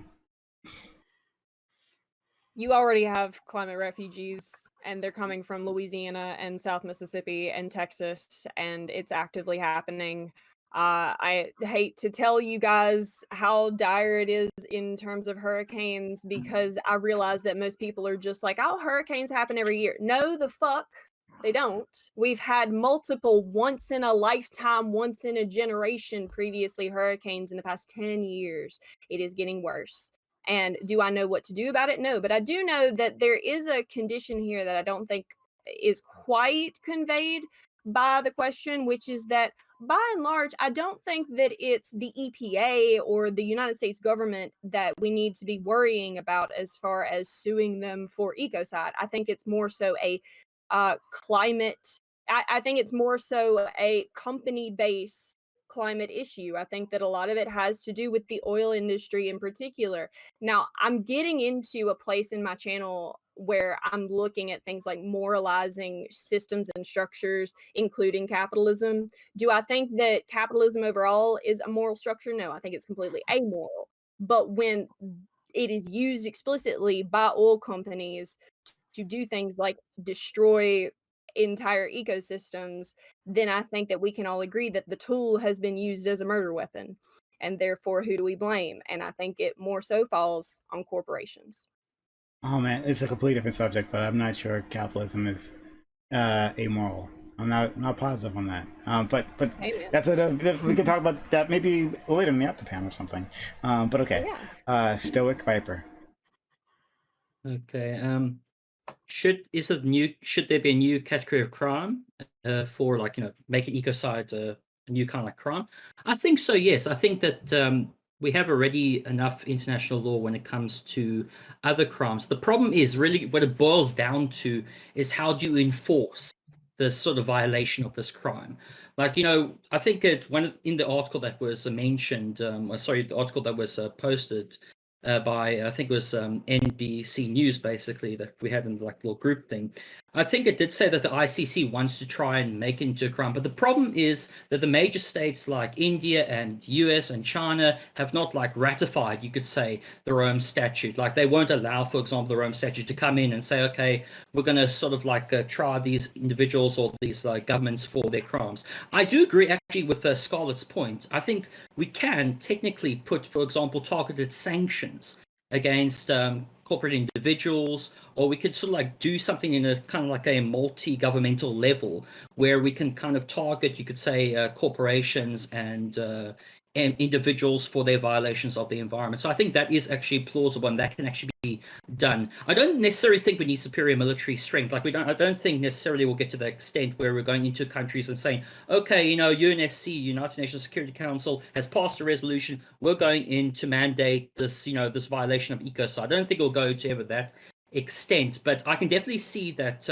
You already have climate refugees, and they're coming from Louisiana and South Mississippi and Texas, and it's actively happening. I hate to tell you guys how dire it is in terms of hurricanes, because I realize that most people are just like, oh, hurricanes happen every year. No, the fuck they don't. We've had multiple once in a lifetime, once in a generation previously hurricanes in the past 10 years. It is getting worse. And do I know what to do about it? No, but I do know that there is a condition here that I don't think is quite conveyed by the question, which is that by and large, I don't think that it's the EPA or the United States government that we need to be worrying about as far as suing them for ecocide. I think it's more so a climate. I think it's more so a company-based climate issue. I think that a lot of it has to do with the oil industry in particular. Now, I'm getting into a place in my channel where I'm looking at things like moralizing systems and structures, including capitalism. Do I think that capitalism overall is a moral structure? No, I think it's completely amoral. But when it is used explicitly by oil companies to do things like destroy entire ecosystems, then I think that we can all agree that the tool has been used as a murder weapon. And therefore, who do we blame? And I think it more so falls on corporations. Oh man, it's a completely different subject, but I'm not sure capitalism is amoral. I'm not positive on that. But Amen. that's we can talk about that maybe later in the Afterpan or something. But okay, Yeah. Stoic Viper. Okay. Should there be a new category of crime for making ecocide a new kind of like crime? I think so. Yes, I think that we have already enough international law when it comes to other crimes. The problem is really what it boils down to is how do you enforce the sort of violation of this crime? Like, I think in the article that was mentioned, the article that was posted by, I think it was NBC News, basically, that we had in the little group thing. I think it did say that the ICC wants to try and make it into a crime, but the problem is that the major states like India and US and China have not ratified, you could say, the Rome Statute. Like, they won't allow, for example, the Rome Statute to come in and say, okay, we're going to sort of try these individuals or these governments for their crimes. I do agree actually with Scarlett's point. I think we can technically put, for example, targeted sanctions against corporate individuals, or we could sort of do something in a kind of like a multi-governmental level where we can kind of target, you could say, corporations and individuals for their violations of the environment. So I think that is actually plausible and that can actually be done. I don't necessarily think we need superior military strength. I don't think necessarily we'll get to the extent where we're going into countries and saying, okay, UNSC, United Nations Security Council, has passed a resolution. We're going in to mandate this, this violation of ecocide. I don't think it'll go to ever that extent, but I can definitely see that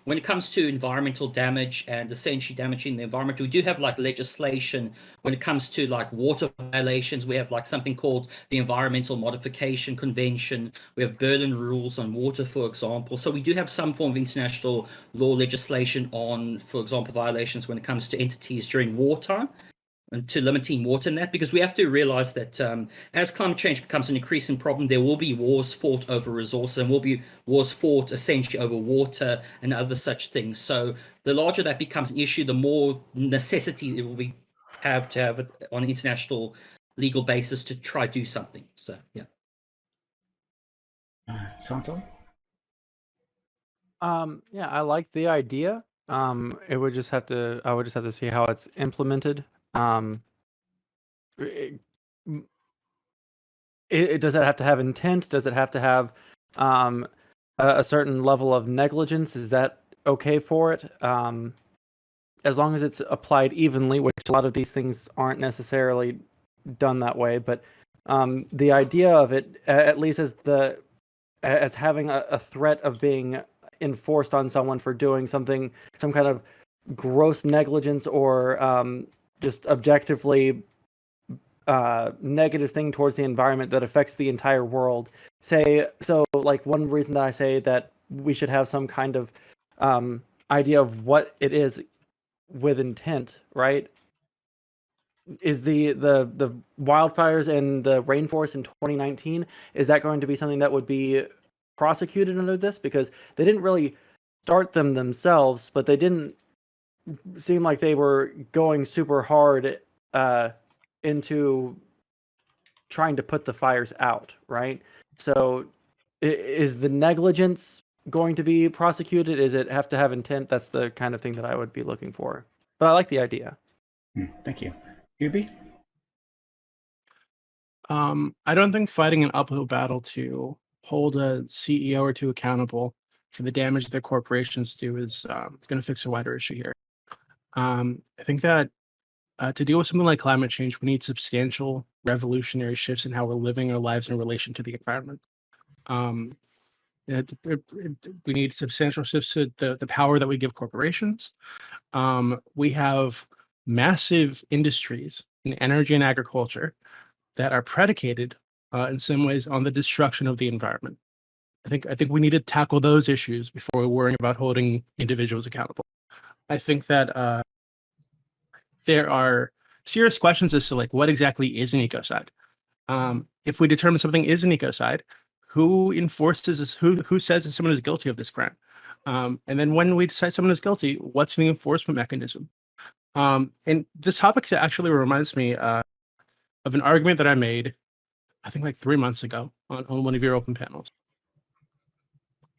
when it comes to environmental damage and essentially damaging the environment, we do have legislation when it comes to water violations. We have something called the Environmental Modification Convention. We have Berlin rules on water, for example. So we do have some form of international law legislation on, for example, violations when it comes to entities during wartime. to limiting water net, because we have to realize that as climate change becomes an increasing problem, there will be wars fought over resources, and will be wars fought essentially over water and other such things. So the larger that becomes an issue, the more necessity it will be have to have it on an international legal basis to try do something. So yeah. Sansa? Yeah, I like the idea. It would just have to. I would just have to see how it's implemented. It, does it have to have intent? Does it have to have a certain level of negligence? Is that okay for it? As long as it's applied evenly, which a lot of these things aren't necessarily done that way. But the idea of it, at least as having a threat of being enforced on someone for doing something, some kind of gross negligence or just objectively negative thing towards the environment that affects the entire world. Like one reason that I say that we should have some kind of idea of what it is with intent, right? Is the wildfires in the rainforest in 2019, is that going to be something that would be prosecuted under this? Because they didn't really start them themselves, but they didn't seem like they were going super hard into trying to put the fires out, right? So is the negligence going to be prosecuted? Is it have to have intent? That's the kind of thing that I would be looking for. But I like the idea. Thank you. Dooby? I don't think fighting an uphill battle to hold a CEO or two accountable for the damage their corporations do is going to fix a wider issue here. I think that to deal with something like climate change, we need substantial revolutionary shifts in how we're living our lives in relation to the environment. We need substantial shifts to the power that we give corporations. We have massive industries in energy and agriculture that are predicated in some ways on the destruction of the environment. I think we need to tackle those issues before we're worrying about holding individuals accountable. I think that there are serious questions as to like what exactly is an ecocide. If we determine something is an ecocide, who enforces this? Who says that someone is guilty of this crime? And then when we decide someone is guilty, what's the enforcement mechanism? And this topic actually reminds me of an argument that I made, I think like 3 months ago on one of your open panels.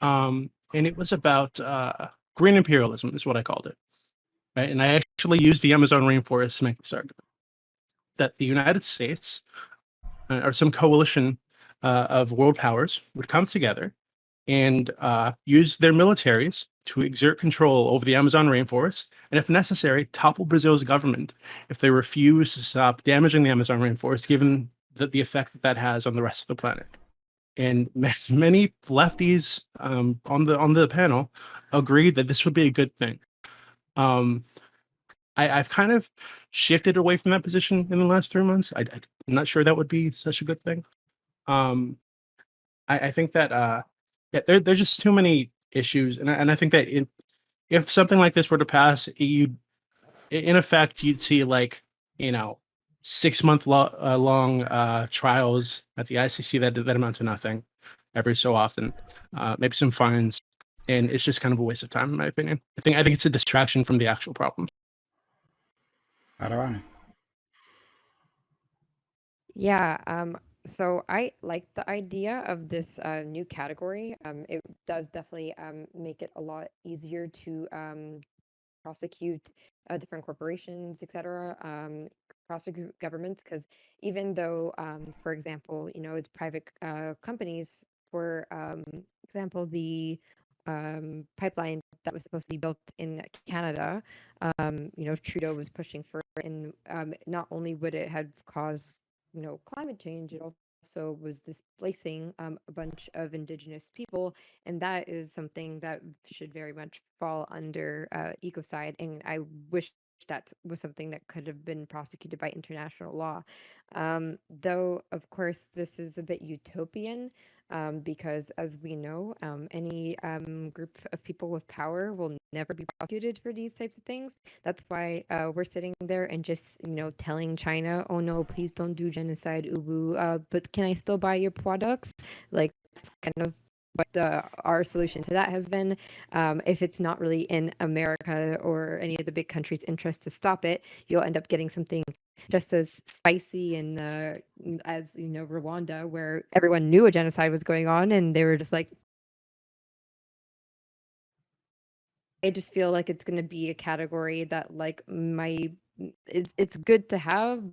And it was about green imperialism is what I called it. Right? And I actually used the Amazon rainforest to make this argument that the United States or some coalition of world powers would come together and use their militaries to exert control over the Amazon rainforest, and if necessary, topple Brazil's government if they refuse to stop damaging the Amazon rainforest, given the effect that has on the rest of the planet. And many lefties on the panel agreed that this would be a good thing. I've kind of shifted away from that position in the last 3 months. I'm not sure that would be such a good thing. I think that there's just too many issues, and I think that if something like this were to pass, in effect you'd see like 6-month long trials at the ICC that amount to nothing every so often, maybe some fines, and it's just kind of a waste of time in my opinion. I think it's a distraction from the actual problem. Adarana? Yeah, so I like the idea of this new category. It does definitely make it a lot easier to prosecute different corporations, etc., prosecute governments, because even though, for example, it's private companies, for example, the pipeline that was supposed to be built in Canada, Trudeau was pushing for it, and not only would it have caused climate change, it also was displacing a bunch of Indigenous people, and that is something that should very much fall under ecocide. And I wish that was something that could have been prosecuted by international law. Though, of course, this is a bit utopian, because, as we know, any group of people with power will never be prosecuted for these types of things. That's why we're sitting there and just, telling China, oh no, please don't do genocide, ubu. But can I still buy your products? Like, kind of what our solution to that has been. If it's not really in America or any of the big countries' interest to stop it, you'll end up getting something just as spicy and as Rwanda, where everyone knew a genocide was going on and they were just like, I just feel like it's going to be a category that like it's good to have,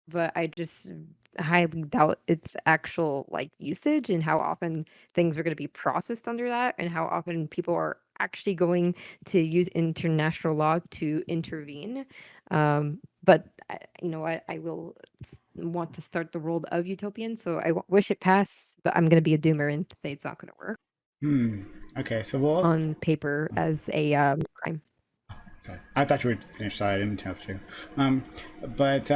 but I just highly doubt its actual like usage and how often things are going to be processed under that and how often people are actually going to use international law to intervene. But you know what? I will want to start the world of utopian, so I wish it passed, but I'm going to be a doomer and say it's not going to work Okay, so we'll. on paper as a crime. Sorry, I thought you were finished, so I didn't interrupt you. But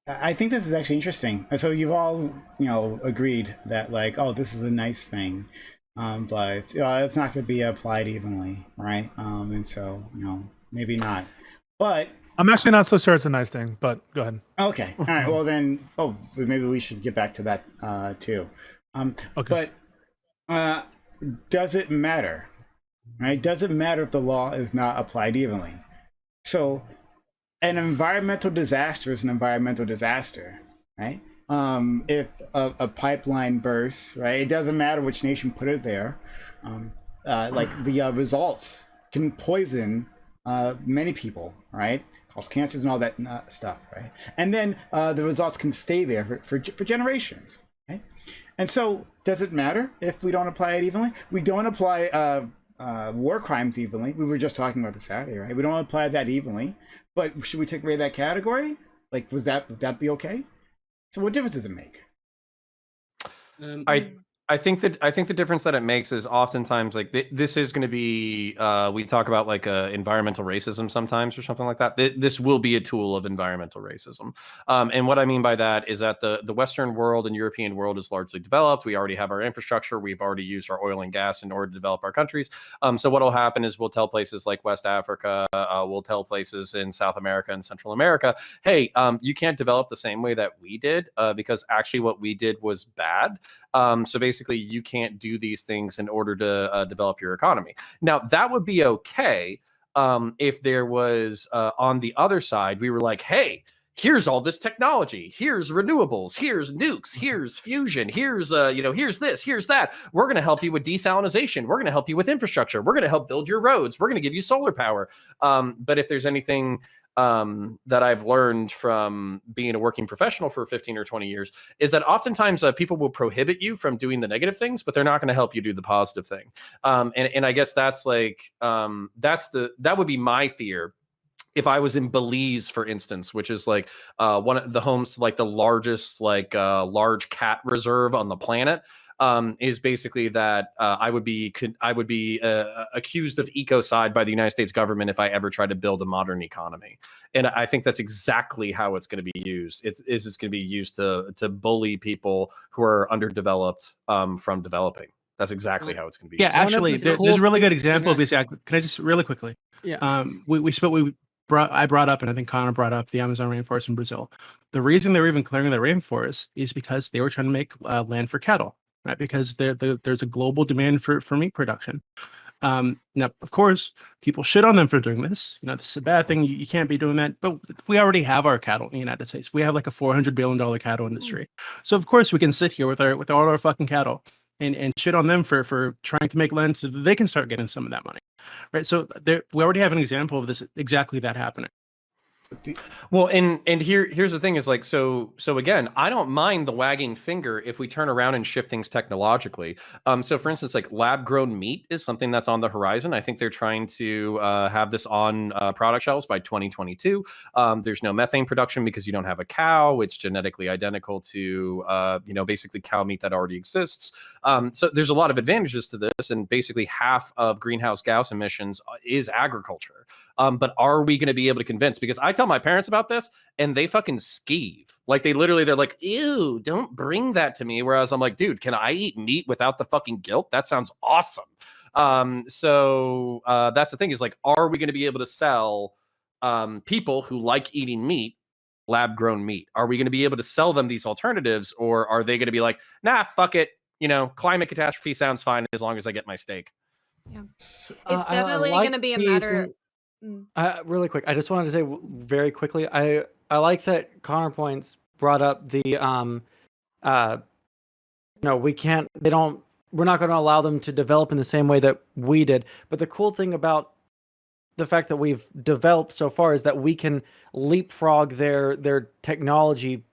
I think this is actually interesting. So you've all, agreed that like, oh, this is a nice thing, but it's not going to be applied evenly, right? And so maybe not. But I'm actually not so sure it's a nice thing, but go ahead. okay, all right. Well then, maybe we should get back to that too. Okay. But does it matter? Right? Does it matter if the law is not applied evenly? So an environmental disaster is an environmental disaster, right? If a pipeline bursts, right, it doesn't matter which nation put it there. Like the results can poison many people, right? Cause cancers and all that stuff, right? And then the results can stay there for generations, right? And so does it matter if we don't apply it evenly? We don't apply war crimes evenly. We were just talking about this Saturday, right? We don't apply that evenly, but should we take away that category? Like, would that be okay? So what difference does it make? I think the difference that it makes is oftentimes like this is going to be we talk about like environmental racism sometimes or something like that. This will be a tool of environmental racism, and what I mean by that is that the Western world and European world is largely developed. We already have our infrastructure. We've already used our oil and gas in order to develop our countries. So what will happen is we'll tell places like West Africa, we'll tell places in South America and Central America, hey, you can't develop the same way that we did because actually what we did was bad. So basically, you can't do these things in order to develop your economy. Now, that would be okay if there was on the other side, we were like, hey, here's all this technology. Here's renewables. Here's nukes. Here's fusion. Here's here's this. Here's that. We're going to help you with desalination. We're going to help you with infrastructure. We're going to help build your roads. We're going to give you solar power. But if there's anything that I've learned from being a working professional for 15 or 20 years is that oftentimes people will prohibit you from doing the negative things, but they're not going to help you do the positive thing. And I guess that's like, that would be my fear. If I was in Belize, for instance, which is like one of the homes to like the largest like large cat reserve on the planet, is basically that I would be accused of ecocide by the United States government if I ever tried to build a modern economy. And I think that's exactly how it's going to be used. It's going to be used to bully people who are underdeveloped from developing. That's exactly how it's going to be. Yeah, used. actually, there's a really good example of this. Can I just really quickly? Yeah. I brought up, and I think Connor brought up the Amazon rainforest in Brazil. The reason they were even clearing the rainforest is because they were trying to make land for cattle, right? Because there's a global demand for meat production. Now, of course, people shit on them for doing this. This is a bad thing. You can't be doing that. But we already have our cattle in the United States. We have like a $400 billion cattle industry. So of course we can sit here with all our fucking cattle and shit on them for trying to make land so that they can start getting some of that money. Right. So we already have an example of this, exactly that happening. Well, and here's the thing is like, so again, I don't mind the wagging finger if we turn around and shift things technologically. So for instance, like lab grown meat is something that's on the horizon. I think they're trying to have this on product shelves by 2022. There's no methane production because you don't have a cow. It's genetically identical to, basically cow meat that already exists. So there's a lot of advantages to this. And basically half of greenhouse gas emissions is agriculture. But are we going to be able to convince? Because I tell my parents about this and they fucking skeeve. Like they're like, ew, don't bring that to me. Whereas I'm like, dude, can I eat meat without the fucking guilt? That sounds awesome. So that's the thing is like, are we going to be able to sell people who like eating meat, lab grown meat? Are we going to be able to sell them these alternatives, or are they going to be like, nah, fuck it, climate catastrophe sounds fine as long as I get my steak? Yeah, So, it's I definitely like going to be a the matter. thing- Mm. Really quick, I just wanted to say very quickly, I like that Counterpoints brought up the no, we can't. They don't. We're not going to allow them to develop in the same way that we did. But the cool thing about the fact that we've developed so far is that we can leapfrog their technology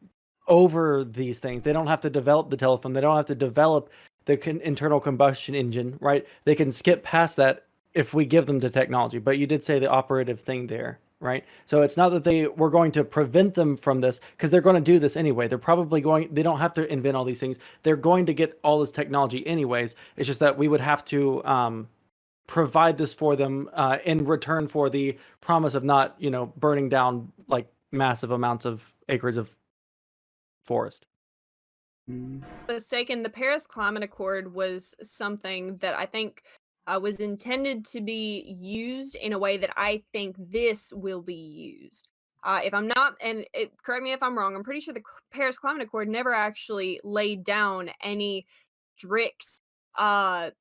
over these things. They don't have to develop the telephone. They don't have to develop the internal combustion engine, right? They can skip past that if we give them the technology. But you did say the operative thing there, right? So it's not that we're going to prevent them from this, because they're going to do this anyway. They're probably they don't have to invent all these things. They're going to get all this technology anyways. It's just that we would have to provide this for them in return for the promise of not, burning down like massive amounts of acreage of forest. Mistaken, the Paris Climate Accord was something that I think was intended to be used in a way that I think this will be used. If I'm not, and correct me if I'm wrong, I'm pretty sure the Paris Climate Accord never actually laid down any strict, like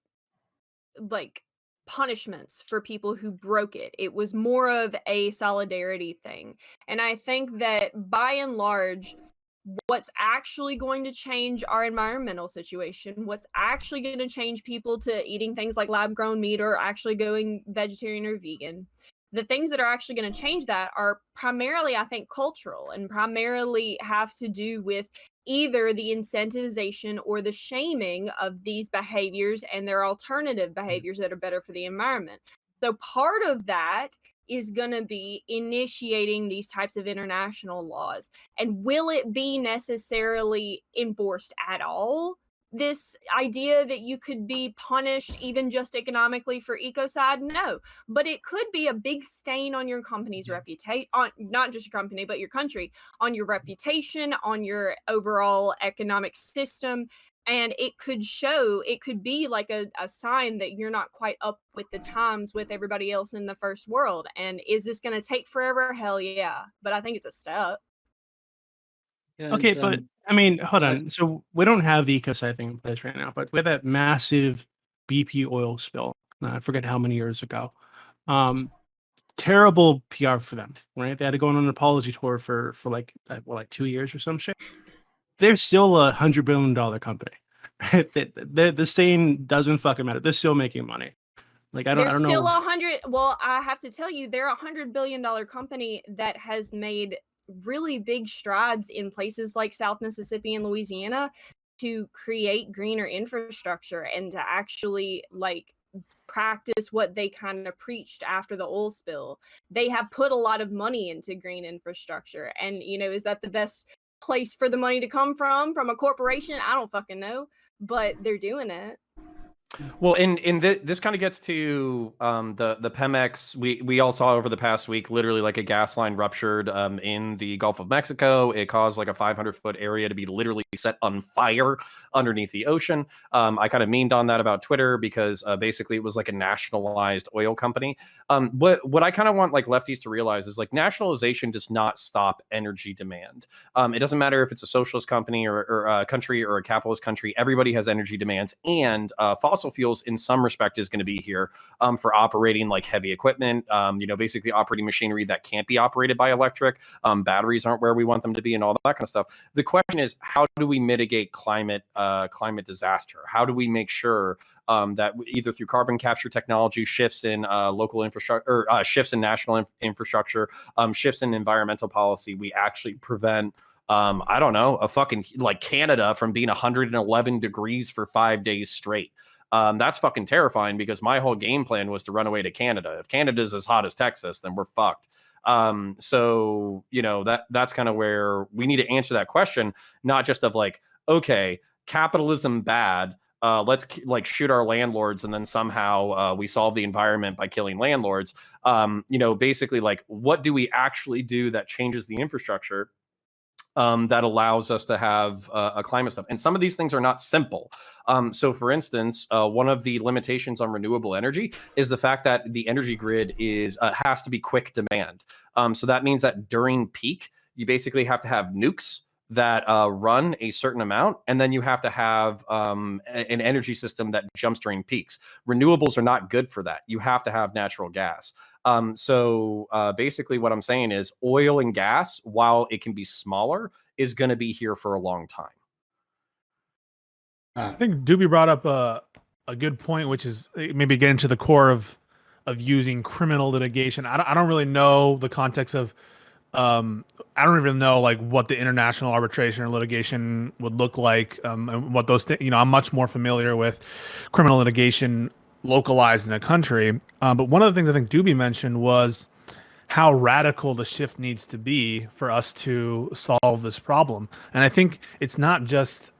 punishments for people who broke it. It was more of a solidarity thing. And I think that by and large, what's actually going to change our environmental situation, what's actually going to change people to eating things like lab grown meat or actually going vegetarian or vegan, the things that are actually going to change that are primarily, I think, cultural and primarily have to do with either the incentivization or the shaming of these behaviors and their alternative behaviors that are better for the environment. So part of that is going to be initiating these types of international laws. And will it be necessarily enforced at all? This idea that you could be punished even just economically for ecocide? No. But it could be a big stain on your company's reputation, on not just your company, but your country, on your reputation, on your overall economic system. And it could be like a sign that you're not quite up with the times with everybody else in the first world. And is this going to take forever? Hell yeah. But I think it's a step. Yeah, Okay, and, but I mean, hold I- on. So we don't have the ecocide thing in place right now, but we had that massive BP oil spill. I forget how many years ago. Terrible PR for them, right? They had to go on an apology tour for like 2 years or some shit. They're still $100 billion company. Right? The stain doesn't fucking matter. They're still making money. Like I don't Still know. 100. Well, I have to tell you, they're $100 billion company that has made really big strides in places like South Mississippi and Louisiana to create greener infrastructure and to actually like practice what they kind of preached after the oil spill. They have put a lot of money into green infrastructure. And, is that the best place for the money to come from a corporation? I don't fucking know, but they're doing it. Well, this kind of gets to the Pemex. We all saw over the past week, literally like a gas line ruptured in the Gulf of Mexico. It caused like a 500-foot area to be literally set on fire underneath the ocean. I kind of memed on that about Twitter because basically it was like a nationalized oil company. What I kind of want like lefties to realize is like nationalization does not stop energy demand. It doesn't matter if it's a socialist company or a country or a capitalist country. Everybody has energy demands, and fossil fuels in some respect is going to be here for operating like heavy equipment, basically operating machinery that can't be operated by electric. Batteries aren't where we want them to be and all that kind of stuff. The question is, how do we mitigate climate disaster? How do we make sure that either through carbon capture technology, shifts in local infrastructure, or shifts in national infrastructure, shifts in environmental policy, we actually prevent I don't know, a fucking like Canada from being 111 degrees for 5 days straight. That's fucking terrifying because my whole game plan was to run away to Canada. If Canada's as hot as Texas, then we're fucked. So that's kind of where we need to answer that question, not just of like, okay, capitalism bad. Let's like shoot our landlords and then somehow we solve the environment by killing landlords. Basically like what do we actually do that changes the infrastructure that allows us to have a climate stuff. And some of these things are not simple. So, for instance, one of the limitations on renewable energy is the fact that the energy grid has to be quick demand. So that means that during peak, you basically have to have nukes that run a certain amount, and then you have to have an energy system that jumps during peaks. Renewables are not good for that. You have to have natural gas. So basically what I'm saying is oil and gas, while it can be smaller, is going to be here for a long time. I think Dooby brought up a good point, which is maybe get into the core of using criminal litigation. I don't really know the context of I don't even know like what the international arbitration or litigation would look like, and what those I'm much more familiar with criminal litigation localized in a country. But one of the things I think Dooby mentioned was how radical the shift needs to be for us to solve this problem. And I think it's not just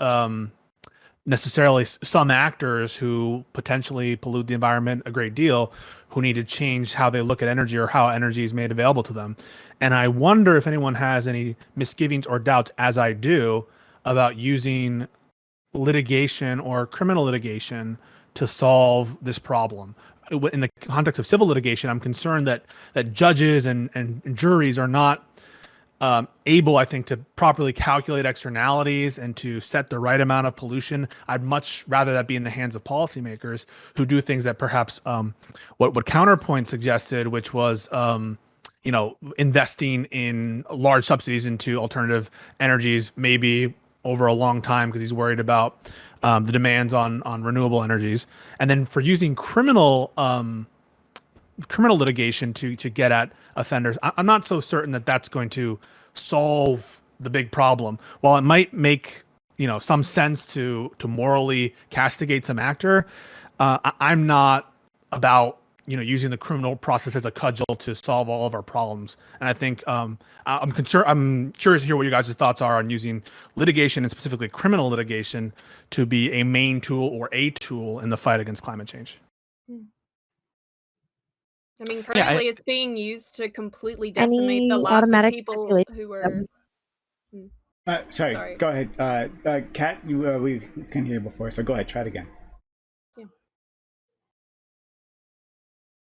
necessarily some actors who potentially pollute the environment a great deal who need to change how they look at energy or how energy is made available to them. And I wonder if anyone has any misgivings or doubts, as I do, about using litigation or criminal litigation to solve this problem. In the context of civil litigation, I'm concerned that judges and juries are not able, I think, to properly calculate externalities and to set the right amount of pollution. I'd much rather that be in the hands of policymakers who do things that perhaps what Counterpoint suggested, which was investing in large subsidies into alternative energies, maybe over a long time, because he's worried about the demands on renewable energies, and then for using criminal litigation to get at offenders. I'm not so certain that that's going to solve the big problem. While it might make some sense to morally castigate some actor, I'm not about using the criminal process as a cudgel to solve all of our problems. And I think I'm curious to hear what you guys' thoughts are on using litigation, and specifically criminal litigation, to be a main tool or a tool in the fight against climate change. I mean, currently it's being used to completely decimate the Any lives of automatic people manipulation who that were. was Sorry, go ahead. Kat, we couldn't hear you before, so go ahead, try it again.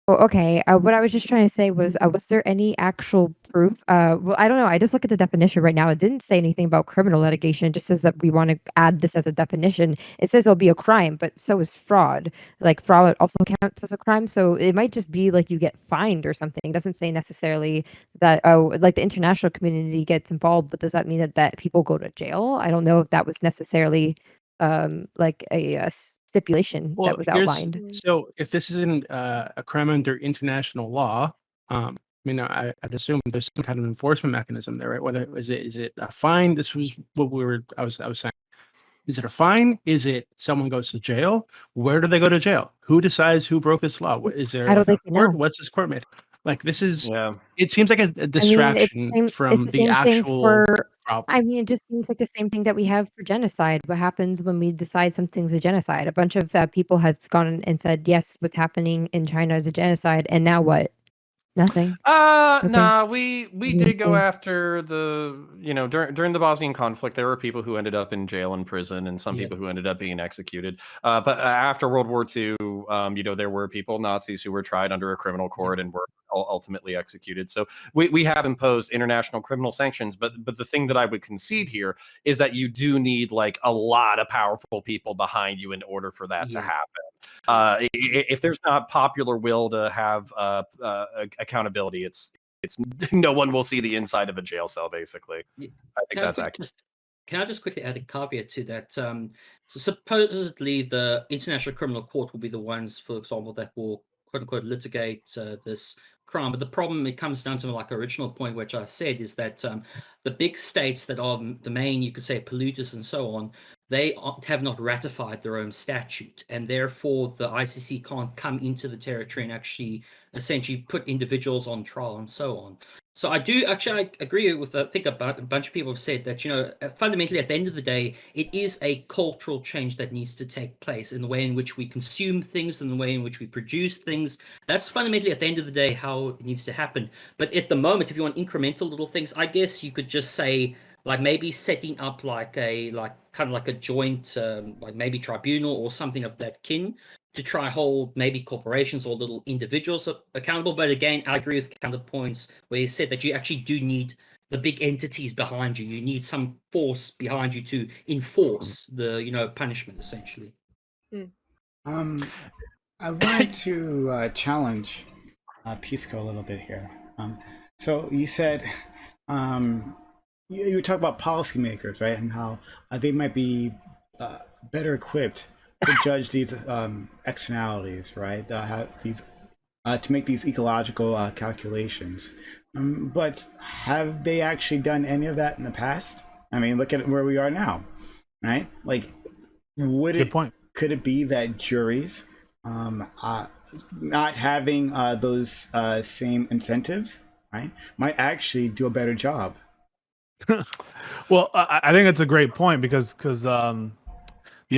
Oh, okay. What I was just trying to say was there any actual proof? Well, I don't know. I just look at the definition right now. It didn't say anything about criminal litigation. It just says that we want to add this as a definition. It says it'll be a crime, but so is fraud. Like fraud also counts as a crime. So it might just be like you get fined or something. It doesn't say necessarily that, like the international community gets involved, but does that mean that people go to jail? I don't know if that was necessarily like a stipulation that was outlined. So if this isn't a crime under international law, I'd assume there's some kind of enforcement mechanism there, right? Whether is it a fine? This was what I was saying. Is it a fine? Is it someone goes to jail? Where do they go to jail? Who decides who broke this law? Is there I don't think a court? know. What's this court made? Like this is. Yeah. It seems like a distraction from it's the the same thing actual for. problem. I mean, it just seems like the same thing that we have for genocide. What happens when we decide something's a genocide? A bunch of people have gone and said, yes, what's happening in China is a genocide. And now what? Nothing. Nah, we did go after during the Bosnian conflict, there were people who ended up in jail and prison, and some people who ended up being executed. But after World War II, there were Nazis who were tried under a criminal court and were ultimately executed. So we have imposed international criminal sanctions, but the thing that I would concede here is that you do need like a lot of powerful people behind you in order for that to happen. If there's not popular will to have accountability, it's no one will see the inside of a jail cell. Basically, I think that's accurate. Can I just quickly add a caveat to that? So supposedly the International Criminal Court will be the ones, for example, that will quote unquote litigate this crime. But the problem, it comes down to like original point, which I said, is that the big states that are the main, you could say, polluters and so on, they have not ratified their own statute, and therefore the ICC can't come into the territory and actually essentially put individuals on trial and so on. So I agree with, I think a bunch of people have said that, fundamentally at the end of the day, it is a cultural change that needs to take place in the way in which we consume things, in the way in which we produce things. That's fundamentally at the end of the day how it needs to happen. But at the moment, if you want incremental little things, I guess you could just say like maybe setting up like a kind of like a joint like maybe tribunal or something of that kin to try hold maybe corporations or little individuals accountable. But again, I agree with counterpoints where you said that you actually do need the big entities behind you. You need some force behind you to enforce the punishment, essentially. I wanted to challenge Pisco a little bit here. So you said you talk about policymakers, right, and how they might be better equipped to judge these externalities, right? These to make these ecological calculations. But have they actually done any of that in the past? I mean, look at where we are now, right? Like, Good point. could it be that juries not having those same incentives, right, might actually do a better job? Well, I think that's a great point because the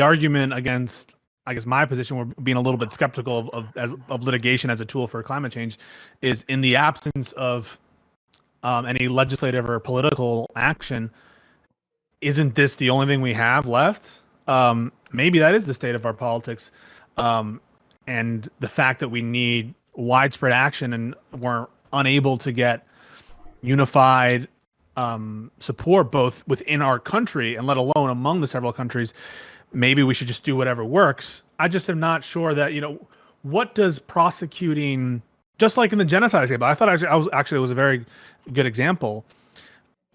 argument against, I guess, my position, we're being a little bit skeptical of litigation as a tool for climate change, is in the absence of any legislative or political action. Isn't this the only thing we have left? Maybe that is the state of our politics, and the fact that we need widespread action and we're unable to get unified support both within our country and let alone among the several countries. Maybe we should just do whatever works. I just am not sure that, what does prosecuting, just like in the genocide example, I thought it was a very good example.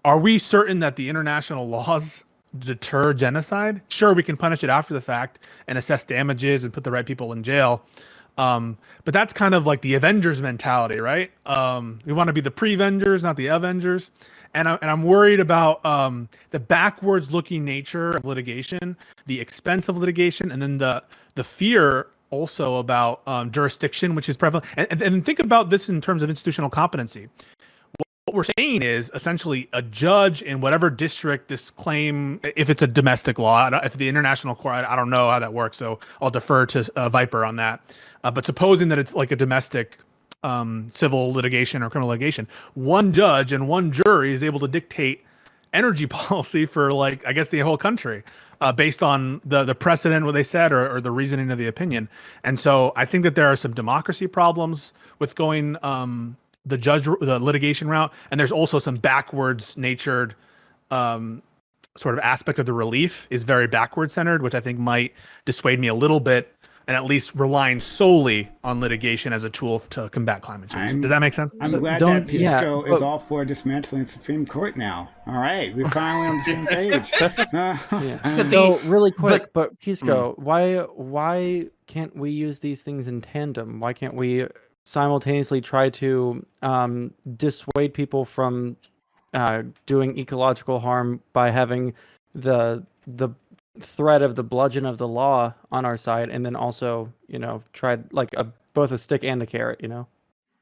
Are we certain that the international laws deter genocide? Sure, we can punish it after the fact and assess damages and put the right people in jail. But that's kind of like the Avengers mentality, right? We want to be the pre-Vengers, not the Avengers. And I'm worried about the backwards-looking nature of litigation, the expense of litigation, and then the fear also about jurisdiction, which is prevalent. And think about this in terms of institutional competency. What we're saying is essentially a judge in whatever district this claim, if it's a domestic law, if the international court, I don't know how that works, so I'll defer to Viper on that. But supposing that it's like a domestic civil litigation or criminal litigation, one judge and one jury is able to dictate energy policy for, like, I guess, the whole country based on the precedent, what they said, or the reasoning of the opinion. And so I think that there are some democracy problems with going the litigation route, and there's also some backwards natured sort of aspect of the relief is very backward centered, which I think might dissuade me a little bit, and at least relying solely on litigation as a tool to combat climate change. Does that make sense? I'm glad that Pisco is all for dismantling the Supreme Court now. All right, we're finally on the same page. So really quick, but Pisco, why can't we use these things in tandem? Why can't we simultaneously try to dissuade people from doing ecological harm by having the threat of the bludgeon of the law on our side, and then also try like both a stick and a carrot?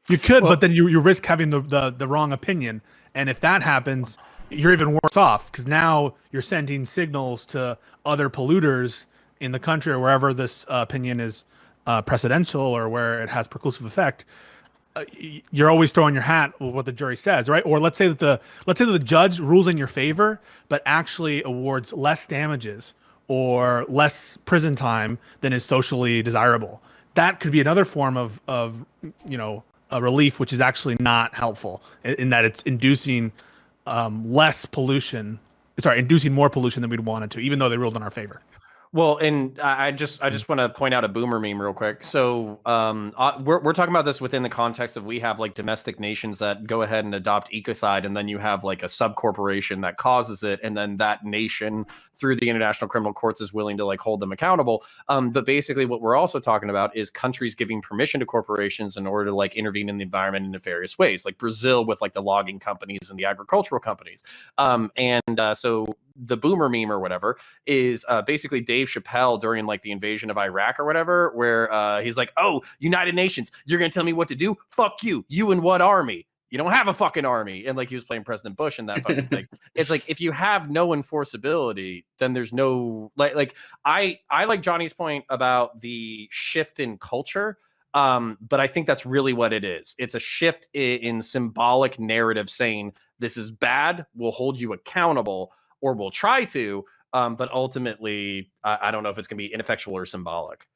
You could, but then you risk having the wrong opinion, and if that happens, you're even worse off, because now you're sending signals to other polluters in the country or wherever this opinion is precedential or where it has preclusive effect. You're always throwing your hat with what the jury says, right? Or let's say that the judge rules in your favor, but actually awards less damages or less prison time than is socially desirable. That could be another form of a relief, which is actually not helpful in that it's inducing less pollution. Inducing more pollution than we'd want it to, even though they ruled in our favor. Well, and I just want to point out a boomer meme real quick. So we're talking about this within the context of we have like domestic nations that go ahead and adopt ecocide, and then you have like a subcorporation that causes it, and then that nation through the international criminal courts is willing to like hold them accountable. But basically what we're also talking about is countries giving permission to corporations in order to like intervene in the environment in nefarious ways, like Brazil with like the logging companies and the agricultural companies. So the boomer meme or whatever is basically Dave Chappelle during like the invasion of Iraq or whatever, where he's like, "Oh, United Nations, you're gonna tell me what to do? Fuck you. You and what army? You don't have a fucking army." And like he was playing President Bush and that fucking thing. It's like, if you have no enforceability, then there's no like I like Johnny's point about the shift in culture. But I think that's really what it is. It's a shift in symbolic narrative saying this is bad, we'll hold you accountable, or we'll try to. But ultimately, I don't know if it's going to be ineffectual or symbolic.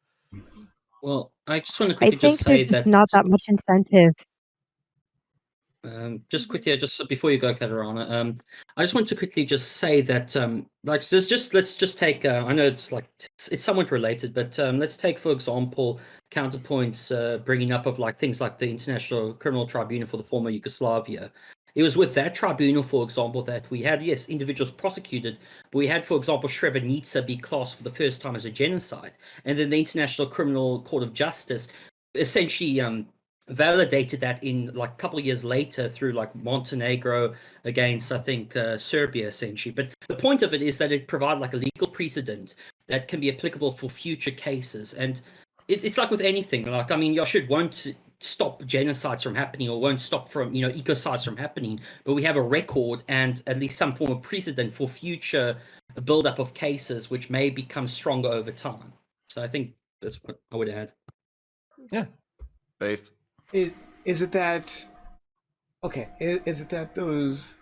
Well, I just want to I quickly just think there's say just that. not that much incentive. Just quickly, just before you go, Katarana, I just want to quickly just say that, like, let's just take. I know it's like it's somewhat related, but let's take, for example, counterpoints bringing up of like things like the International Criminal Tribunal for the former Yugoslavia. It was with that tribunal, for example, that we had, yes, individuals prosecuted, but we had, for example, Srebrenica be classed for the first time as a genocide, and then the International Criminal Court of Justice essentially validated that in like a couple of years later through like Montenegro against, I think, Serbia, essentially. But the point of it is that it provides like a legal precedent that can be applicable for future cases. And it's like with anything. Like, I mean, Yoshid won't stop genocides from happening or won't stop from, ecocides from happening, but we have a record and at least some form of precedent for future buildup of cases which may become stronger over time. So I think that's what I would add. Yeah, based. Is it that okay? Is it that those?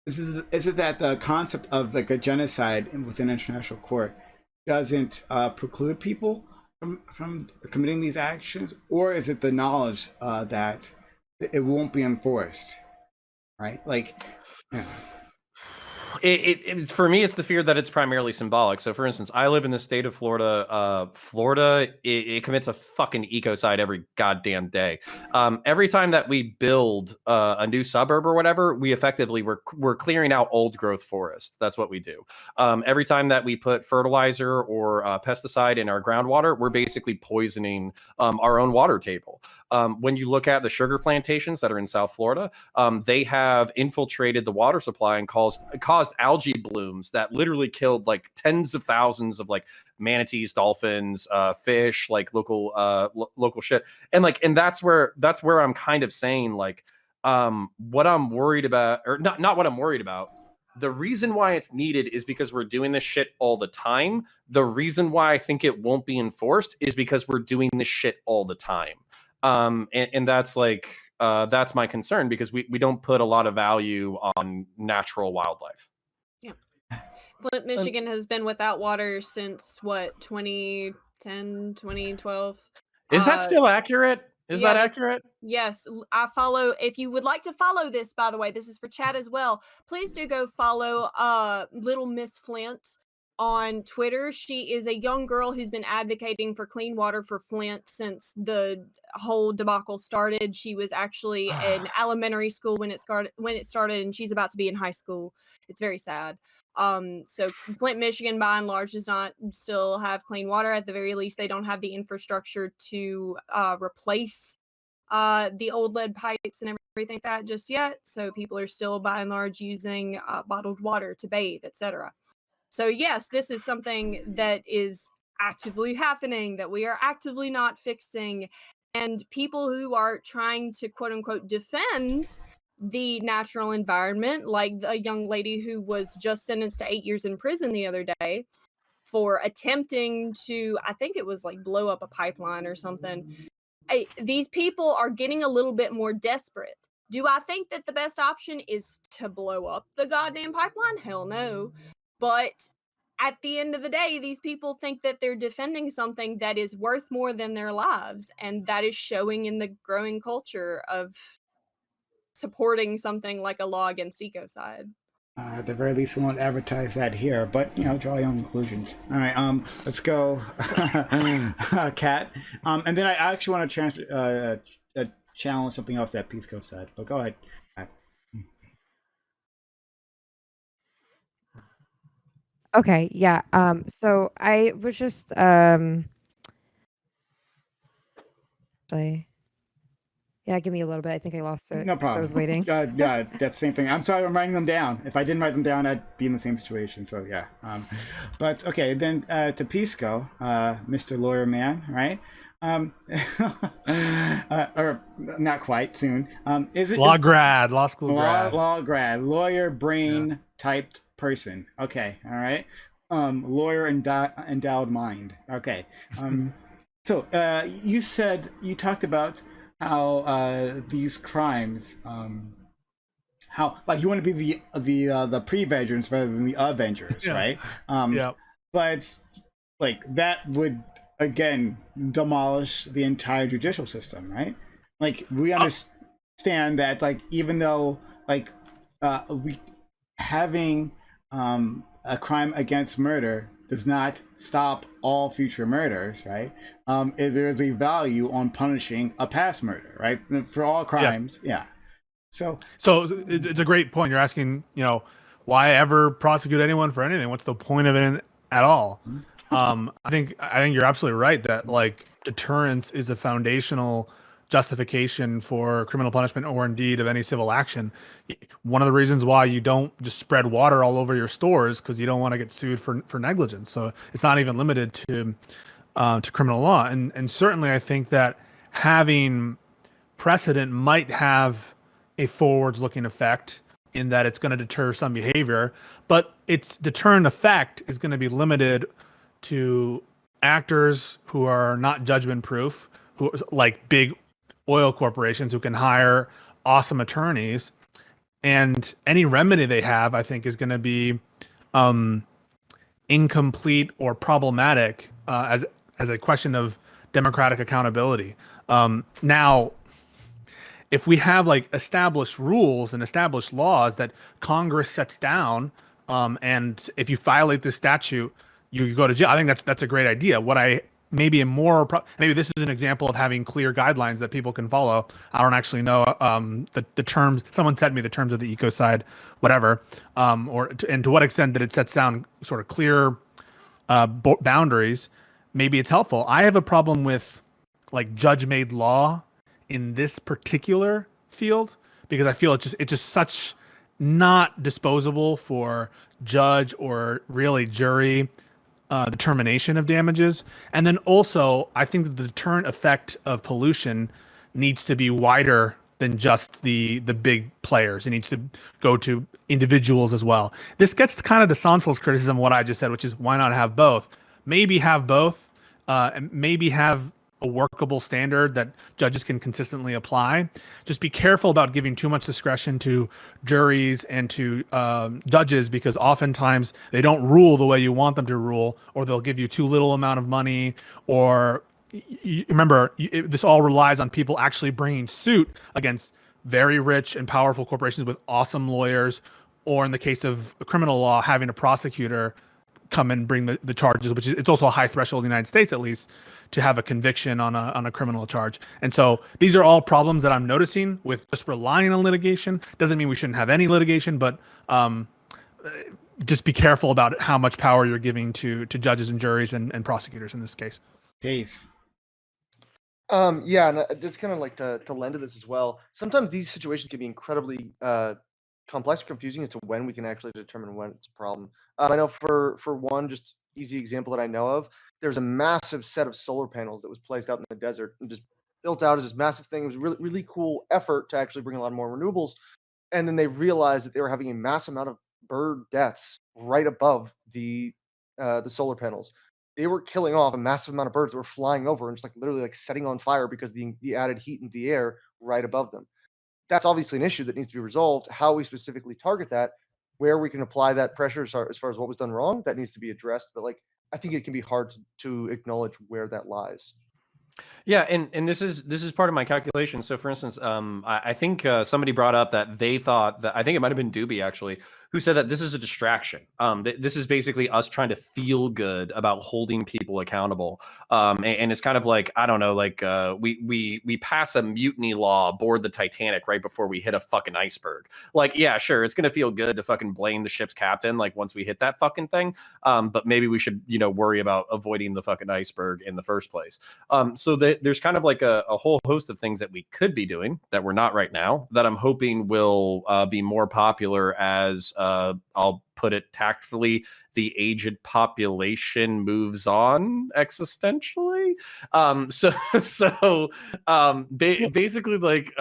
Is it that the concept of like a genocide within international court doesn't preclude people from committing these actions, or is it the knowledge that it won't be enforced? Right, like. Yeah. It's for me, it's the fear that it's primarily symbolic. So, for instance, I live in the state of Florida. Florida, it commits a fucking ecocide every goddamn day. Every time that we build a new suburb or whatever, we effectively we're clearing out old growth forest. That's what we do. Every time that we put fertilizer or pesticide in our groundwater, we're basically poisoning our own water table. When you look at the sugar plantations that are in South Florida, they have infiltrated the water supply and caused algae blooms that literally killed like tens of thousands of like manatees, dolphins, fish, like local shit. And that's where I'm kind of saying like what I'm worried about, or not what I'm worried about. The reason why it's needed is because we're doing this shit all the time. The reason why I think it won't be enforced is because we're doing this shit all the time. And that's like that's my concern, because we don't put a lot of value on natural wildlife. Yeah. Flint, Michigan has been without water since what, 2010, 2012? Is that still accurate? Is that accurate? Yes, I follow. If you would like to follow this, by the way, this is for chat as well. Please do go follow Little Miss Flint on Twitter. She is a young girl who's been advocating for clean water for Flint since the whole debacle started. She was actually in elementary school when it started, and she's about to be in high school. It's very sad. So Flint, Michigan, by and large, does not still have clean water. At the very least, they don't have the infrastructure to replace the old lead pipes and everything like that just yet. So people are still by and large using bottled water to bathe, etc. So yes, this is something that is actively happening, that we are actively not fixing. And people who are trying to quote unquote defend the natural environment, like a young lady who was just sentenced to 8 years in prison the other day for attempting to, I think it was like blow up a pipeline or something. These people are getting a little bit more desperate. Do I think that the best option is to blow up the goddamn pipeline? Hell no. But at the end of the day, these people think that they're defending something that is worth more than their lives. And that is showing in the growing culture of supporting something like a law against ecocide. At the very least, we won't advertise that here, but draw your own conclusions. All right, let's go, Kat. And then I actually want to challenge something else that Pisco said, but go ahead, Kat. Okay, yeah. So I was just yeah, give me a little bit. I think I lost it. No problem. I was waiting. Yeah, that's the same thing. I'm sorry, I'm writing them down. If I didn't write them down, I'd be in the same situation. So yeah. But okay, then to Pisco, Mr. Lawyer Man, right? Or not quite soon. Is it law school grad, law grad, lawyer brain typed person? Okay, all right. Lawyer endowed mind. Okay. So you talked about how these crimes, how like you want to be the pre-Avengers rather than the Avengers, Yeah. right? Yeah. But like that would again demolish the entire judicial system, right? Like we understand that like even though like we having a crime against murder does not stop all future murders, right? There is a value on punishing a past murder, right? For all crimes, yeah. So It's a great point. You're asking, why ever prosecute anyone for anything? What's the point of it at all? I think you're absolutely right that like deterrence is a foundational justification for criminal punishment or indeed of any civil action. One of the reasons why you don't just spread water all over your stores because you don't want to get sued for negligence. So it's not even limited to criminal law. And certainly I think that having precedent might have a forwards-looking effect in that it's going to deter some behavior, but its deterrent effect is going to be limited to actors who are not judgment-proof, who like big oil corporations who can hire awesome attorneys, and any remedy they have, I think, is going to be incomplete or problematic as a question of democratic accountability. Now, if we have like established rules and established laws that Congress sets down, and if you violate this statute, you go to jail. I think that's a great idea. What I maybe maybe this is an example of having clear guidelines that people can follow. I don't actually know the terms. Someone sent me the terms of the ecocide, whatever, and to what extent that it sets down sort of clear boundaries. Maybe it's helpful. I have a problem with like judge-made law in this particular field because I feel it's just such not disposable for judge or really jury determination of damages. And then also I think that the deterrent effect of pollution needs to be wider than just the big players. It needs to go to individuals as well. This gets kind of to Sansal's criticism of what I just said, which is why not have both? Maybe have both, and maybe have a workable standard that judges can consistently apply. Just be careful about giving too much discretion to juries and to judges because oftentimes they don't rule the way you want them to rule, or they'll give you too little amount of money, or remember, this all relies on people actually bringing suit against very rich and powerful corporations with awesome lawyers, or in the case of criminal law, having a prosecutor come and bring the charges, which is it's also a high threshold in the United States, at least, to have a conviction on a criminal charge. And so these are all problems that I'm noticing with just relying on litigation. Doesn't mean we shouldn't have any litigation, but just be careful about how much power you're giving to judges and juries and prosecutors in this case. Case. Yeah, and just kind of like to lend to this as well. Sometimes these situations can be incredibly complex or confusing as to when we can actually determine when it's a problem. I know for one just easy example that I know of, there's a massive set of solar panels that was placed out in the desert and just built out as this massive thing. It was really, really cool effort to actually bring a lot more renewables. And then they realized that they were having a mass amount of bird deaths right above the solar panels. They were killing off a massive amount of birds that were flying over and just like literally like setting on fire because the added heat in the air right above them. That's obviously an issue that needs to be resolved. How we specifically target that, where we can apply that pressure as far as what was done wrong, that needs to be addressed. But like, I think it can be hard to acknowledge where that lies. Yeah, and this is part of my calculation. So, for instance, I think somebody brought up that they thought that I think it might have been Dooby actually who said that this is a distraction. This is basically us trying to feel good about holding people accountable. And it's kind of like I don't know, like we pass a mutiny law aboard the Titanic right before we hit a fucking iceberg. Like, yeah, sure, it's gonna feel good to fucking blame the ship's captain like once we hit that fucking thing. But maybe we should worry about avoiding the fucking iceberg in the first place. So there's kind of like a whole host of things that we could be doing that we're not right now that I'm hoping will be more popular as I'll put it tactfully, the aged population moves on existentially. Basically, like,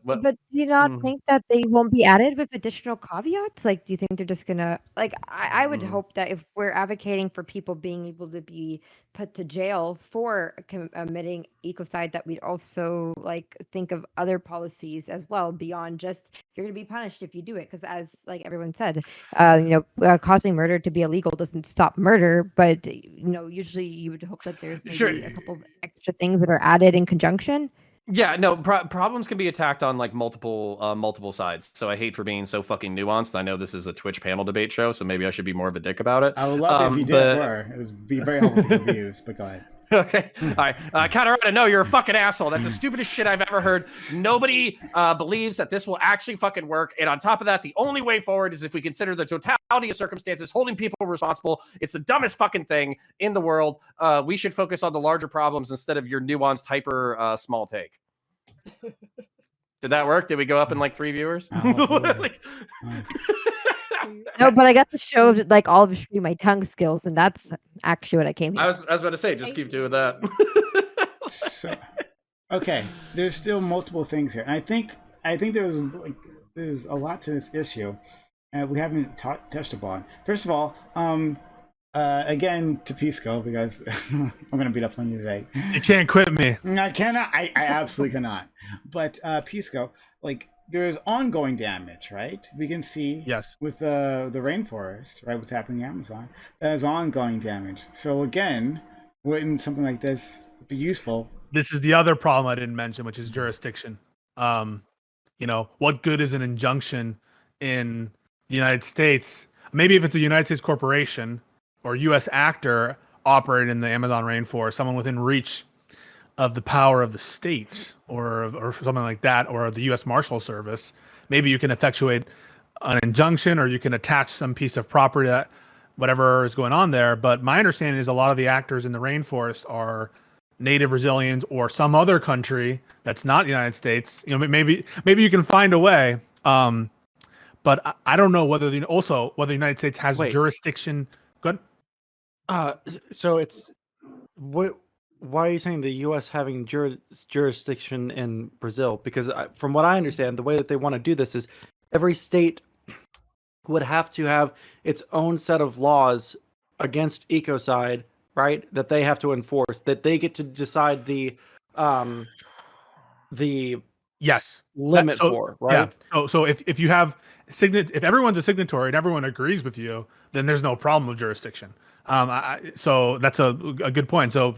what? But do you not Mm. think that they won't be added with additional caveats? Like, do you think they're just gonna like? I would hope that if we're advocating for people being able to be put to jail for committing ecocide, that we'd also like think of other policies as well beyond just you're gonna be punished if you do it. Because as like everyone said, causing murder to be illegal doesn't stop murder, but usually you would hope that there's maybe a couple of extra things that are added in conjunction. Yeah, no, problems can be attacked on like multiple sides. So I hate for being so fucking nuanced. I know this is a Twitch panel debate show, so maybe I should be more of a dick about it. I would love it if you did more. It would be very helpful for the views, but go ahead. Okay. All right. Catarata, no, you're a fucking asshole. That's the stupidest shit I've ever heard. Nobody believes that this will actually fucking work. And on top of that, the only way forward is if we consider the totality of circumstances, holding people responsible. It's the dumbest fucking thing in the world. We should focus on the larger problems instead of your nuanced, hyper small take. Did that work? Did we go up in like 3 viewers? No, but I got to show like all of my tongue skills, and that's actually what I came here. I was about to say, just keep doing that. So, okay, there's still multiple things here, and I think there's a lot to this issue, and we haven't touched upon. First of all, again to Pisco, because I'm gonna beat up on you today. You can't quit me. I cannot. I absolutely cannot. But Pisco, like, there's ongoing damage, right? We can see with the rainforest, right? What's happening in Amazon? There's ongoing damage. So again, wouldn't something like this be useful? This is the other problem I didn't mention, which is jurisdiction. What good is an injunction in the United States? Maybe if it's a United States corporation or U.S. actor operating in the Amazon rainforest, someone within reach of the power of the state or something like that, or the U.S. Marshal Service, maybe you can effectuate an injunction or you can attach some piece of property that whatever is going on there. But my understanding is a lot of the actors in the rainforest are native Brazilians or some other country that's not the United States. Maybe you can find a way. But I don't know whether the United States has jurisdiction. Good. So it's what? Why are you saying the U.S. having jurisdiction in Brazil? Because from what I understand, the way that they want to do this is every state would have to have its own set of laws against ecocide, right? That they have to enforce. That they get to decide the limit for, right? Yeah. So if you have if everyone's a signatory and everyone agrees with you, then there's no problem with jurisdiction. So that's a good point. So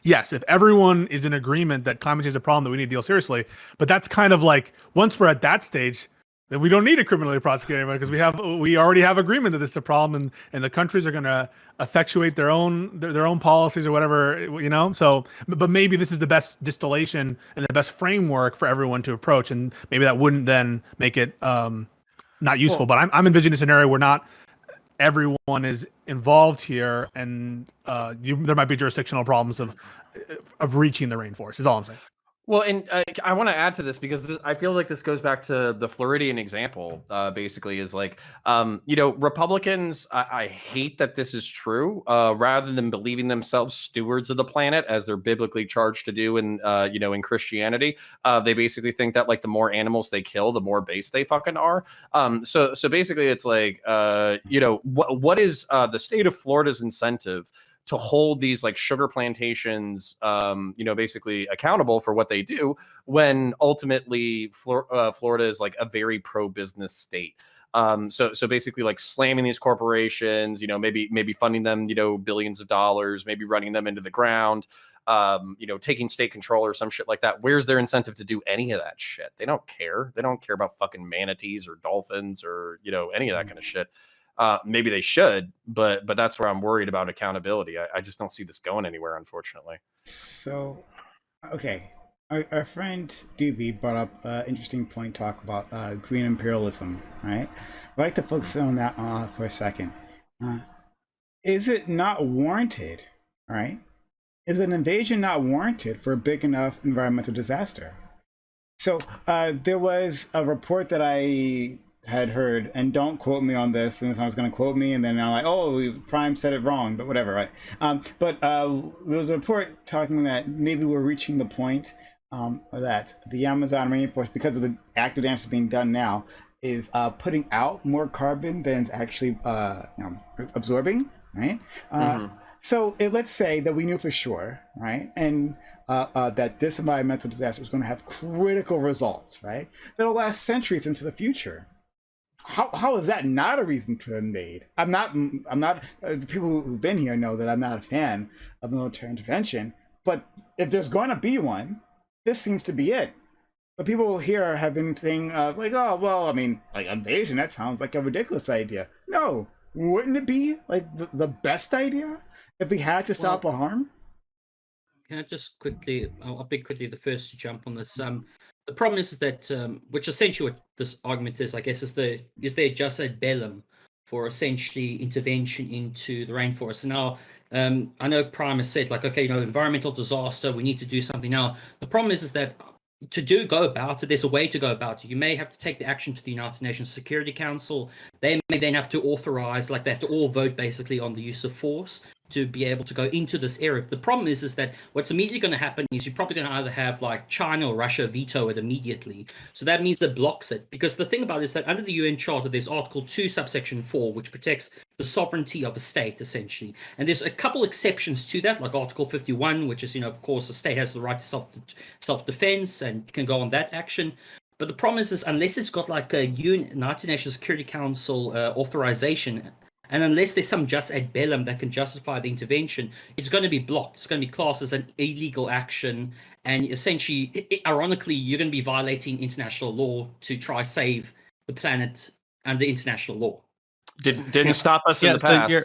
yes, if everyone is in agreement that climate change is a problem that we need to deal seriously, but that's kind of like once we're at that stage, then we don't need to criminally prosecute anyone because we already have agreement that this is a problem, and the countries are going to effectuate their own policies or whatever, So, but maybe this is the best distillation and the best framework for everyone to approach, and maybe that wouldn't then make it not useful. But I'm envisioning a scenario where not everyone is involved here, and there might be jurisdictional problems of reaching the rainforest. Is all I'm saying. Well, and I want to add to this because I feel like this goes back to the Floridian example. Basically, is like, Republicans. I hate that this is true. Rather than believing themselves stewards of the planet as they're biblically charged to do in Christianity, they basically think that like the more animals they kill, the more base they fucking are. So basically, it's like, what is the state of Florida's incentive to hold these like sugar plantations, basically accountable for what they do, when ultimately Florida is like a very pro-business state. So basically like slamming these corporations, maybe funding them, billions of dollars, maybe running them into the ground, taking state control or some shit like that. Where's their incentive to do any of that shit? They don't care. They don't care about fucking manatees or dolphins or, any of that kind of shit. Maybe they should, but that's where I'm worried about accountability. I just don't see this going anywhere, unfortunately. So, okay, our friend Dooby brought up an interesting point. Talk about green imperialism, right? I'd like to focus on that for a second. Is it not warranted? Right? Is an invasion not warranted for a big enough environmental disaster? So there was a report that I had heard, and don't quote me on this, and someone's going to quote me, and then I'm like, oh, Prime said it wrong, but whatever, right? But there was a report talking that maybe we're reaching the point that the Amazon rainforest, because of the active damage that's being done now, is putting out more carbon than it's actually absorbing, right? So let's say that we knew for sure, right? And that this environmental disaster is going to have critical results, right? That'll last centuries into the future. How is that not a reason to invade? I'm not. People who've been here know that I'm not a fan of military intervention. But if there's going to be one, this seems to be it. But people here have been saying like, oh well, I mean, like invasion. That sounds like a ridiculous idea. No, wouldn't it be like the best idea if we had to stop a harm? Can I just quickly? I'll be quickly the first to jump on this. The problem is that, which essentially what this argument is, I guess, is there jus ad bellum for essentially intervention into the rainforest. And now, I know Prime has said, like, okay, environmental disaster, we need to do something now. The problem is that go about it, there's a way to go about it. You may have to take the action to the United Nations Security Council. They may then have to authorize, like they have to all vote basically on the use of force to be able to go into this area. The problem is that what's immediately going to happen is you're probably going to either have like China or Russia veto it immediately. So that means it blocks it. Because the thing about it is that under the UN Charter, there's Article 2, subsection 4, which protects the sovereignty of a state, essentially. And there's a couple exceptions to that, like Article 51, which is, of course, a state has the right to self-defense and can go on that action. But the problem is unless it's got like a United Nations Security Council authorization, and unless there's some jus ad bellum that can justify the intervention, it's going to be blocked. It's going to be classed as an illegal action. And essentially, ironically, you're going to be violating international law to try save the planet under international law. Didn't stop us in the past.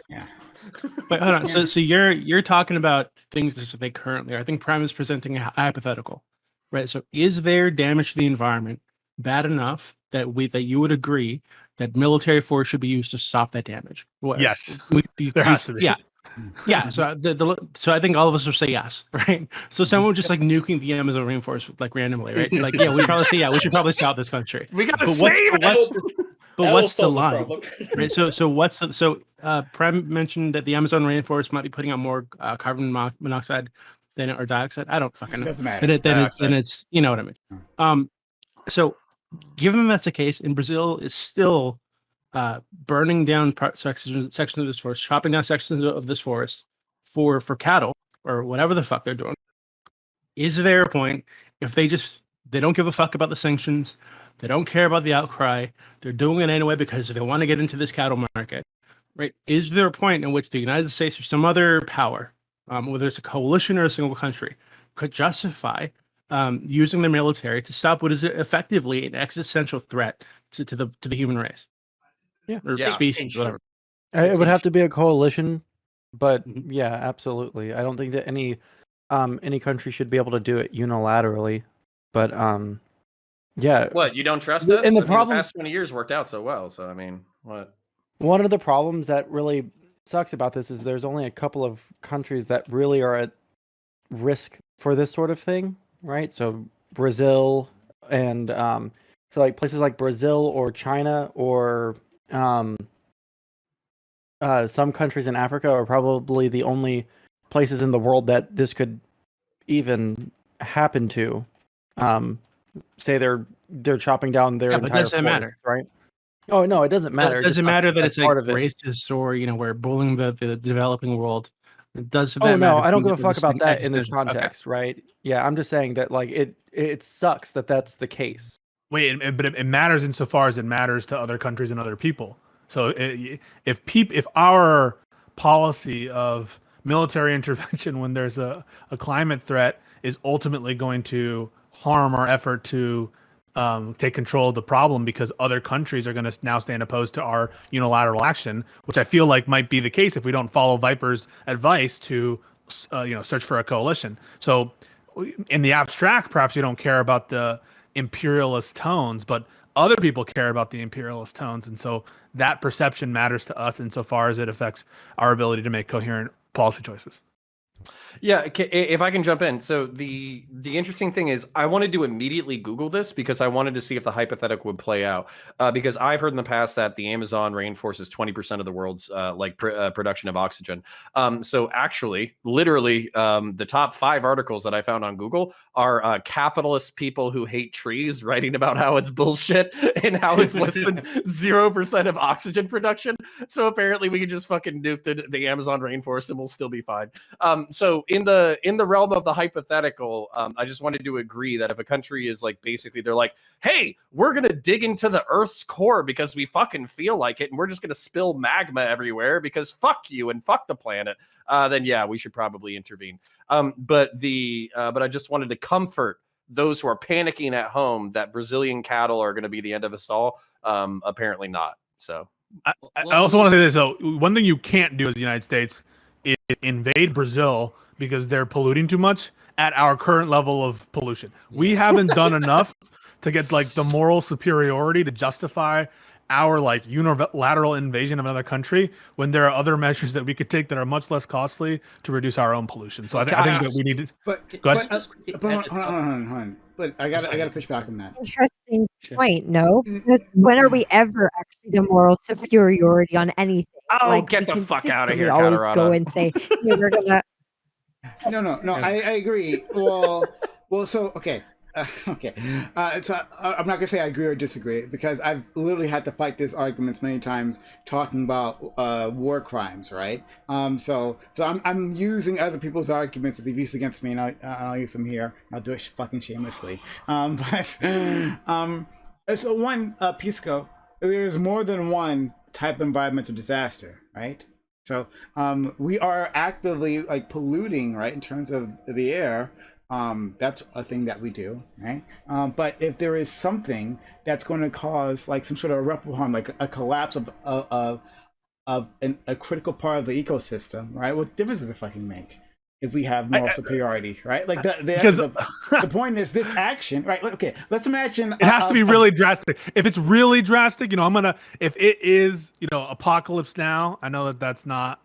Wait, hold on. So you're talking about things as they currently are. I think Prime is presenting a hypothetical, right? So is there damage to the environment bad enough that you would agree that military force should be used to stop that damage? Yes, there has to be. Yeah. So so I think all of us will say yes, right? So someone just like nuking the Amazon rainforest like randomly, right? Like, yeah, we probably say we should probably stop this country. We gotta save it. But what's the line? Right. So Prem mentioned that the Amazon rainforest might be putting out more carbon monoxide or dioxide. I don't fucking know. Doesn't matter. Then it's you know what I mean. So given that's the case, and Brazil is still burning down sections of this forest, chopping down sections of this forest for cattle or whatever the fuck they're doing, is there a point if they don't give a fuck about the sanctions, they don't care about the outcry, they're doing it anyway because they want to get into this cattle market, right? Is there a point in which the United States or some other power, whether it's a coalition or a single country, could justify using the military to stop what is effectively an existential threat to the human race? Or species, whatever. It would have to be a coalition, but yeah, absolutely. I don't think that any country should be able to do it unilaterally. But yeah. What, you don't trust us? And the problem, the past 20 years worked out so well. So I mean, what? One of the problems that really sucks about this is there's only a couple of countries that really are at risk for this sort of thing, right? So Brazil and so like places like Brazil or China or some countries in Africa are probably the only places in the world that this could even happen to. Say they're chopping down their entire but does it matter, right? Oh no, it doesn't matter. Does it matter that it's like part of it. racist or we're bullying the developing world? Does that oh no, matter? I don't give a fuck about that in this context, right? Yeah, I'm just saying that like it sucks that that's the case. Wait, but it matters insofar as it matters to other countries and other people. So if our policy of military intervention when there's a climate threat is ultimately going to harm our effort to take control of the problem because other countries are going to now stand opposed to our unilateral action, which I feel like might be the case if we don't follow Viper's advice to search for a coalition. So in the abstract, perhaps you don't care about the imperialist tones, but other people care about the imperialist tones, and so that perception matters to us insofar as it affects our ability to make coherent policy choices. Yeah, if I can jump in. So the interesting thing is, I wanted to immediately Google this because I wanted to see if the hypothetical would play out. Because I've heard in the past that the Amazon rainforest is 20% of the world's production of oxygen. So actually, literally, the top 5 articles that I found on Google are capitalist people who hate trees writing about how it's bullshit and how it's less than 0% of oxygen production. So apparently, we can just fucking nuke the Amazon rainforest and we'll still be fine. So in the realm of the hypothetical, I just wanted to agree that if a country is like basically they're like, hey, we're gonna dig into the Earth's core because we fucking feel like it, and we're just gonna spill magma everywhere because fuck you and fuck the planet, then yeah, we should probably intervene. But I just wanted to comfort those who are panicking at home that Brazilian cattle are going to be the end of us all. Apparently not. So I also want to say this though. One thing you can't do as the United States is invade Brazil because they're polluting too much at our current level of pollution. We haven't done enough to get like the moral superiority to justify our like unilateral invasion of another country when there are other measures that we could take that are much less costly to reduce our own pollution. So I think that we need to. But Go ahead. hold on. But I gotta push back on that. Interesting point, no? Because when are we ever actually the moral superiority on anything? Oh, like, get we the fuck out of here, always Katarana. go and say, yeah, we're gonna. No. I agree. Well. So okay. So I'm not gonna say I agree or disagree because I've literally had to fight these arguments many times talking about war crimes, right? So I'm using other people's arguments that they've used against me, and I'll use them here. I'll do it fucking shamelessly. So one Pisco, there's more than one type of environmental disaster, right? So we are actively like polluting, right, in terms of the air. That's a thing that we do, right? But if there is something that's going to cause like some sort of irreparable harm, like a collapse of a critical part of the ecosystem, right? What difference does it fucking make if we have moral superiority, right? Like the point is this action, right? Okay, let's imagine it has to be really drastic. If it's really drastic, if it is, apocalypse now, I know that that's not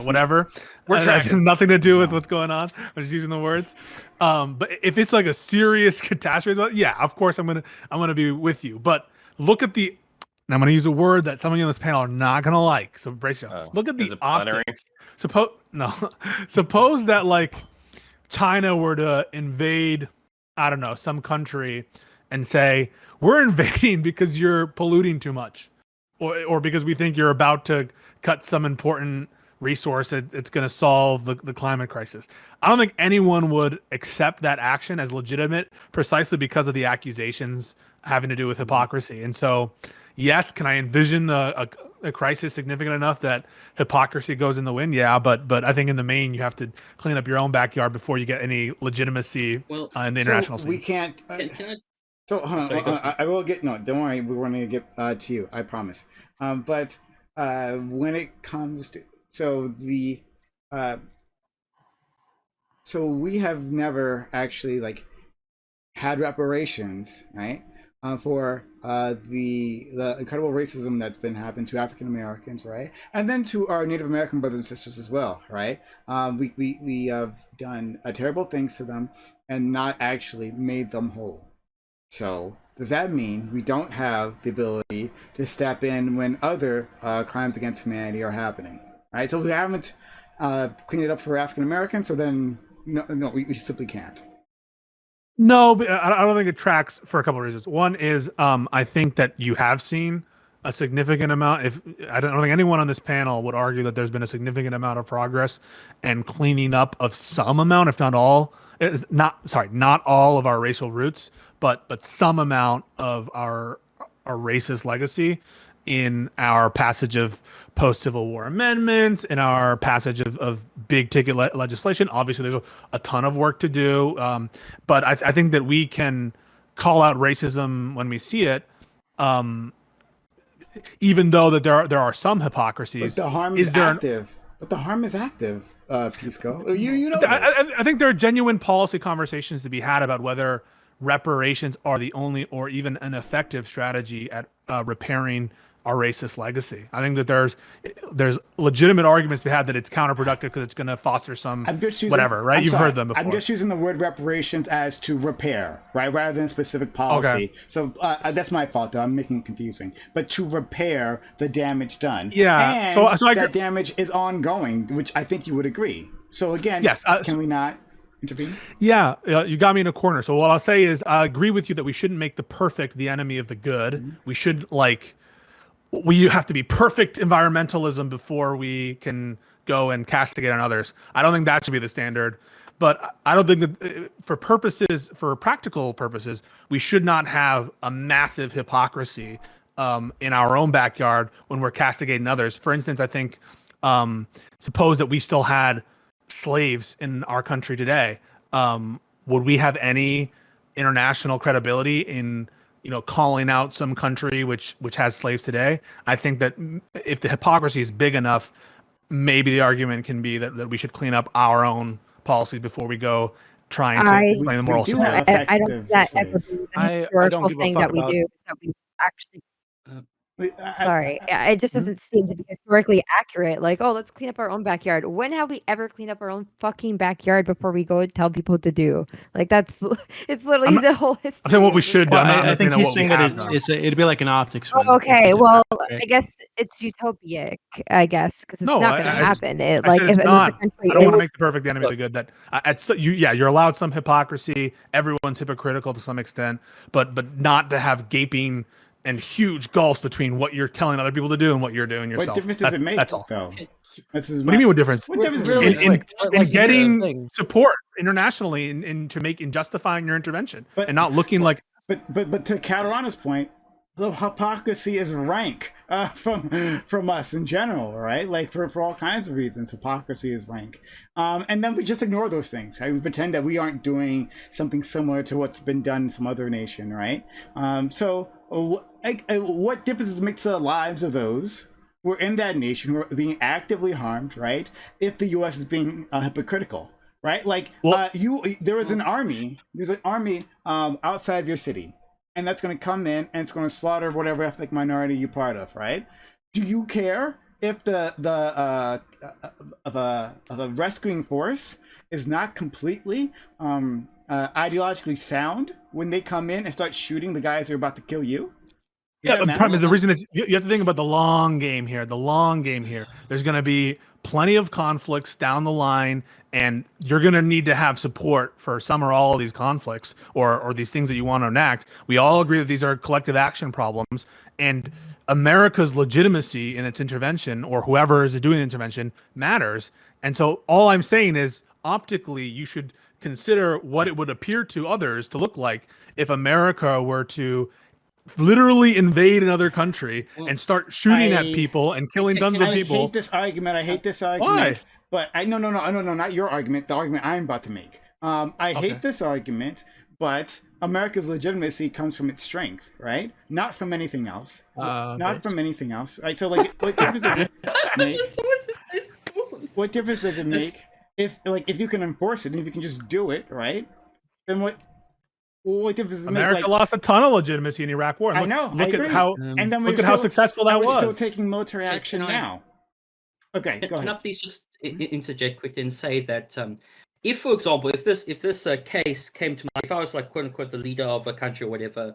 whatever. That has nothing to do with what's going on. I'm just using the words. But if it's like a serious catastrophe, yeah, of course I'm gonna be with you. But look at the, and I'm gonna use a word that some of you on this panel are not gonna like. So brace yourself. Look at the optics. Suppose that like China were to invade, I don't know, some country and say, we're invading because you're polluting too much, or because we think you're about to cut some important resource it's going to solve the climate crisis. I don't think anyone would accept that action as legitimate precisely because of the accusations having to do with hypocrisy. And so, yes, can I envision a crisis significant enough that hypocrisy goes in the wind? Yeah, but I think in the main you have to clean up your own backyard before you get any legitimacy in the international scene. We can't. So hold on, I will get. No, don't worry. We're going to get to you. I promise. But when it comes to so we have never actually like had reparations, right? For the incredible racism that's been happened to African Americans, right, and then to our Native American brothers and sisters as well, right? We have done terrible things to them and not actually made them whole. So does that mean we don't have the ability to step in when other crimes against humanity are happening, right? So we haven't cleaned it up for African Americans, so then no, we simply can't. No, but I don't think it tracks for a couple of reasons. One is I think that you have seen a significant amount. I don't think anyone on this panel would argue that there's been a significant amount of progress and cleaning up of some amount, if not all. Not all of our racial roots, but some amount of our racist legacy in our passage of post-Civil War amendments, in our passage of big ticket legislation. Obviously, there's a ton of work to do, but I think that we can call out racism when we see it, even though that there are some hypocrisies. But the harm is active. But the harm is active, Pisco. You know this. I think there are genuine policy conversations to be had about whether reparations are the only or even an effective strategy at repairing our racist legacy. I think that there's legitimate arguments to be had that it's counterproductive because it's going to foster some whatever, right? You've heard them before. I'm just using the word reparations as to repair, right, rather than specific policy. Okay. So that's my fault, though. I'm making it confusing. But to repair the damage done. Yeah. And So that damage is ongoing, which I think you would agree. So again, yes, can we not intervene? Yeah, you got me in a corner. So what I'll say is I agree with you that we shouldn't make the perfect the enemy of the good. Mm-hmm. We should we have to be perfect environmentalism before we can go and castigate on others. I don't think that should be the standard. But I don't think that for practical purposes, we should not have a massive hypocrisy in our own backyard when we're castigating others. For instance, I think suppose that we still had slaves in our country today, would we have any international credibility in calling out some country which has slaves today? I think that if the hypocrisy is big enough, maybe the argument can be that we should clean up our own policies before we go trying to explain the moral support. I don't think that ever be the I historical don't give a thing fuck that we about- do is that we actually. I- Sorry, it just doesn't seem to be historically accurate. Like, oh, let's clean up our own backyard. When have we ever cleaned up our own fucking backyard before we go and tell people to do? Like, it's literally the whole history. I'm saying what we should do. Well, I'm not I think saying he's what we saying that have done. it'd be like an optics win. Oh, okay, well, right? I guess it's utopic. I guess because it's No, not going to I just- happen. I said it's if not. another country, I don't it want to would- make the perfect enemy of the good. That you're allowed some hypocrisy. Everyone's hypocritical to some extent, but not to have gaping and huge gulfs between what you're telling other people to do and what you're doing yourself. What difference does it make, That's all. though? What do you mean what difference? What difference does Really it make? quick, In like, getting thing. support internationally in justifying your intervention and not looking like. But to Caterana's point, the hypocrisy is rank from us in general, right? Like for all kinds of reasons, hypocrisy is rank. And then we just ignore those things, right? We pretend that we aren't doing something similar to what's been done in some other nation, right? So what difference does it make to the lives of those who are in that nation who are being actively harmed, right? If the U.S. is being hypocritical, right? Like there's an army outside of your city, and that's going to come in and it's going to slaughter whatever ethnic minority you're part of, right? Do you care if the of a rescuing force is not completely ideologically sound when they come in and start shooting the guys who are about to kill you? Yeah, the reason is you have to think about the long game here. The long game here. There's going to be plenty of conflicts down the line, and you're going to need to have support for some or all of these conflicts or these things that you want to enact. We all agree that these are collective action problems, and America's legitimacy in its intervention, or whoever is doing the intervention, matters. And so all I'm saying is, optically, you should consider what it would appear to others to look like if America were to literally invade another country and start shooting at people and killing tons of people. I hate this argument. Why? But no, not your argument. The argument I'm about to make. I hate this argument, but America's legitimacy comes from its strength, right? Not from anything else. Not from anything else, right? So, like, what difference does it make? What difference does it make if you can enforce it and if you can just do it, right? Then what difference does it make? America lost a ton of legitimacy in Iraq War. I know. Look I agree. at how and then look at how successful that we're was. still taking military action now. Okay, go Can I ahead. please just interject quickly and say that if, for example, if this case came to mind, if I was like quote unquote the leader of a country or whatever,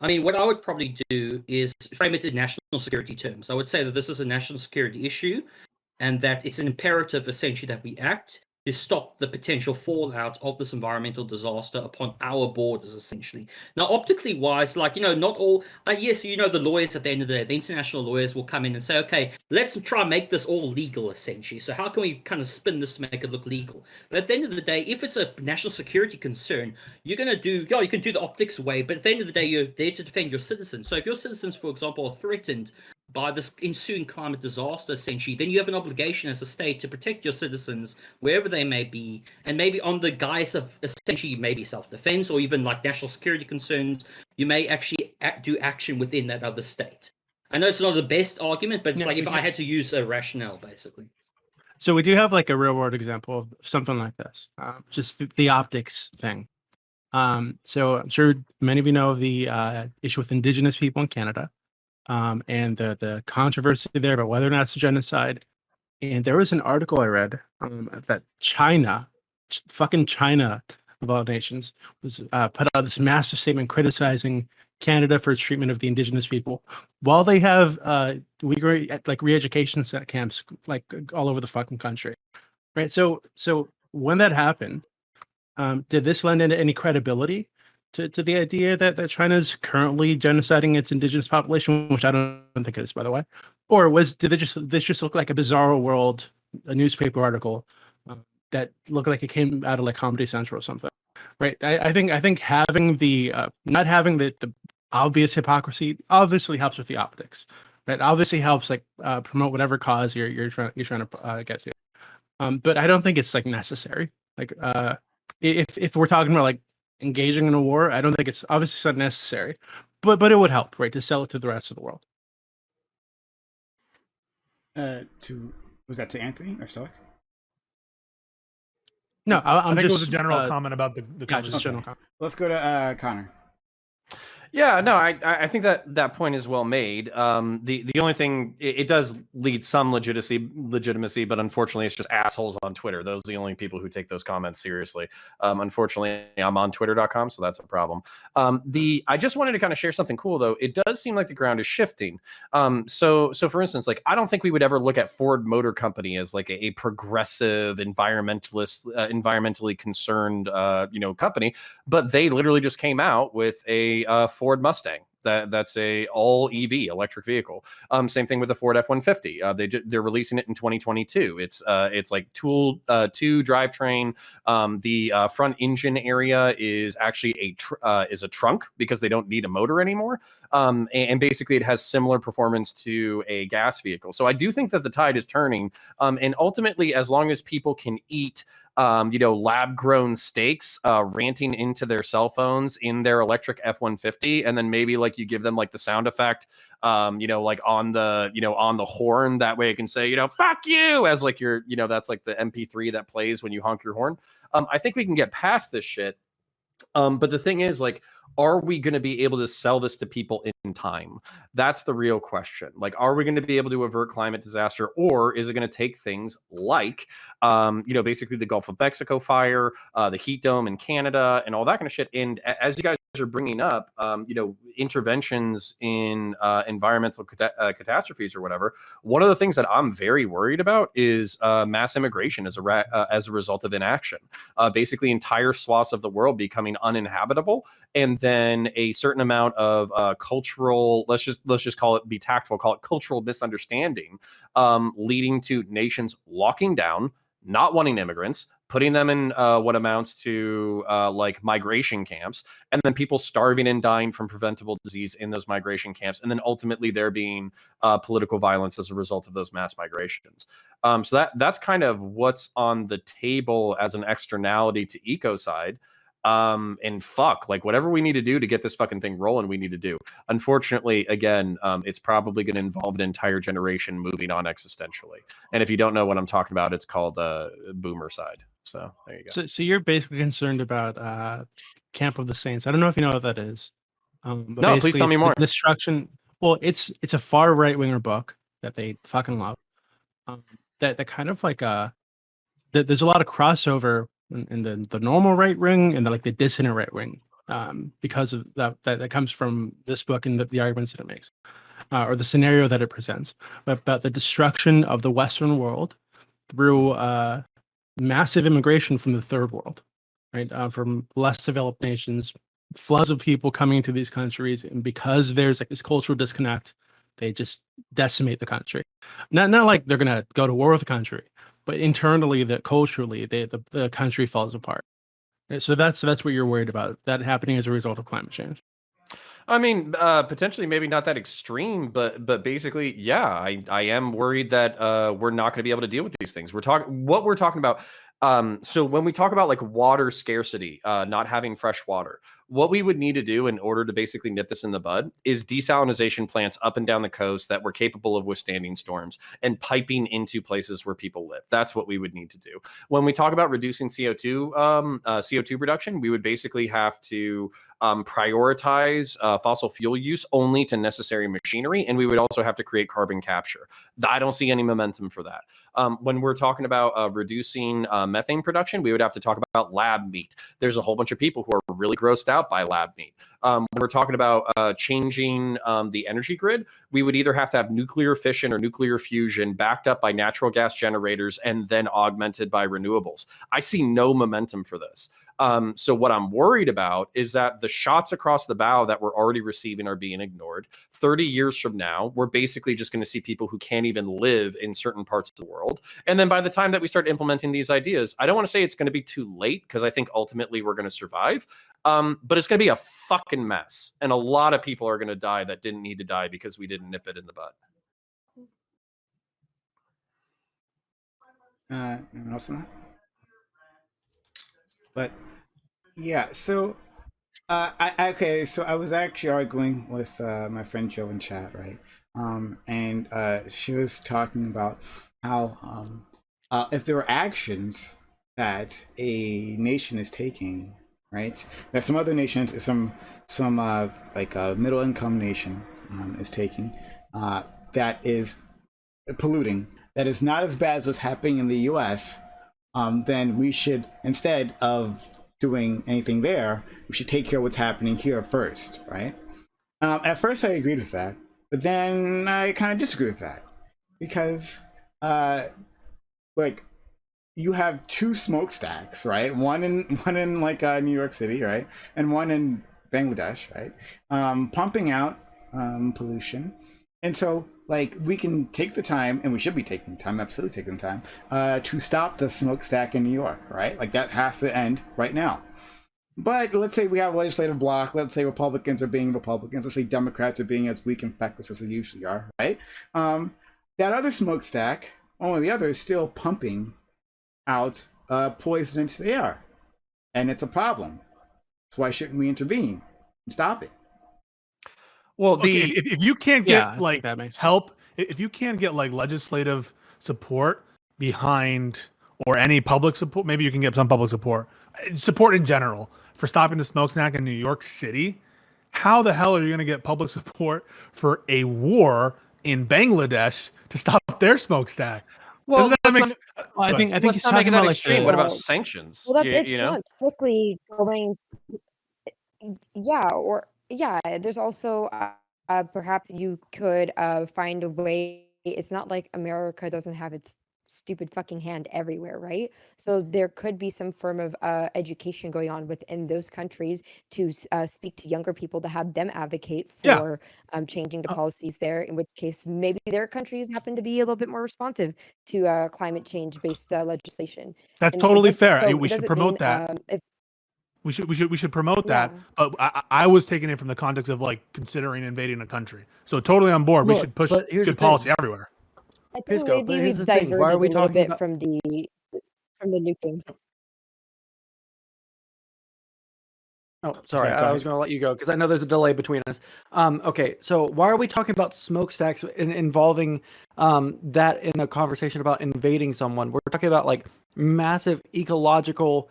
I mean, what I would probably do is frame it in national security terms. I would say that this is a national security issue, and that it's an imperative essentially that we act to stop the potential fallout of this environmental disaster upon our borders, essentially. Now, optically wise, like, not all, yes, the lawyers at the end of the day, the international lawyers will come in and say, okay, let's try and make this all legal, essentially. So how can we kind of spin this to make it look legal? But at the end of the day, if it's a national security concern, you're going to do, you can do the optics way, but at the end of the day, you're there to defend your citizens. So if your citizens, for example, are threatened by this ensuing climate disaster, essentially, then you have an obligation as a state to protect your citizens wherever they may be, and maybe on the guise of essentially maybe self-defense or even like national security concerns, you may actually do action within that other state. I know it's not the best argument, but it's like if I had to use a rationale, basically. So we do have like a real world example of something like this, just the optics thing. So I'm sure many of you know the issue with Indigenous people in Canada. and the controversy there about whether or not it's a genocide. And there was an article I read that fucking China of all nations, was put out this massive statement criticizing Canada for its treatment of the indigenous people, while they have Uyghur like re-education camps like all over the fucking country, right? So when that happened, did this lend any credibility to the idea that China's currently genociding its indigenous population, which I don't think it is, by the way, or did this just look like a bizarro world, a newspaper article that looked like it came out of like Comedy Central or something, right? I think having the not having the obvious hypocrisy obviously helps with the optics, right? Obviously helps like promote whatever cause you're trying to get to, but I don't think it's like necessary. Like if we're talking about like engaging in a war, I don't think it's obviously not necessary, but it would help, right, to sell it to the rest of the world. Was that to Anthony or Stoic? No, I'm I think just it was a general comment about the yeah, just conversation. general comment. Let's go to Connor. Yeah, no, I think that point is well made. The only thing it does lead some legitimacy, but unfortunately, it's just assholes on Twitter. Those are the only people who take those comments seriously. Unfortunately, I'm on Twitter.com, so that's a problem. I just wanted to kind of share something cool though. It does seem like the ground is shifting. So for instance, like I don't think we would ever look at Ford Motor Company as like a progressive environmentalist, environmentally concerned, company, but they literally just came out with a Ford Mustang. That's a all EV electric vehicle. Same thing with the Ford F-150. They're releasing it in 2022. It's like two drivetrain. The front engine area is actually a trunk because they don't need a motor anymore. And basically it has similar performance to a gas vehicle. So I do think that the tide is turning. And ultimately, as long as people can eat lab grown steaks ranting into their cell phones in their electric F-150, and then maybe like you give them like the sound effect like on the horn, that way it can say fuck you, as like your that's like the MP3 that plays when you honk your horn. I think we can get past this shit. But the thing is, like, are we going to be able to sell this to people in time? That's the real question. Like, are we going to be able to avert climate disaster, or is it going to take things like, basically the Gulf of Mexico fire, the heat dome in Canada, and all that kind of shit? And as you guys are bringing up, interventions in environmental catastrophes or whatever, one of the things that I'm very worried about is mass immigration as a result of inaction. Basically, entire swaths of the world becoming uninhabitable, and then a certain amount of cultural, let's just call it, be tactful, call it cultural misunderstanding, leading to nations locking down, not wanting immigrants, putting them in what amounts to like migration camps, and then people starving and dying from preventable disease in those migration camps, and then ultimately there being political violence as a result of those mass migrations. So that's kind of what's on the table as an externality to ecocide. And fuck, like whatever we need to do to get this fucking thing rolling, we need to do. Unfortunately, again, it's probably going to involve an entire generation moving on existentially. And if you don't know what I'm talking about, it's called boomer side. So there you go. So you're basically concerned about Camp of the Saints. I don't know if you know what that is. But no, please tell me more. Destruction. Well, it's a far right winger book that they fucking love. That kind of like there's a lot of crossover in the normal right wing and the dissonant right wing, because of that comes from this book and the arguments that it makes, or the scenario that it presents, about the destruction of the Western world through massive immigration from the third world, right? From less developed nations, floods of people coming into these countries, and because there's like this cultural disconnect, they just decimate the country. Not like they're gonna go to war with the country, but internally, culturally, the country falls apart. So that's what you're worried about, that happening as a result of climate change. I mean, potentially maybe not that extreme, but basically, yeah, I am worried that we're not going to be able to deal with these things. What we're talking about, So when we talk about like water scarcity, not having fresh water, what we would need to do in order to basically nip this in the bud is desalination plants up and down the coast that were capable of withstanding storms and piping into places where people live. That's what we would need to do. When we talk about reducing CO2 reduction, we would basically have to prioritize fossil fuel use only to necessary machinery, and we would also have to create carbon capture. I don't see any momentum for that. When we're talking about reducing methane production, we would have to talk about lab meat. There's a whole bunch of people who are really grossed out by lab meat. When we're talking about changing the energy grid, we would either have to have nuclear fission or nuclear fusion backed up by natural gas generators and then augmented by renewables. I see no momentum for this. So what I'm worried about is that the shots across the bow that we're already receiving are being ignored. 30 years from now, we're basically just going to see people who can't even live in certain parts of the world. And then by the time that we start implementing these ideas, I don't want to say it's going to be too late, because I think ultimately we're going to survive. But it's going to be a fucking mess. And a lot of people are going to die that didn't need to die because we didn't nip it in the bud. Anyone else on that? But yeah, so okay, so I was actually arguing with my friend Joe in chat, right? And she was talking about how if there are actions that a nation is taking, right? That some other nations, some like a middle income nation is taking, that is polluting, that is not as bad as what's happening in the U.S. Then we should, instead of doing anything there, we should take care of what's happening here first, right? At first I agreed with that, but then I kind of disagree with that, because like, you have two smokestacks, right? One in like New York City, right, and one in Bangladesh, right? Pumping out pollution. And so, like, we can take the time, and we should be taking the time, absolutely taking the time, to stop the smokestack in New York, right? Like, that has to end right now. But let's say we have a legislative bloc. Let's say Republicans are being Republicans. Let's say Democrats are being as weak and feckless as they usually are, right? That other smokestack, only the other, is still pumping out poison into the air. And it's a problem. So why shouldn't we intervene and stop it? Well, if you can't get Yeah, I think that makes sense. help, if you can't get like legislative support behind, or any public support, maybe you can get some public support in general for stopping the smokestack in New York City. How the hell are you going to get public support for a war in Bangladesh to stop their smokestack? Well, Doesn't that make sense? I think let's he's not make talking it that about like extreme. the, What about sanctions? Well, that's it's You know? not strictly going. Yeah, or yeah. There's also perhaps you could find a way. It's not like America doesn't have its stupid fucking hand everywhere, right? So there could be some form of education going on within those countries to speak to younger people, to have them advocate Yeah. for changing the policies there. In which case, maybe their countries happen to be a little bit more responsive to climate change based legislation. That's And totally doesn't- fair. so We it should doesn't promote mean, that. if We should promote that. Yeah. But I was taking it from the context of like considering invading a country. So totally on board. We Look, should push but here's the good thing. policy everywhere. I think Pisco, but maybe here's we've the thing, why are diverted we a little talking bit about- from the nuking. Oh, sorry. Go I ahead. was going to let you go because I know there's a delay between us. Okay, so why are we talking about smokestacks involving that in a conversation about invading someone? We're talking about like massive ecological,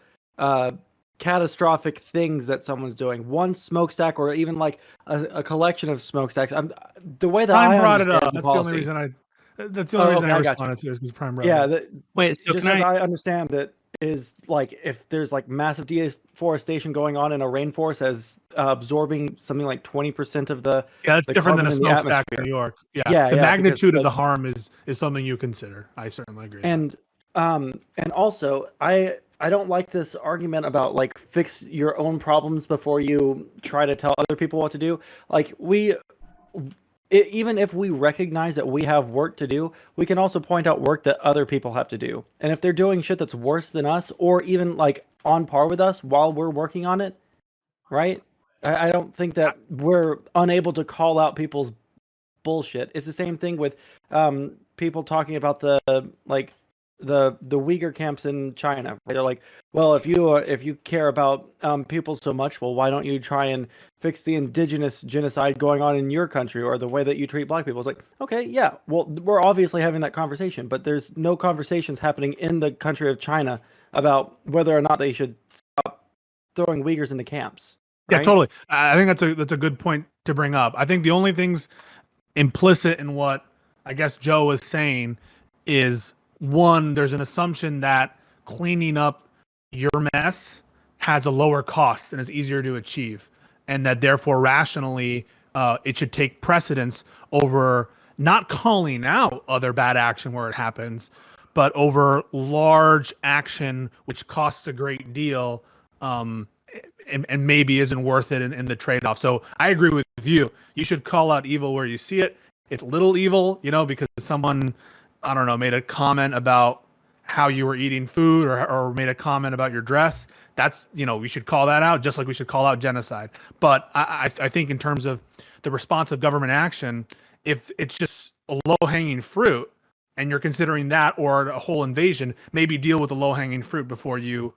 catastrophic things that someone's doing. One smokestack, or even like a collection of smokestacks. The way that Prime I brought it understand up. the That's the only policy- reason That's the only reason okay, I I gotcha. responded to it, is because Prime brought it Yeah, up. wait. So just can as I? I understand it, is like if there's like massive deforestation going on in a rainforest as absorbing something like 20% of the Yeah, that's the different than a carbon in the smokestack in atmosphere. New York. Yeah, Yeah, the yeah, magnitude because, of the like- harm is something you consider. I certainly agree. with that. And also I don't like this argument about like fix your own problems before you try to tell other people what to do. Like even if we recognize that we have work to do, we can also point out work that other people have to do. And if they're doing shit that's worse than us, or even like on par with us while we're working on it, right? I don't think that we're unable to call out people's bullshit. It's the same thing with people talking about the like the Uyghur camps in China. They're like, well, if you care about people so much, well, why don't you try and fix the indigenous genocide going on in your country or the way that you treat black people? It's like, okay, yeah, well, we're obviously having that conversation, but there's no conversations happening in the country of China about whether or not they should stop throwing Uyghurs into camps. Yeah, right? totally. I think that's a good point to bring up. I think the only things implicit in what I guess Joe was saying is, one, there's an assumption that cleaning up your mess has a lower cost and is easier to achieve, and that therefore rationally it should take precedence over not calling out other bad action where it happens, but over large action which costs a great deal, and maybe isn't worth it in the trade-off. So I agree with you. You should call out evil where you see it. It's little evil, because someone, I don't know, made a comment about how you were eating food or made a comment about your dress. That's, we should call that out, just like we should call out genocide. But I think in terms of the response of government action, if it's just a low-hanging fruit and you're considering that or a whole invasion, maybe deal with the low-hanging fruit before you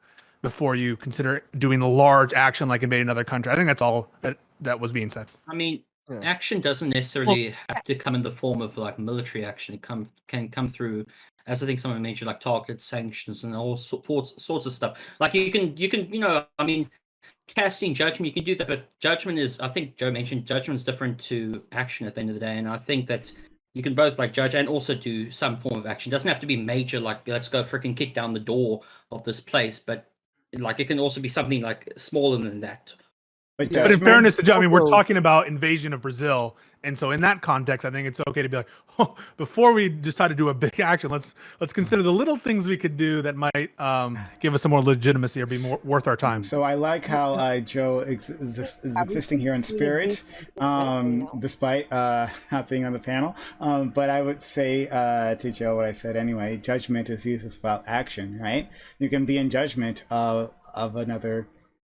consider doing the large action like invading another country. I think that's all that was being said. I mean, Yeah. action doesn't necessarily have to come in the form of like military action. It can come through, as I think someone mentioned, like targeted sanctions and all sorts of stuff. Like you can, I mean, casting judgment, you can do that, but judgment is, I think Joe mentioned, judgment is different to action at the end of the day, and I think that you can both like judge and also do some form of action. It doesn't have to be major, like let's go freaking kick down the door of this place, but like it can also be something like smaller than that. But, Yeah, But in judgment- fairness to Joe, I mean, we're Also- talking about invasion of Brazil, and so in that context, I think it's okay to be like, oh, before we decide to do a big action, let's consider the little things we could do that might give us some more legitimacy or be more worth our time. So I like how Joe is existing here in spirit, despite not being on the panel. But I would say to Joe what I said anyway. Judgment is used as about action, right? You can be in judgment of another.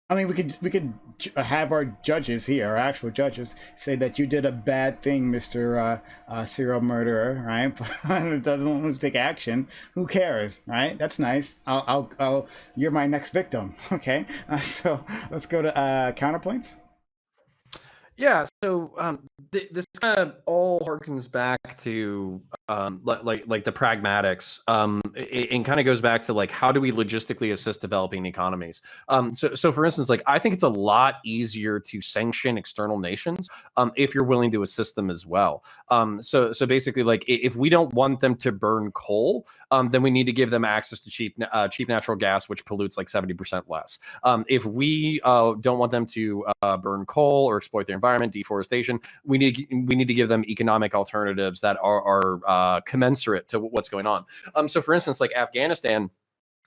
I mean, we could have our judges here, our actual judges, say that you did a bad thing, Mr. Serial Murderer, right? But it doesn't want to take action. Who cares, right? That's nice. I'll you're my next victim, okay? So let's go to counterpoints. Yeah, so this kind of all harkens back to like the pragmatics. It kind of goes back to like, how do we logistically assist developing economies? So for instance, like I think it's a lot easier to sanction external nations if you're willing to assist them as well. So basically, like if we don't want them to burn coal, then we need to give them access to cheap natural gas, which pollutes like 70% less. If we don't want them to burn coal or exploit their environment, deforestation, we need to give them economic alternatives that are commensurate to what's going on. So for instance, like Afghanistan,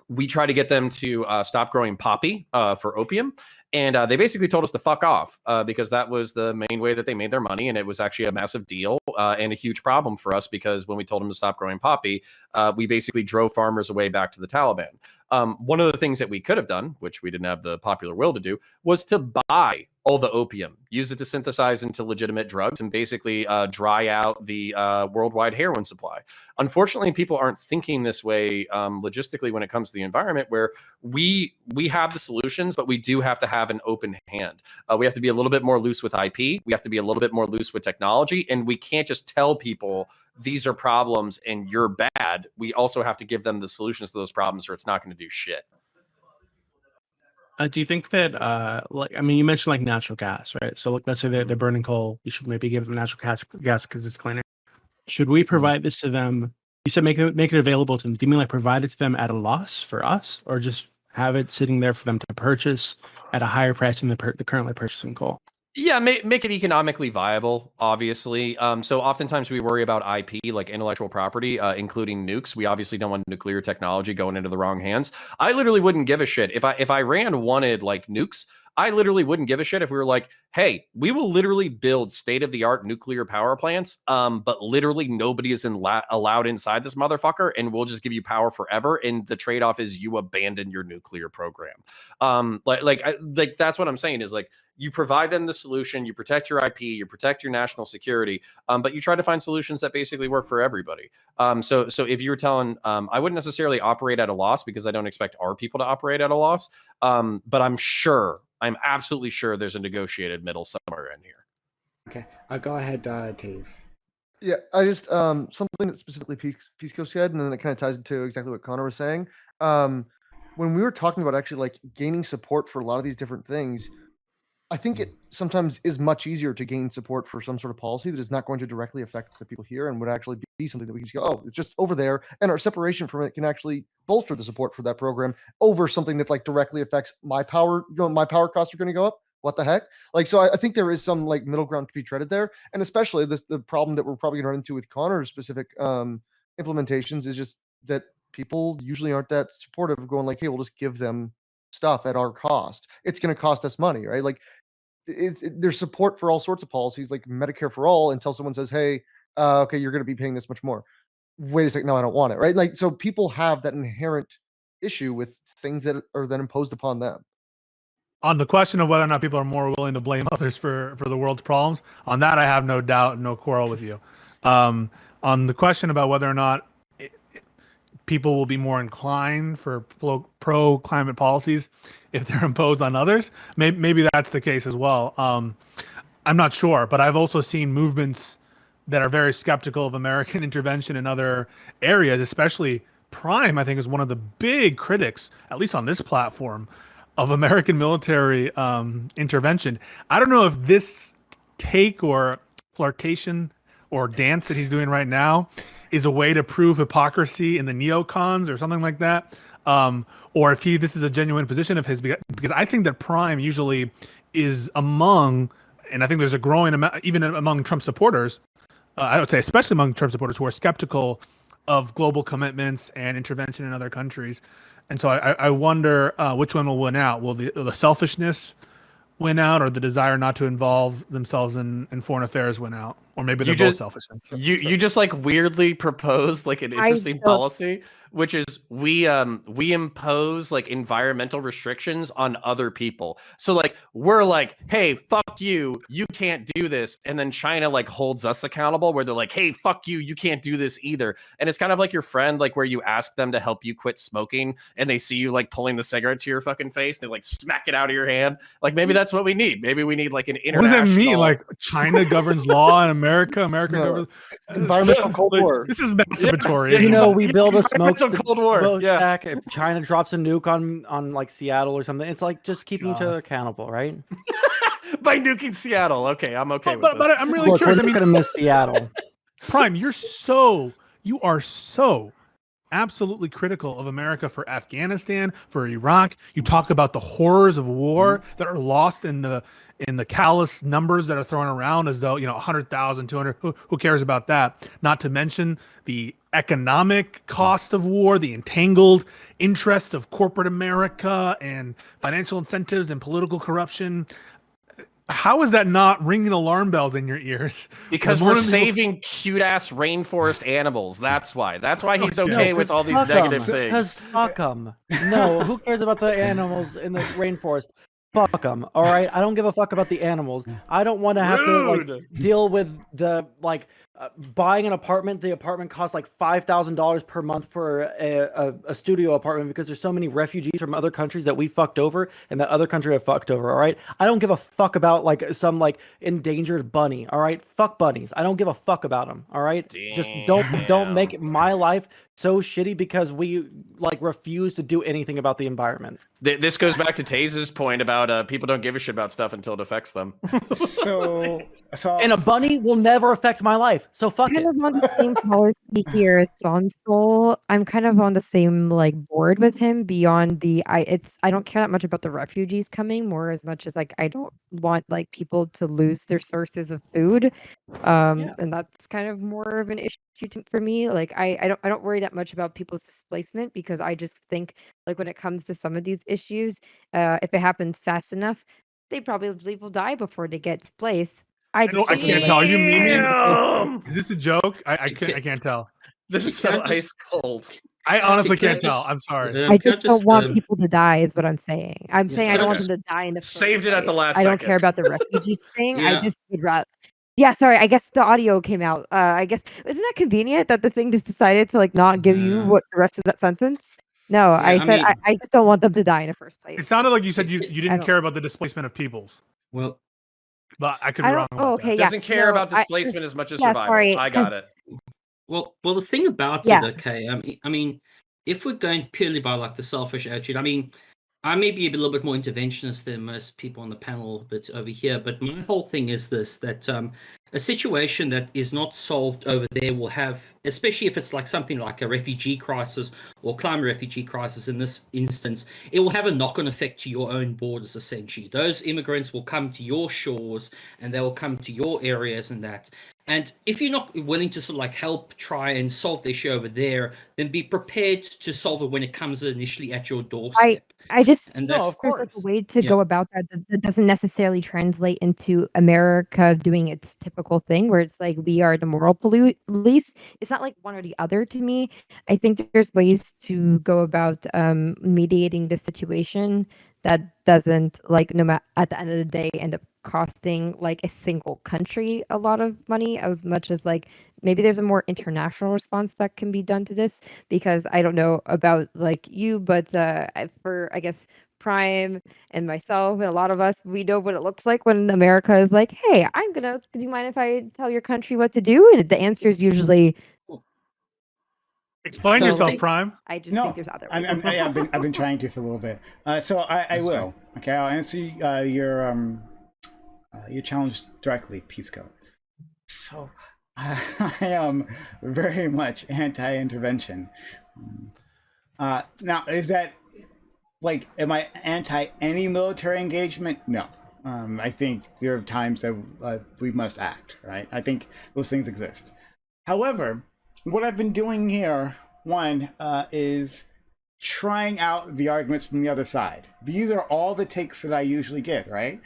we try to get them to stop growing poppy for opium. And they basically told us to fuck off because that was the main way that they made their money. And it was actually a massive deal and a huge problem for us because when we told them to stop growing poppy, we basically drove farmers away back to the Taliban. One of the things that we could have done, which we didn't have the popular will to do, was to buy all the opium, use it to synthesize into legitimate drugs, and basically dry out the worldwide heroin supply. Unfortunately, people aren't thinking this way logistically when it comes to the environment, where we have the solutions, but we do have to have an open hand. We have to be a little bit more loose with IP. We have to be a little bit more loose with technology, and we can't just tell people these are problems and you're bad. We also have to give them the solutions to those problems, or it's not going to do shit. Do you think that, like, I mean, you mentioned like natural gas, right? So, like, let's say they're burning coal. You should maybe give them natural gas because it's cleaner. Should we provide this to them? You said make it available to them. Do you mean like provide it to them at a loss for us, or just have it sitting there for them to purchase at a higher price than the currently purchasing coal? Yeah, make it economically viable, obviously. So oftentimes we worry about IP, like intellectual property, including nukes. We obviously don't want nuclear technology going into the wrong hands. I literally wouldn't give a shit. If Iran wanted like nukes, I literally wouldn't give a shit if we were like, hey, we will literally build state-of-the-art nuclear power plants, but literally nobody is allowed inside this motherfucker, and we'll just give you power forever, and the trade-off is you abandon your nuclear program. Like that's what I'm saying is like, you provide them the solution, you protect your IP, you protect your national security, but you try to find solutions that basically work for everybody. So if you were telling, I wouldn't necessarily operate at a loss because I don't expect our people to operate at a loss, but I'm absolutely sure there's a negotiated middle somewhere in here. Okay, I'll go ahead, Taze. Yeah, I just something that specifically Pisco said, and then it kind of ties into exactly what Connor was saying. When we were talking about actually like gaining support for a lot of these different things, I think it sometimes is much easier to gain support for some sort of policy that is not going to directly affect the people here and would actually be something that we can just go, oh, it's just over there, and our separation from it can actually bolster the support for that program over something that like directly affects my power. My power costs are going to go up. What the heck? Like, so I think there is some like middle ground to be treaded there, and especially the problem that we're probably going to run into with Connor's specific implementations is just that people usually aren't that supportive of going like, hey, we'll just give them stuff at our cost. It's going to cost us money, right? Like there's support for all sorts of policies like Medicare for all until someone says, hey, okay, you're going to be paying this much more. Wait a second, no, I don't want it, right? Like, so people have that inherent issue with things that are then imposed upon them. On the question of whether or not people are more willing to blame others for the world's problems, on that I have no doubt, no quarrel with you. On the question about whether or not people will be more inclined for pro climate policies if they're imposed on others, maybe that's the case as well. I'm not sure, but I've also seen movements that are very skeptical of American intervention in other areas, especially Prime, I think, is one of the big critics, at least on this platform, of American military intervention. I don't know if this take or flirtation or dance that he's doing right now is a way to prove hypocrisy in the neocons or something like that, or if this is a genuine position of his, because I think that Prime usually is among, and I think there's a growing amount, even among Trump supporters, I would say especially among Trump supporters who are skeptical of global commitments and intervention in other countries. And so I wonder which one will win out. Will the selfishness win out, or the desire not to involve themselves in foreign affairs win out? Or maybe they're both selfish. You just like weirdly proposed like an interesting policy, which is we impose like environmental restrictions on other people. So like we're like, hey, fuck you, you can't do this, and then China like holds us accountable where they're like, hey, fuck you, you can't do this either. And it's kind of like your friend, like where you ask them to help you quit smoking, and they see you like pulling the cigarette to your fucking face, they like smack it out of your hand. Like maybe that's what we need. Maybe we need like an international. What does that mean? Like China governs law in America? America governs environmental Cold War. This is masturbatory. You know, we build a smoke Cold War. Yeah. stack. If China drops a nuke on like Seattle or something, it's like just keeping each other accountable, right? By nuking Seattle. Okay, I'm okay with this. But I'm really curious. We're not gonna miss Seattle. Prime, you are so absolutely critical of America for Afghanistan, for Iraq. You talk about the horrors of war that are lost in the callous numbers that are thrown around as though, 100,000, 200, who cares about that? Not to mention the economic cost of war, the entangled interests of corporate America and financial incentives and political corruption. How is that not ringing alarm bells in your ears? Because we're saving cute-ass rainforest animals. That's why. That's why he's okay with all these negative things. Because fuck them. No, who cares about the animals in the rainforest? Fuck them. All right, I don't give a fuck about the animals. I don't want to have to like deal with the buying an apartment. The apartment costs like $5,000 per month for a studio apartment because there's so many refugees from other countries that we fucked over and that other country have fucked over. All right, I don't give a fuck about like some like endangered bunny. All right, fuck bunnies. I don't give a fuck about them. All right, just don't make my life so shitty because we like refuse to do anything about the environment. This goes back to Taze's point about people don't give a shit about stuff until it affects them. So and a bunny will never affect my life. So fuck it. I'm kind of on the same policy here as Soul. I'm kind of on the same like board with him beyond I don't care that much about the refugees coming more as much as like I don't want like people to lose their sources of food. And that's kind of more of an issue for me. Like I don't worry that much about people's displacement because I just think like when it comes to some of these issues, if it happens fast enough, they probably will die before they get displaced. I I just can't feel tell. Are you memeing? Damn! Is this a joke? I can't tell. This is Can so I just- ice cold. I honestly can I can't tell. just, I'm sorry. I can just don't want um, people to die, is what I'm saying. I'm Yeah, saying I don't want okay. them to die in the first Saved it at the place. last I don't second. care about the refugees thing. I Yeah. just would rather. Yeah, sorry. I guess the audio came out. I guess isn't that convenient that the thing just decided to like not give you Yeah. what the rest of that sentence? No, Yeah, I I said mean- I just don't want them to die in the first place. It sounded like you It's- said you I didn't don't- care about the displacement of peoples, Well, but I could be I wrong don't. about Oh, okay. that. Yeah. Doesn't care no, about I- displacement as much as yeah, survival. sorry, I got it. well, the thing about Yeah. it, okay. I mean, if we're going purely by like the selfish attitude, I mean, I may be a little bit more interventionist than most people on the panel, but over here. But my whole thing is this: that a situation that is not solved over there will have, especially if it's like something like a refugee crisis or climate refugee crisis in this instance, it will have a knock-on effect to your own borders. Essentially, those immigrants will come to your shores and they will come to your areas and that. And if you're not willing to sort of like help try and solve the issue over there, then be prepared to solve it when it comes initially at your doorstep. I just And feel that's- there's like a course. way to Yeah. go about that doesn't necessarily translate into America doing its typical thing where it's like we are the moral police. It's not like one or the other to me. I think there's ways to go about mediating the situation that doesn't like at the end of the day end up costing like a single country a lot of money as much as like maybe there's a more international response that can be done to this because I don't know about like you, but for I guess Prime and myself and a lot of us, we know what it looks like when America is like, "Hey, do you mind if I tell your country what to do?" And the answer is usually, Explain So, yourself, like- Prime. "I just No, think there's other ways." I've been trying to for a little bit. So I That's will. Okay, I'll answer your challenge directly, Pisco. So I am very much anti-intervention. Now, is that like, am I anti any military engagement? No. I think there are times that we must act, right? I think those things exist. However, what I've been doing here, one, is trying out the arguments from the other side. These are all the takes that I usually get, right?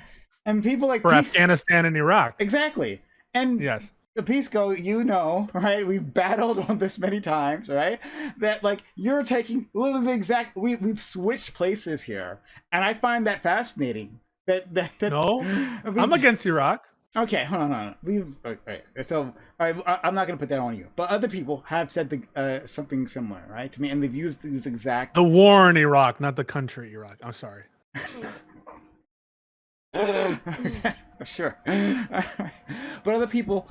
And people like For Afghanistan and Iraq. exactly. And Yes. the Pisco, you know, right? We've battled on this many times, right? That like you're taking literally the exact. We've switched places here, and I find that fascinating. That No, we- I'm against Iraq. Okay, hold on. We've okay, so all right. I'm not going to put that on you, but other people have said something similar, right, to me, and they've used these exact. The war in Iraq, not the country Iraq. I'm sorry. Sure. But other people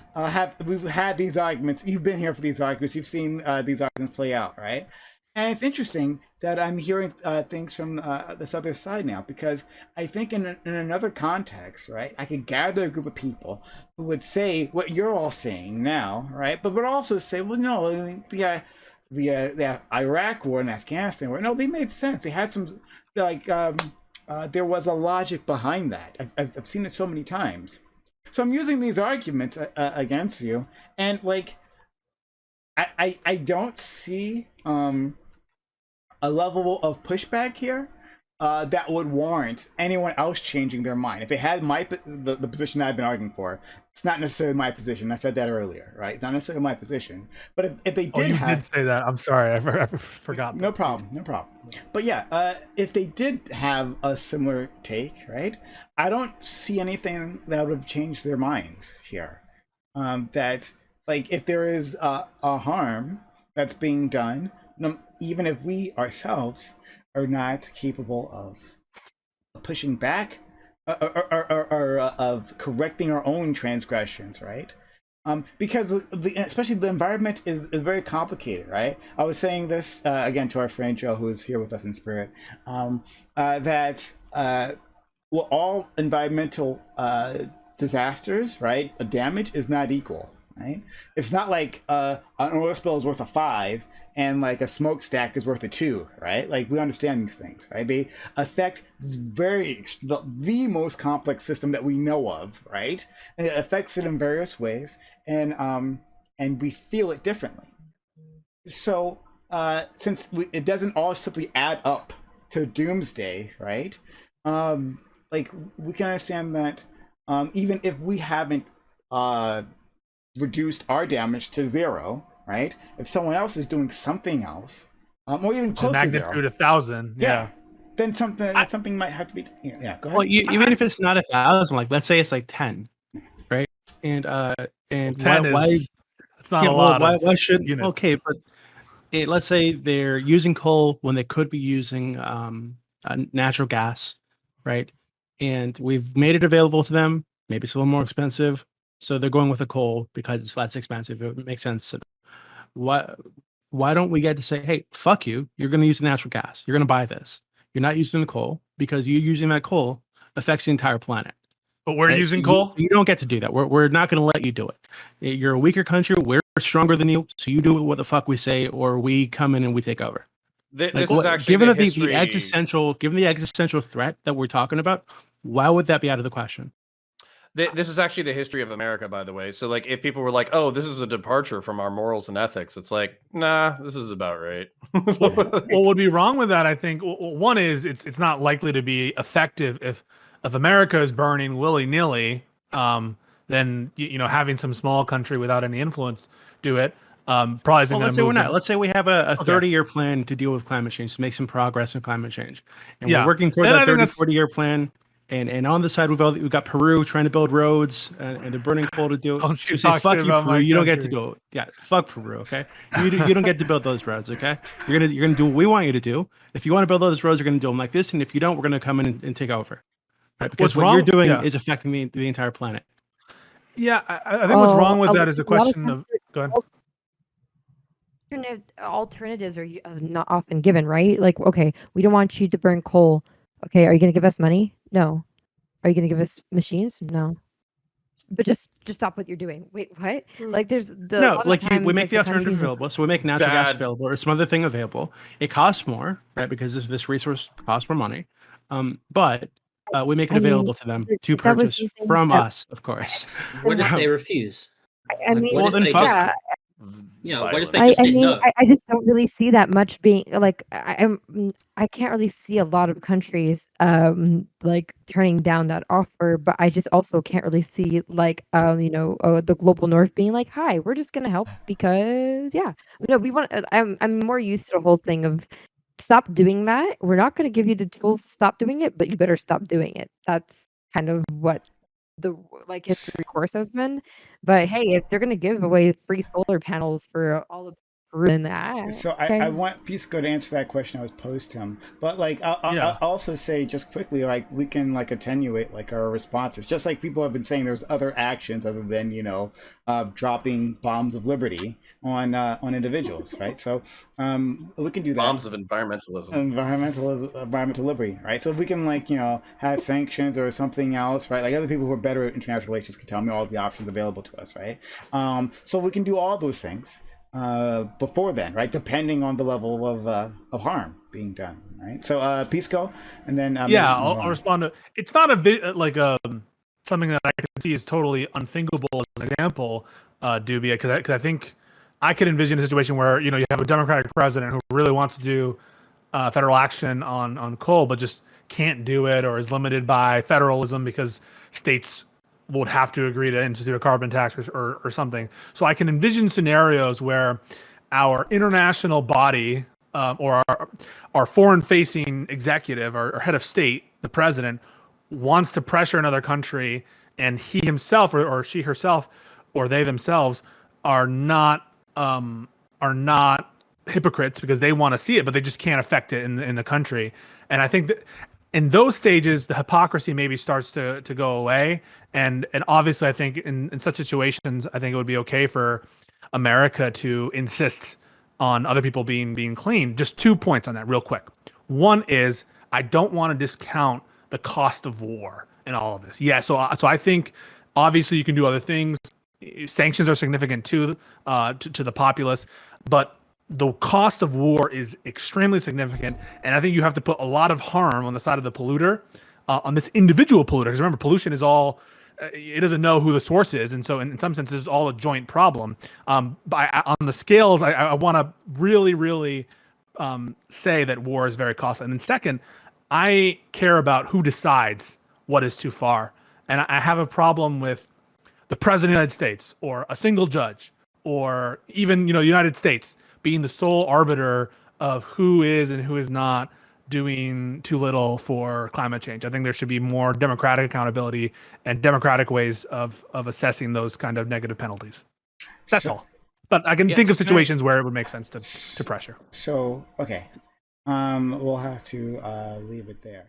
we've had these arguments. You've been here for these arguments. You've seen these arguments play out, right? And it's interesting that I'm hearing things from this other side now, because I think in another context, right, I could gather a group of people who would say what you're all saying now, right, but would also say, well, no, the Iraq war and Afghanistan war, no, they made sense. They had some like. There was a logic behind that. I've seen it so many times. So I'm using these arguments against you, and like, I don't see a level of pushback here that would warrant anyone else changing their mind. If they had the position that I've been arguing for, it's not necessarily my position. I said that earlier, right? It's not necessarily my position. But if they did did say that. I'm sorry. I forgot. No problem. But yeah, if they did have a similar take, right? I don't see anything that would have changed their minds here. That like if there is a harm that's being done, even if we ourselves are not capable of pushing back or of correcting our own transgressions, right? Because especially the environment is very complicated, right? I was saying this again to our friend Joe, who is here with us in spirit, that all environmental disasters, right, damage is not equal, right? It's not like an oil spill is worth a 5 and like a smokestack is worth a 2, right? Like we understand these things, right? They affect the most complex system that we know of, right? And it affects it in various ways, and we feel it differently. So since it doesn't all simply add up to doomsday, right? like we can understand that even if we haven't reduced our damage to 0, right? If someone else is doing something else, or even To close to 0, magnitude 1,000. Yeah. then something might have to be. Yeah, go ahead. Well, even if it's not 1,000, like let's say it's like 10, right? And Well, why 10 is it's not a well, lot of why should units. okay, but let's say they're using coal when they could be using natural gas, right? And we've made it available to them. Maybe it's a little more expensive, so they're going with the coal because it's less expensive. It makes sense. Why don't we get to say, hey, fuck you, you're going to use the natural gas, you're going to buy this, you're not using the coal because you using that coal affects the entire planet. But we're Right? using So coal. you don't get to do that. We're not going to let you do it. You're a weaker country. We're stronger than you. So you do what the fuck we say, or we come in and we take over. This is actually given the the history. given the existential threat that we're talking about, why would that be out of the question? This is actually the history of America, by the way. So, like, if people were like, "Oh, this is a departure from our morals and ethics," it's like, nah, this is about right. What would be wrong with that? I think one is it's not likely to be effective if America is burning willy nilly. Then having some small country without any influence do it probably isn't Well, going let's to say we're move. not. Let's say we have a Okay. 30-year plan to deal with climate change, to make some progress in climate change, and Yeah. we're working toward Then I that think 30, that's- 40-year plan. And on the side, we've got Peru trying to build roads, and they're burning coal to do it. Don't you So say, talk fuck shit you, about Peru. my You don't get to country. do it. Yeah, fuck Peru. Okay, you don't get to build those roads. Okay, you're gonna do what we want you to do. If you want to build those roads, you're gonna do them like this, and if you don't, we're gonna come in and take over. Right? Because What's what you're wrong- doing yeah. is affecting the entire planet. Yeah, I think what's wrong with that is a lot of question of. Go ahead. Alternatives are not often given, right? Like, okay, we don't want you to burn coal. Okay, are you going to give us money? No. Are you going to give us machines? No. But just stop what you're doing. Wait, what? Like, there's a lot of We times, make like, the alternative countries- available. So we make natural gas Bad. available or some other thing available. It costs more, right? Because this resource costs more money. But we make it I mean, available to them to if that was purchase something from that- us, of course. What if Wow. they refuse? I Like, mean, what if then they fuck just, yeah, what if they I just say mean, no? I just don't really see that much being like I can't really see a lot of countries like turning down that offer, but I just also can't really see like the global north being like, hi, we're just gonna help because we want. I'm more used to the whole thing of stop doing that. We're not gonna give you the tools to stop doing it, but you better stop doing it. That's kind of what the history course has been. But hey, if they're gonna give away free solar panels for all of Peru, then So okay. I want Pisco to answer that question I was posed to him, but like I'll Yeah. also say just quickly, like we can like attenuate like our responses, just like people have been saying. There's other actions other than dropping bombs of liberty on individuals, right? So we can do that. Bombs of environmentalism. Environmental liberty, right? So if we can have sanctions or something else, right? Like other people who are better at international relations can tell me all the options available to us, right? So we can do all those things before then, right? Depending on the level of harm being done, right? So Pisco, and then Yeah, I'll respond to. It's not something that I can see is totally unthinkable as an example, Dooby, because I think I could envision a situation where you have a Democratic president who really wants to do federal action on coal, but just can't do it or is limited by federalism because states would have to agree to institute a carbon tax or something. So I can envision scenarios where our international body or our foreign-facing executive or head of state, the president, wants to pressure another country, and he himself or she herself or they themselves are not hypocrites because they want to see it, but they just can't affect it in the country. And I think that in those stages, the hypocrisy maybe starts to go away. And obviously, I think in such situations, I think it would be okay for America to insist on other people being clean. Just 2 points on that real quick. One is I don't want to discount the cost of war in all of this. Yeah, so I think obviously you can do other things. Sanctions are significant too to the populace, but the cost of war is extremely significant, and I think you have to put a lot of harm on the side of the polluter, on this individual polluter. Because remember, pollution is all it doesn't know who the source is, and so in some sense, it's all a joint problem. But on the scales, I want to really say that war is very costly. And then second, I care about who decides what is too far. And I have a problem with the president of the United States or a single judge or even, the United States being the sole arbiter of who is and who is not doing too little for climate change. I think there should be more democratic accountability and democratic ways of assessing those kind of negative penalties. That's all. But I can think of situations where it would make sense to pressure. So, okay. We'll have to leave it there.